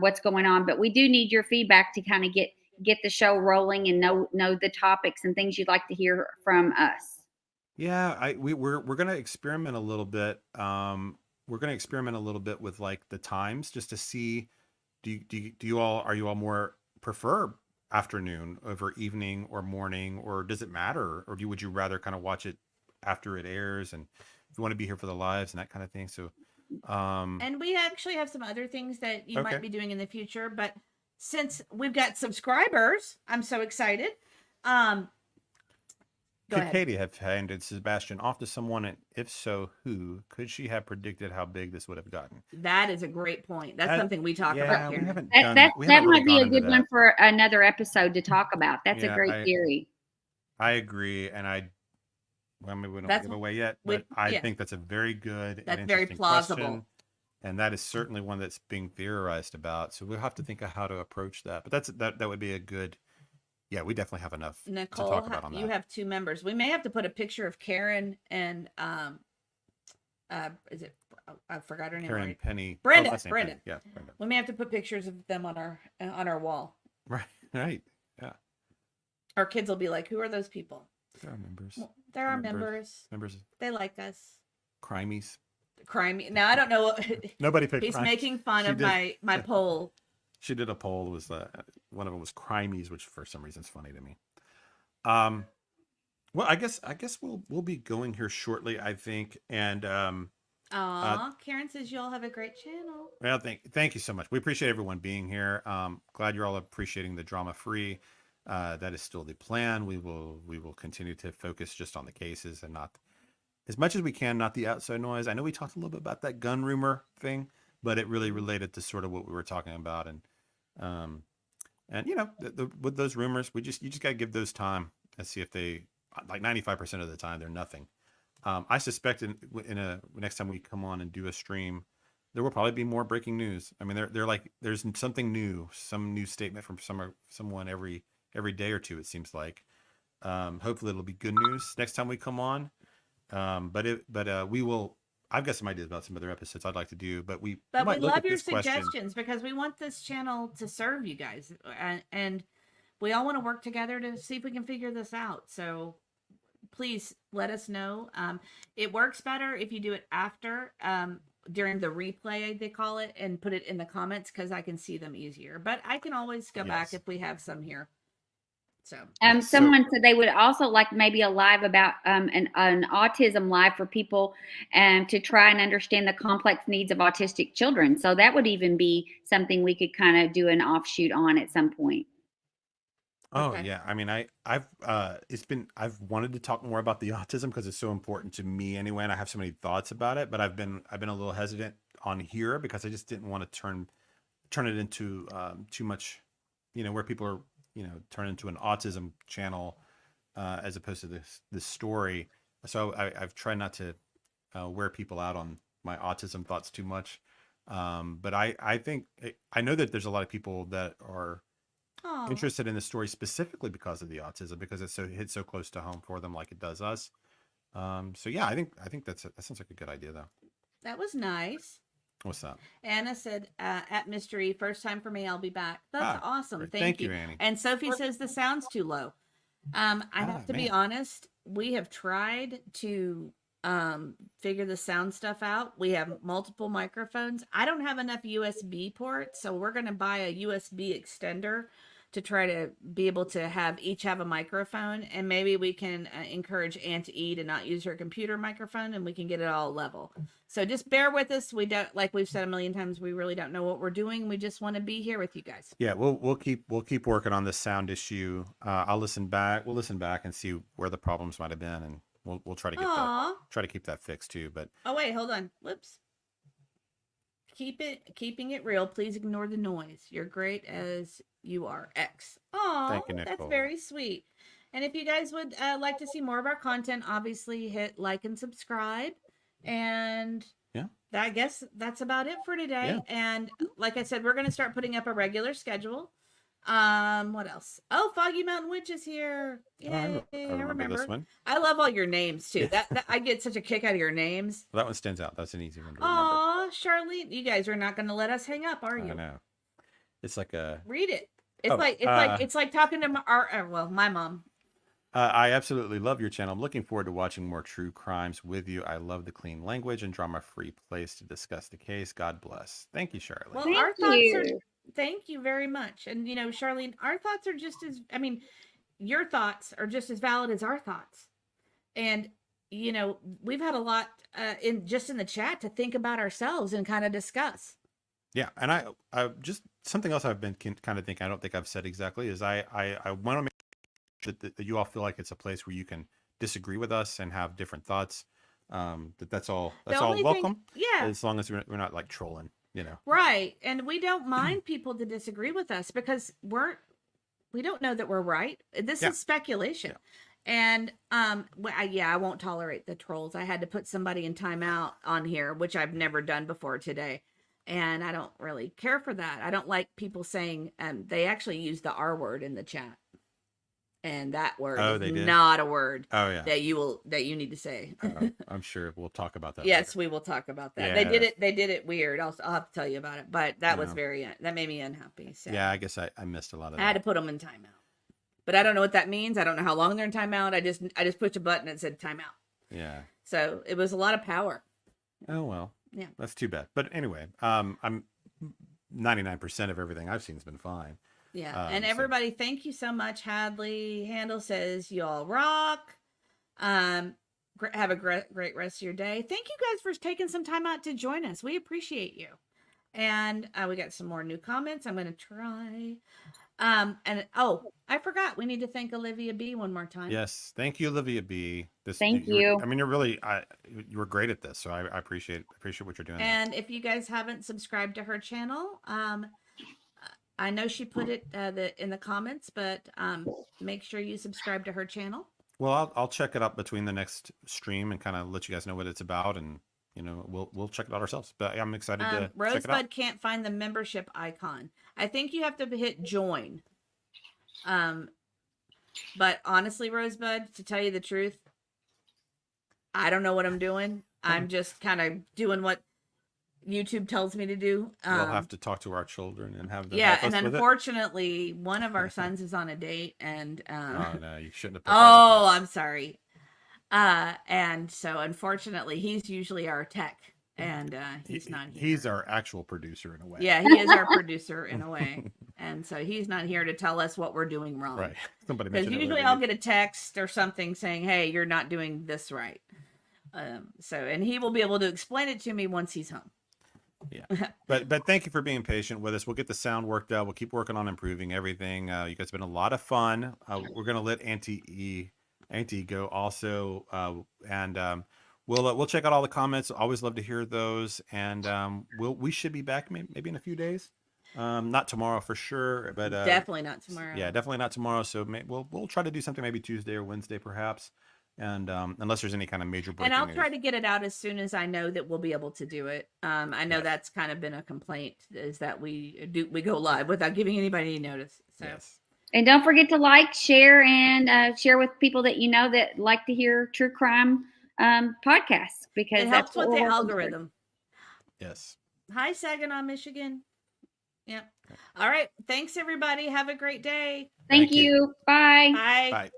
what's going on. But we do need your feedback to kind of get the show rolling and know the topics and things you'd like to hear from us. Yeah, we're gonna experiment a little bit. We're gonna experiment a little bit with like the times just to see. Are you all more prefer afternoon over evening or morning, or does it matter, or would you rather kind of watch it after it airs, and if you want to be here for the lives and that kind of thing? So, And we actually have some other things that you Okay. might be doing in the future, but since we've got subscribers, I'm so excited. Go could ahead. Katie have handed Sebastian off to someone, and if so, who? Could she have predicted how big this would have gotten? That is a great point. That's That- something we talk Yeah, about we here. haven't That done. that, We that haven't really might be gone a into good that. one for another episode to talk about. That's Yeah, a great theory. I agree, and well, maybe we don't That's- give away yet, we- but I yeah. think that's a very good and That's very interesting plausible. question, and that is certainly one that's being theorized about. So we'll have to think of how to approach that. But that would be a good. Yeah, we definitely have enough Nicole, to talk about on you that. have 2 members. We may have to put a picture of Karen and is it? I forgot her name. Karen already. Penny. Brenda, last name Brenda. Penny. Yeah, Brenda. We may have to put pictures of them on our wall. Right. Our kids will be like, "Who are those people?" There are members. Well, they're our Members. members. Members. They like us. Crimies. Crime. Now I don't know. Nobody picked. He's Crimes. making fun She of did. my poll. She did a poll. It was one of them was Crimies, which for some reason is funny to me. Well, I guess we'll be going here shortly, I think, and Aw, Karen says you all have a great channel. Well, thank you so much. We appreciate everyone being here. Glad you're all appreciating the drama free. That is still the plan. We will continue to focus just on the cases and not as much as we can, not the outside noise. I know we talked a little bit about that gun rumor thing, but it really related to sort of what we were talking about. And you know, with those rumors, you just got to give those time and see if they, like 95% of the time, they're nothing. I suspect next time we come on and do a stream, there will probably be more breaking news. I mean, they're like, there's something new, some new statement from someone every day or two, it seems like. Hopefully it'll be good news next time we come on. We will. I've got some ideas about some other episodes I'd like to do, but we might look love at your this question. suggestions because we want this channel to serve you guys, and we all want to work together to see if we can figure this out. So please let us know. It works better if you do it after, during the replay, they call it, and put it in the comments because I can see them easier. But I can always go back if we have some here. So, someone said they would also like maybe a live about an autism live for people to try and understand the complex needs of autistic children. So that would even be something we could kind of do an offshoot on at some point. Oh Okay. yeah, I mean, I've wanted to talk more about the autism because it's so important to me anyway, and I have so many thoughts about it. But I've been a little hesitant on here because I just didn't want to turn it into too much, you know, where people are, you know, turn into an autism channel as opposed to this story. So I've tried not to wear people out on my autism thoughts too much. But I think I know that there's a lot of people that are interested in the story specifically because of the autism, because it hits so close to home for them, like it does us. So yeah, I think that sounds like a good idea though. that was nice. What's that? Anna said, at Mystery, first time for me, I'll be back. That's awesome. Great. Thank you. Annie. And Sophie says the sound's too low. I have to be honest. We have tried to figure the sound stuff out. We have multiple microphones. I don't have enough USB ports, so we're going to buy a USB extender to try to be able to each have a microphone, and maybe we can encourage Aunt E to not use her computer microphone, and we can get it all level. So just bear with us. We don't, like we've said a million times, we really don't know what we're doing. We just want to be here with you guys. Yeah, we'll keep working on this sound issue. We'll listen back and see where the problems might have been, and we'll try to get keep that fixed too. But oh wait, hold on. Whoops. Keeping it real. Please ignore the noise. You're great as you are. X. Oh, thank you, that's Nicole. very sweet. And if you guys would like to see more of our content, obviously hit like and subscribe. And yeah, I guess that's about it for today. Yeah. And like I said, we're going to start putting up a regular schedule. What else? Oh, Foggy Mountain Witch is here. Yay, I remember this one. I love all your names too. That I get such a kick out of your names. Well, that one stands out. That's an easy one to remember. Aw, Charlene, you guys are not going to let us hang up, are you? I know. It's like a Read it. It's like talking to my mom. I absolutely love your channel. I'm looking forward to watching more true crimes with you. I love the clean language and drama-free place to discuss the case. God bless. Thank you, Charlene. Well, thank you very much. And you know, Charlene, our thoughts are your thoughts are just as valid as our thoughts. And you know, we've had a lot in the chat to think about ourselves and kind of discuss. Yeah, and I just something else I've been kind of thinking. I don't think I've said exactly is I want to make sure that you all feel like it's a place where you can disagree with us and have different thoughts. That's all welcome. Yeah, as long as we're not like trolling, you know. Right, and we don't mind people to disagree with us because we don't know that we're right. This is speculation. Yeah. And I won't tolerate the trolls. I had to put somebody in timeout on here, which I've never done before today. And I don't really care for that. I don't like people saying, they actually use the R word in the chat. And that word is not a word that you need to say. I'm sure we'll talk about that. Yes, later. we will talk about that. Yeah. They did it weird. I'll have to tell you about it, but that was that made me unhappy. So. Yeah, I guess I missed a lot of that. I had to put them in timeout. But I don't know what that means. I don't know how long they're in timeout. I just pushed a button and it said timeout. Yeah. So it was a lot of power. Oh well. Yeah. That's too bad. But anyway, I'm 99% of everything I've seen has been fine. Yeah. And everybody, thank you so much. Hadley Handel says y'all rock. have a great rest of your day. Thank you guys for taking some time out to join us. We appreciate you. And we got some more new comments. I'm going to try. And I forgot. We need to thank Olivia B one more time. Yes, thank you, Olivia B. Thank you. I mean, you're really, you were great at this, so I appreciate what you're doing. there. And if you guys haven't subscribed to her channel, I know she put it in the comments, but make sure you subscribe to her channel. Well, I'll check it out between the next stream and kind of let you guys know what it's about, and we'll check it out ourselves. But I'm excited to check it out. Rosebud can't find the membership icon. I think you have to hit join. But honestly, Rosebud, to tell you the truth, I don't know what I'm doing. I'm just kind of doing what YouTube tells me to do. We'll have to talk to our children and have them. Yeah, help us and with it. unfortunately, one of our sons is on a date, and Oh no, you shouldn't have. Put that up I'm sorry. And so unfortunately, he's usually our tech, and he's not here. He's our actual producer in a way. Yeah, he is our producer in a way, and so he's not here to tell us what we're doing wrong. Right. Somebody Because mentioned it usually earlier. I'll get a text or something saying, "Hey, you're not doing this right." And he will be able to explain it to me once he's home. Yeah, but thank you for being patient with us. We'll get the sound worked out. We'll keep working on improving everything. You guys have been a lot of fun. We're gonna let Auntie go also, and we'll check out all the comments. Always love to hear those, and we should be back maybe in a few days. Not tomorrow for sure, but Definitely not tomorrow. yeah, definitely not tomorrow. So we'll try to do something maybe Tuesday or Wednesday perhaps. And unless there's any kind of major breaking And I'll news. try to get it out as soon as I know that we'll be able to do it. I know Yes. that's kind of been a complaint, is that we go live without giving anybody any notice. So Yes. And don't forget to like, share, and share with people that you know that like to hear true crime podcasts, because it that's helps what with the we're working towards. algorithm. Yes. Hi, Saginaw, Michigan. Yep. All right. Thanks, everybody. Have a great day. Thank Thank you. you. Bye. Bye. Bye.